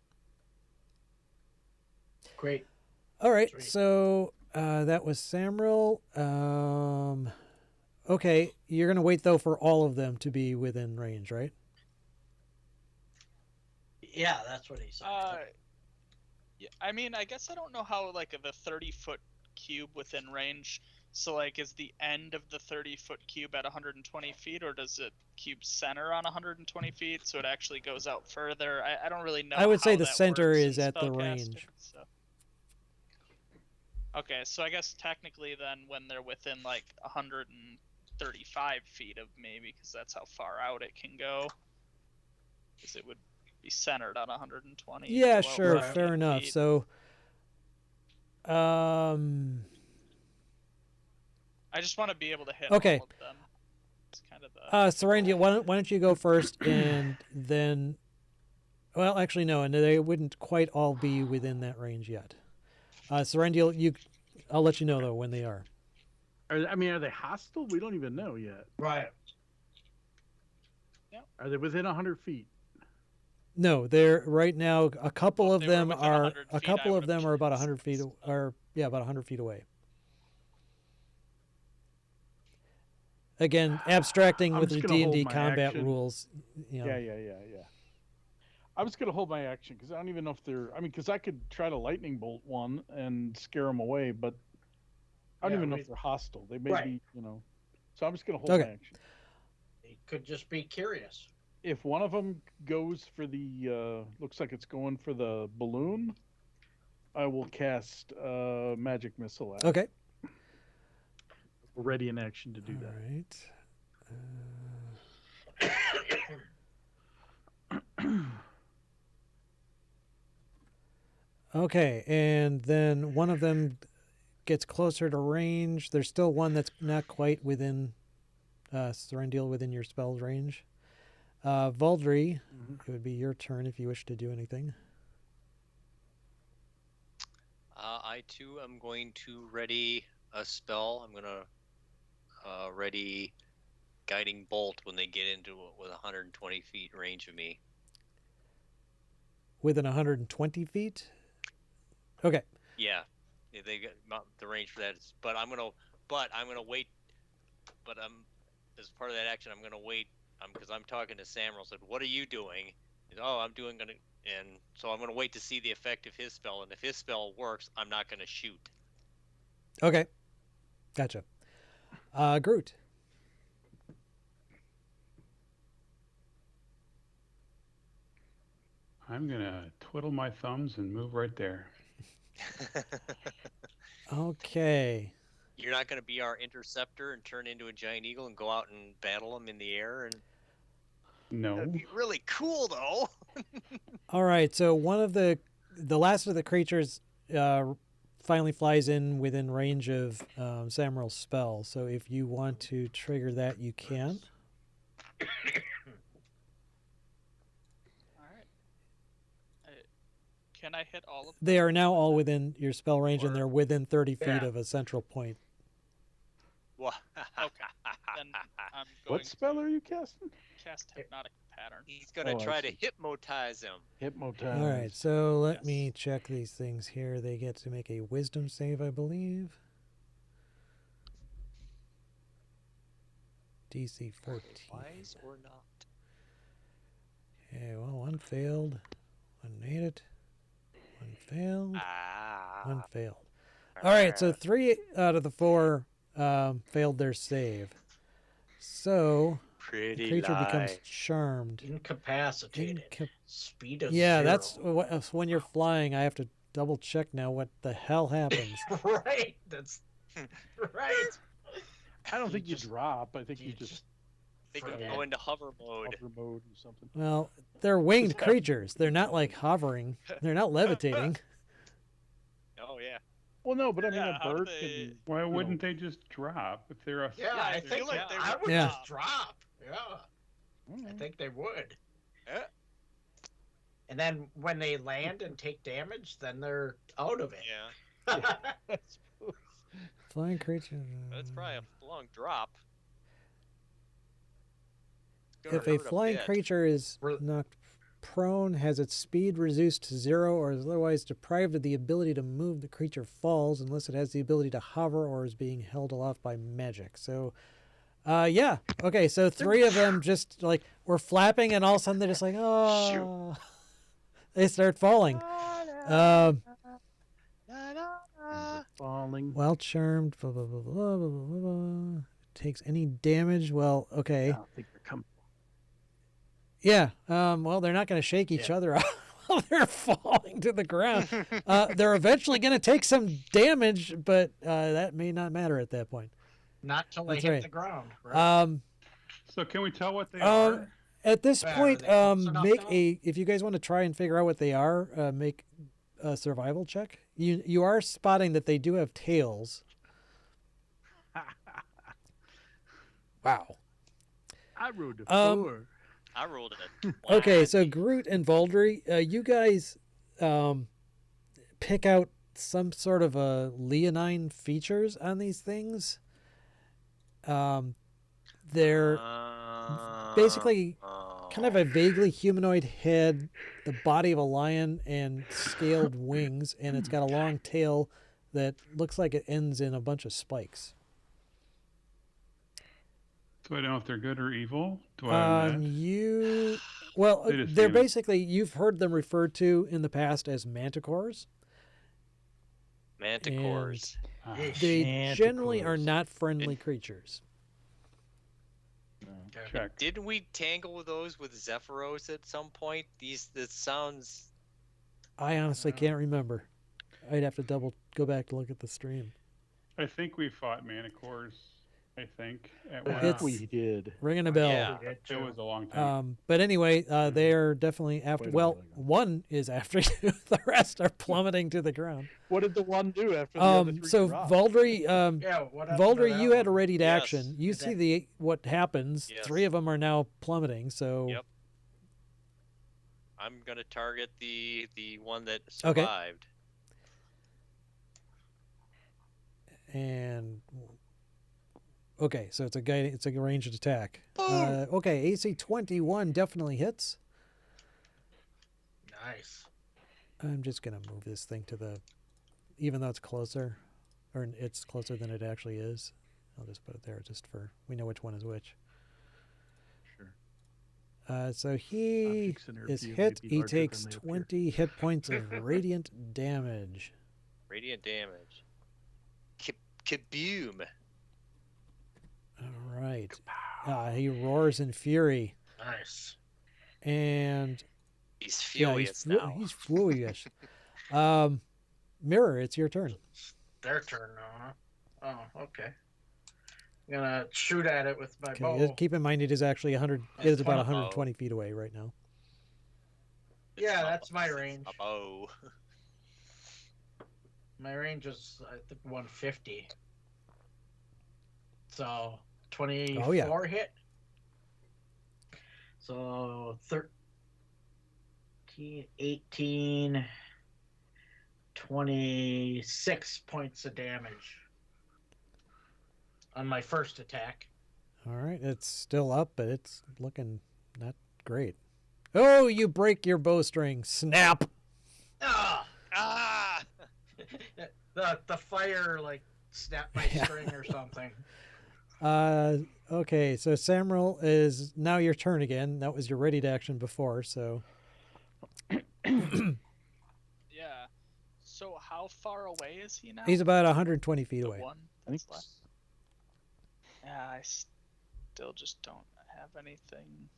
Great. All right, Sweet. so that was Samril. Okay, you're gonna wait though for all of them to be within range, right? Yeah, that's what he said. yeah, I mean, I guess I don't know how like the 30-foot cube within range. So like, is the end of the 30-foot cube at 120 feet, or does it cube center on 120 feet, so it actually goes out further? I don't really know. I would say how the that center works is in at the spellcasting, range. So. Okay, so I guess technically then, when they're within like 135 feet of me, because that's how far out it can go, because it would be centered on 120. Yeah, below sure, 15 fair enough. feet. So, I just want to be able to hit Okay. all of them. It's kind of the Sarandia, why don't you go first, and then, well, actually no, and they wouldn't quite all be within that range yet. Sarandia, I'll let you know though when they are. Are they hostile? We don't even know yet. Right. Are they within 100 feet? No, they're right now. A couple Well, of if they were them within are. 100 A feet, couple I of them are about would've 100 feet, chosen or yeah, about 100 feet away. Again, abstracting I'm with just the gonna hold D&D my combat action. rules. You know. Yeah. I was gonna hold my action because I don't even know if they're. I mean, because I could try to lightning bolt one and scare them away, but I don't Yeah, even know if they're hostile. They may Right. be, So I'm just gonna hold Okay. my action. He could just be curious. If one of them goes for the, looks like it's going for the balloon, I will cast magic missile. At it. Okay. Ready in action to do All that. right. Okay, and then one of them gets closer to range. There's still one that's not quite within Serendil within your spell's range. Valdry, it would be your turn if you wish to do anything. I too am going to ready a spell. I'm gonna ready guiding bolt when they get into it with 120 feet range of me. Within 120 feet? Okay. Yeah, they get the range for that. But I'm gonna wait. But as part of that action, I'm gonna wait. Because I'm talking to Samuel. Said, "What are you doing?" And, I'm so I'm gonna wait to see the effect of his spell. And if his spell works, I'm not gonna shoot. Okay. Gotcha. Groot. I'm gonna twiddle my thumbs and move right there. Okay. You're not gonna be our interceptor and turn into a giant eagle and go out and battle them in the air. And No. that'd be really cool, though. All right. So one of the last of the creatures finally flies in within range of Samuel's spell. So if you want to trigger that, you can. All right. Can I hit all of them? They are now all within your spell range, and Or- they're within 30 feet Yeah. of a central point. What? Then I'm going What spell are you casting? to cast Hypnotic Pattern. He's gonna Oh, I try to see. hypnotize him. Hypnotize. All right. So let Yes. me check these things here. They get to make a wisdom save, I believe. DC 14. Wise or not? Okay, well, one failed. One made it. One failed. One failed. All right, so 3 out of the 4 failed their save. So the Pretty creature becomes lie. charmed. Incapacitated. Speed of Yeah, zero. that's when you're flying. I have to double check now what the hell happens. Right. That's right. I don't think you just- drop. I think you just They can forget. go into hover mode. hover mode or something. Well, they're winged creatures. They're not like hovering. They're not levitating. Oh yeah. Well, no, but I mean Yeah, a how do bird they- can. Why wouldn't they just drop if they're a? Yeah, I I feel think like they I would would Yeah. just drop. Yeah, I think they would. Yeah. And then when they land and take damage, then they're out of it. Yeah. Flying creature. That's probably a long drop. It's If gonna a hurt flying bit. creature is Re- knocked prone, has its speed reduced to 0, or is otherwise deprived of the ability to move, the creature falls unless it has the ability to hover or is being held aloft by magic. So, yeah. Okay, so 3 of them just like were flapping, and all of a sudden they're just like, oh, they start falling. Falling. Well charmed. Blah, blah, blah, blah, blah, blah, blah. Takes any damage. Well, okay. I don't think they're coming. Yeah. Well, they're not going to shake each other out while they're falling to the ground. They're eventually going to take some damage, but that may not matter at that point. Not till they That's hit right. the ground. Right? So can we tell what they Um, are? At this Yeah, are point, they close enough make now? if you guys want to try and figure out what they are, make a survival check. You are spotting that they do have tails. Wow. I rode the Um, floor. I rolled it. Okay, so Groot and Voldry, you guys pick out some sort of a leonine features on these things. They're basically kind of a vaguely humanoid head, the body of a lion, and scaled wings, and it's got a long tail that looks like it ends in a bunch of spikes. So I don't know if they're good or evil. Do I know that? Well, They just they're seem- basically, you've heard them referred to in the past as manticores. Manticores. Ah, They generally are Manticores. not friendly creatures. check. Didn't we tangle with those with Zephyros at some point? This sounds. I honestly Yeah. can't remember. I'd have to go back to look at the stream. I think we fought Manicores. I think at I one. It's- think we did. Ringing a bell. Yeah. We did It too. was a long time. But anyway, they're definitely after. Quite a Well, while ago. one is after you. The rest are plummeting to the ground. What did the one do after the other three So dropped? Voldry, Yeah, what happened to Voldry, that you had a one? readied Yes. action. You And see then- what happens. Yes. 3 of them are now plummeting. So Yep. I'm gonna target the one that Okay. survived. and okay, so it's a guy. It's a ranged attack. Okay, AC 21 definitely hits. Nice. I'm just gonna move this thing to the, even though it's closer, or it's closer than it actually is. I'll just put it there just for we know which one is which. Sure. So he Objects in her is view may hit. be He larger takes than they appear. 20 hit points of radiant damage. Radiant damage. Kaboom! All right. He roars in fury, Nice. and He's yeah, furious now. he's furious. Mirror, it's your turn. Their turn now, huh? Oh, okay. I'm gonna shoot at it with my Okay, bow. keep in mind it is actually 100. It That's is about 20. 120 feet away right now. It's Yeah, a- that's my it's range. A bow. My range is I think 150. So 24 Oh, yeah. hit. So 13, 18, 26 points of damage on my first attack. All right, it's still up, but it's looking not great. Oh, you break your bowstring. Snap. Ah! Ah! The fire like snapped my Yeah. string or something. Okay, so Samuel is now your turn again. That was your readied action before, so Yeah. So how far away is he now? he's about 120 feet the away. one I think that's left. Yeah, I still just don't have anything.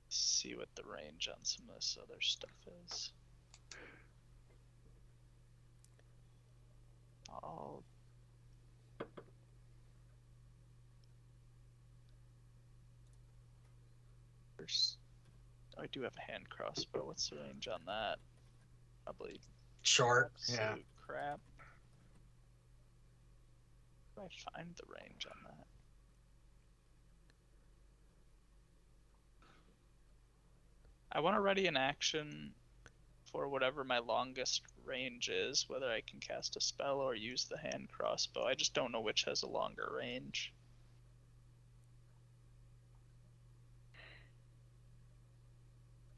See what the range on some of this other stuff is. horse. I do have a hand crossbow. What's the range on that? Probably Short. Yeah. absolute crap. Where do I find the range on that? I want to ready an action for whatever my longest range is, whether I can cast a spell or use the hand crossbow. I just don't know which has a longer range.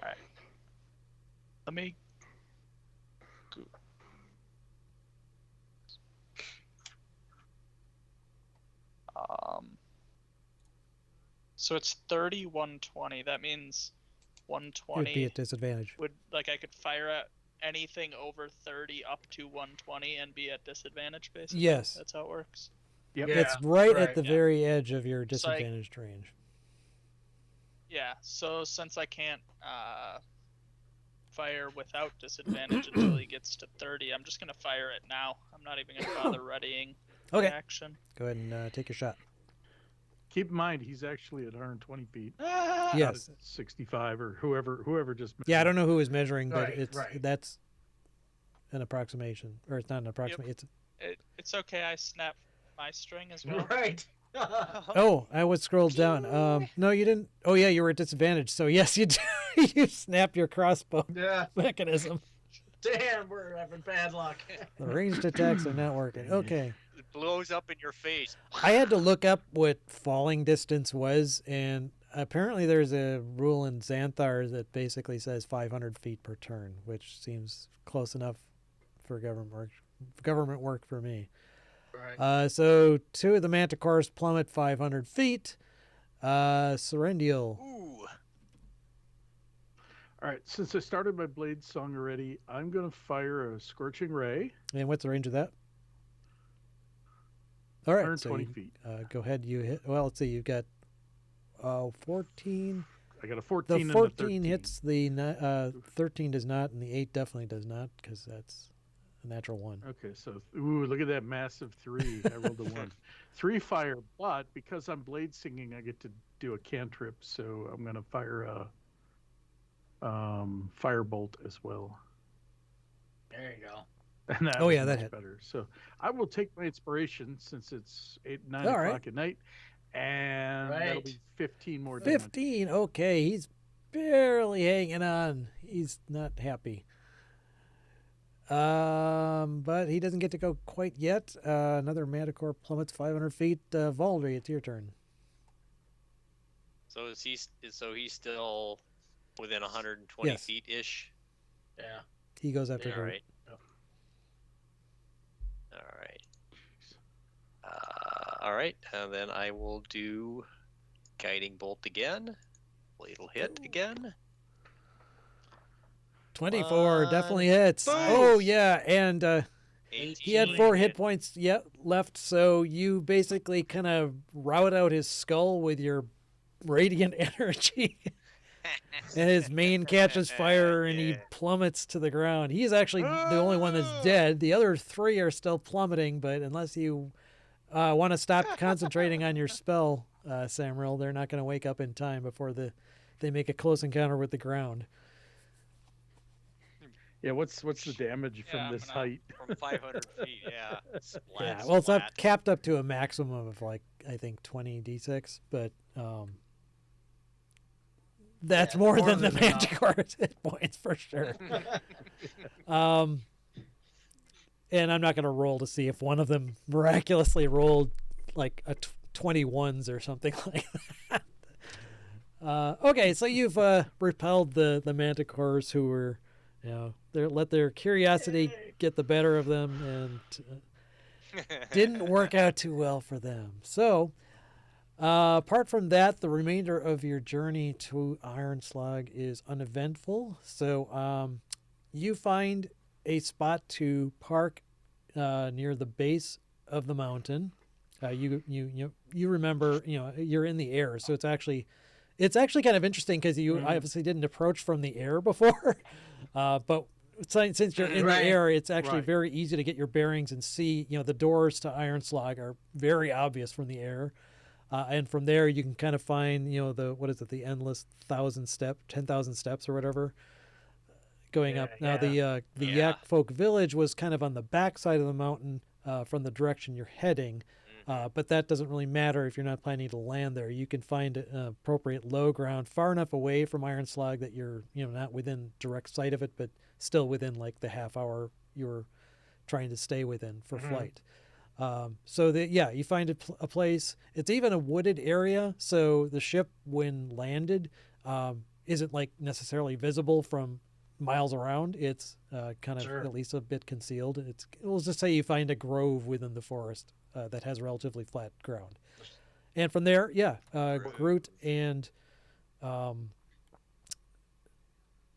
Alright. Let me go. So it's 30, 120. That means It would be 120 at disadvantage. would, like, I could fire at anything over 30 up to 120 and be at disadvantage, basically. Yes. That's how it works. Yep. Yeah. It's right at right, the yeah. very edge of your So I- disadvantaged range. Yeah, so since I can't fire without disadvantage until he gets to 30, I'm just going to fire it now. I'm not even going to bother readying the Okay. action. Go ahead and take your shot. Keep in mind, he's actually at 120 feet. Yes. 65 or whoever just. Yeah, I don't know who is measuring, but Right, it's right. that's an approximation, or it's not an approximation. It's It's okay, I snap my string as well. Right. oh, I was scrolled down. No, you didn't. Oh yeah, you were at disadvantage. So yes, you do. You snap your crossbow Yeah. mechanism. Damn, we're having bad luck. The ranged attacks are not working. Okay. It blows up in your face. I had to look up what falling distance was, and apparently there's a rule in Xanthar that basically says 500 feet per turn, which seems close enough for government work for me. Right. So two of the manticores plummet 500 feet. Serendial. Ooh. All right, since I started my blade song already, I'm going to fire a scorching ray, And what's the range of that? All right. 120 so you, feet. go ahead. You hit. Well, let's see. You've got 14. I got a The 14 and a 14 13. hits. The 13 does not, and the 8 definitely does not, because that's a natural 1. Okay, so look at that massive 3. I rolled a 1. 3 fire, but because I'm blade singing, I get to do a cantrip, so I'm going to fire a firebolt as well. There you go. And that Oh, was yeah, that much hit. better. So I will take my inspiration since it's 9 All o'clock right. at night, and that'll Right. be 15 more damage. 15. Okay, he's barely hanging on. He's not happy. But he doesn't get to go quite yet. Another manticore plummets 500 feet. Valdry, it's your turn. So he's still within 120 Yes. feet ish. Yeah. He goes after All her. right. Yep. All right. All right, and then I will do guiding bolt again. Blade'll hit again. 24 definitely hits. Nice. Oh, yeah. And he had 4 hit 18. points left, so you basically kind of rout out his skull with your radiant energy. And his mane catches fire and he Yeah. plummets to the ground. He's actually the only one that's dead. The other 3 are still plummeting, but unless you want to stop concentrating on your spell, Samriel, they're not going to wake up in time before they make a close encounter with the ground. Yeah, what's the damage from Yeah, I'm this gonna- height? From 500 feet, yeah. Splat, Yeah, well, it's up, splat. capped up to a maximum of like I think 20 d6, but that's Yeah, more more than the than enough. Manticore's hit points for sure. And I'm not going to roll to see if one of them miraculously rolled like a 21s or something like that. Okay, so you've repelled the Manticores who were, let their curiosity get the better of them, and didn't work out too well for them. So, apart from that, the remainder of your journey to Ironslug is uneventful. So, you find a spot to park near the base of the mountain. You remember, you're in the air, so it's actually kind of interesting because you obviously didn't approach from the air before, but since you're in Right. the air, it's actually Right. very easy to get your bearings and see. The doors to Ironslug are very obvious from the air. And from there, you can kind of find, the endless 10,000 steps or whatever going up. Now, the Yeah. Yak Folk Village was kind of on the back side of the mountain from the direction you're heading. But that doesn't really matter if you're not planning to land there. You can find appropriate low ground far enough away from Iron Slog that you're, not within direct sight of it, but still within like the half hour you're trying to stay within for flight. You find a place. It's even a wooded area, so the ship, when landed, isn't like necessarily visible from miles around. It's kind of at least a bit concealed. We'll just say you find a grove within the forest that has relatively flat ground, and from there, Groot and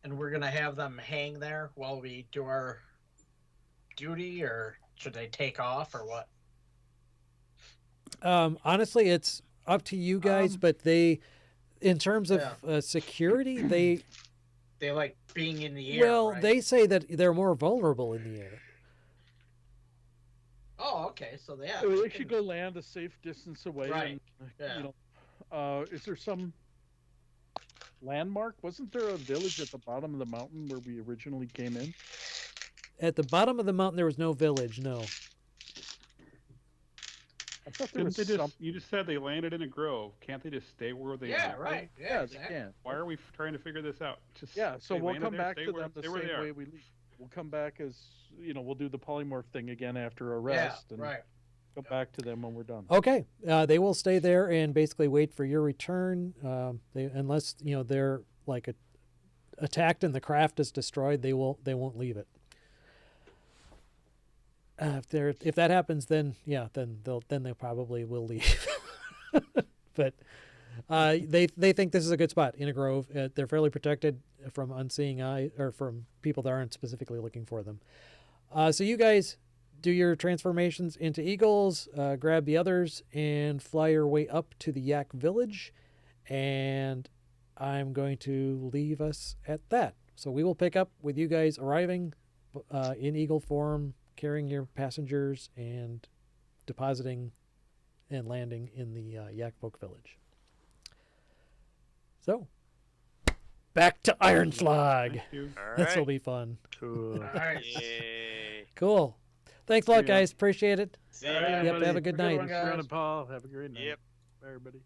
we're gonna have them hang there while we do our duty, or should they take off, or what? Honestly, it's up to you guys, but they, in terms of security, they like being in the air. Well, right? they say that they're more vulnerable in the air. Oh, okay. So they They should go land a safe distance away. Right. And, is there some landmark? Wasn't there a village at the bottom of the mountain where we originally came in? At the bottom of the mountain, there was no village. No. I thought there Didn't was they some. you just said they landed in a grove. Can't they just stay where they Yeah, are? right. Yeah, Yeah, they exactly. can. Why are we trying to figure this out? Just Yeah, so they we'll landed come there, back stay to where- them the stay where same they are. way we leave. We'll come back as, we'll do the polymorph thing again after a rest and right. go back to them when we're done. Okay. They will stay there and basically wait for your return. Unless they're like attacked and the craft is destroyed, they won't leave it. If that happens, then they probably will leave. But they think this is a good spot in a grove. They're fairly protected from unseeing eye or from people that aren't specifically looking for them. So you guys do your transformations into eagles, grab the others, and fly your way up to the Yak Village. And I'm going to leave us at that. So we will pick up with you guys arriving in eagle form, carrying your passengers, and depositing and landing in the Yak Folk Village. So, back to Iron Slog. Thank you. All This will right. be fun. Cool. All right. Yay. Cool. Thanks a lot, Yeah. guys. Appreciate it. See ya. All right, Yep, have a good night. one, guys. Ron and Paul, have a great night. Yep. Bye, everybody.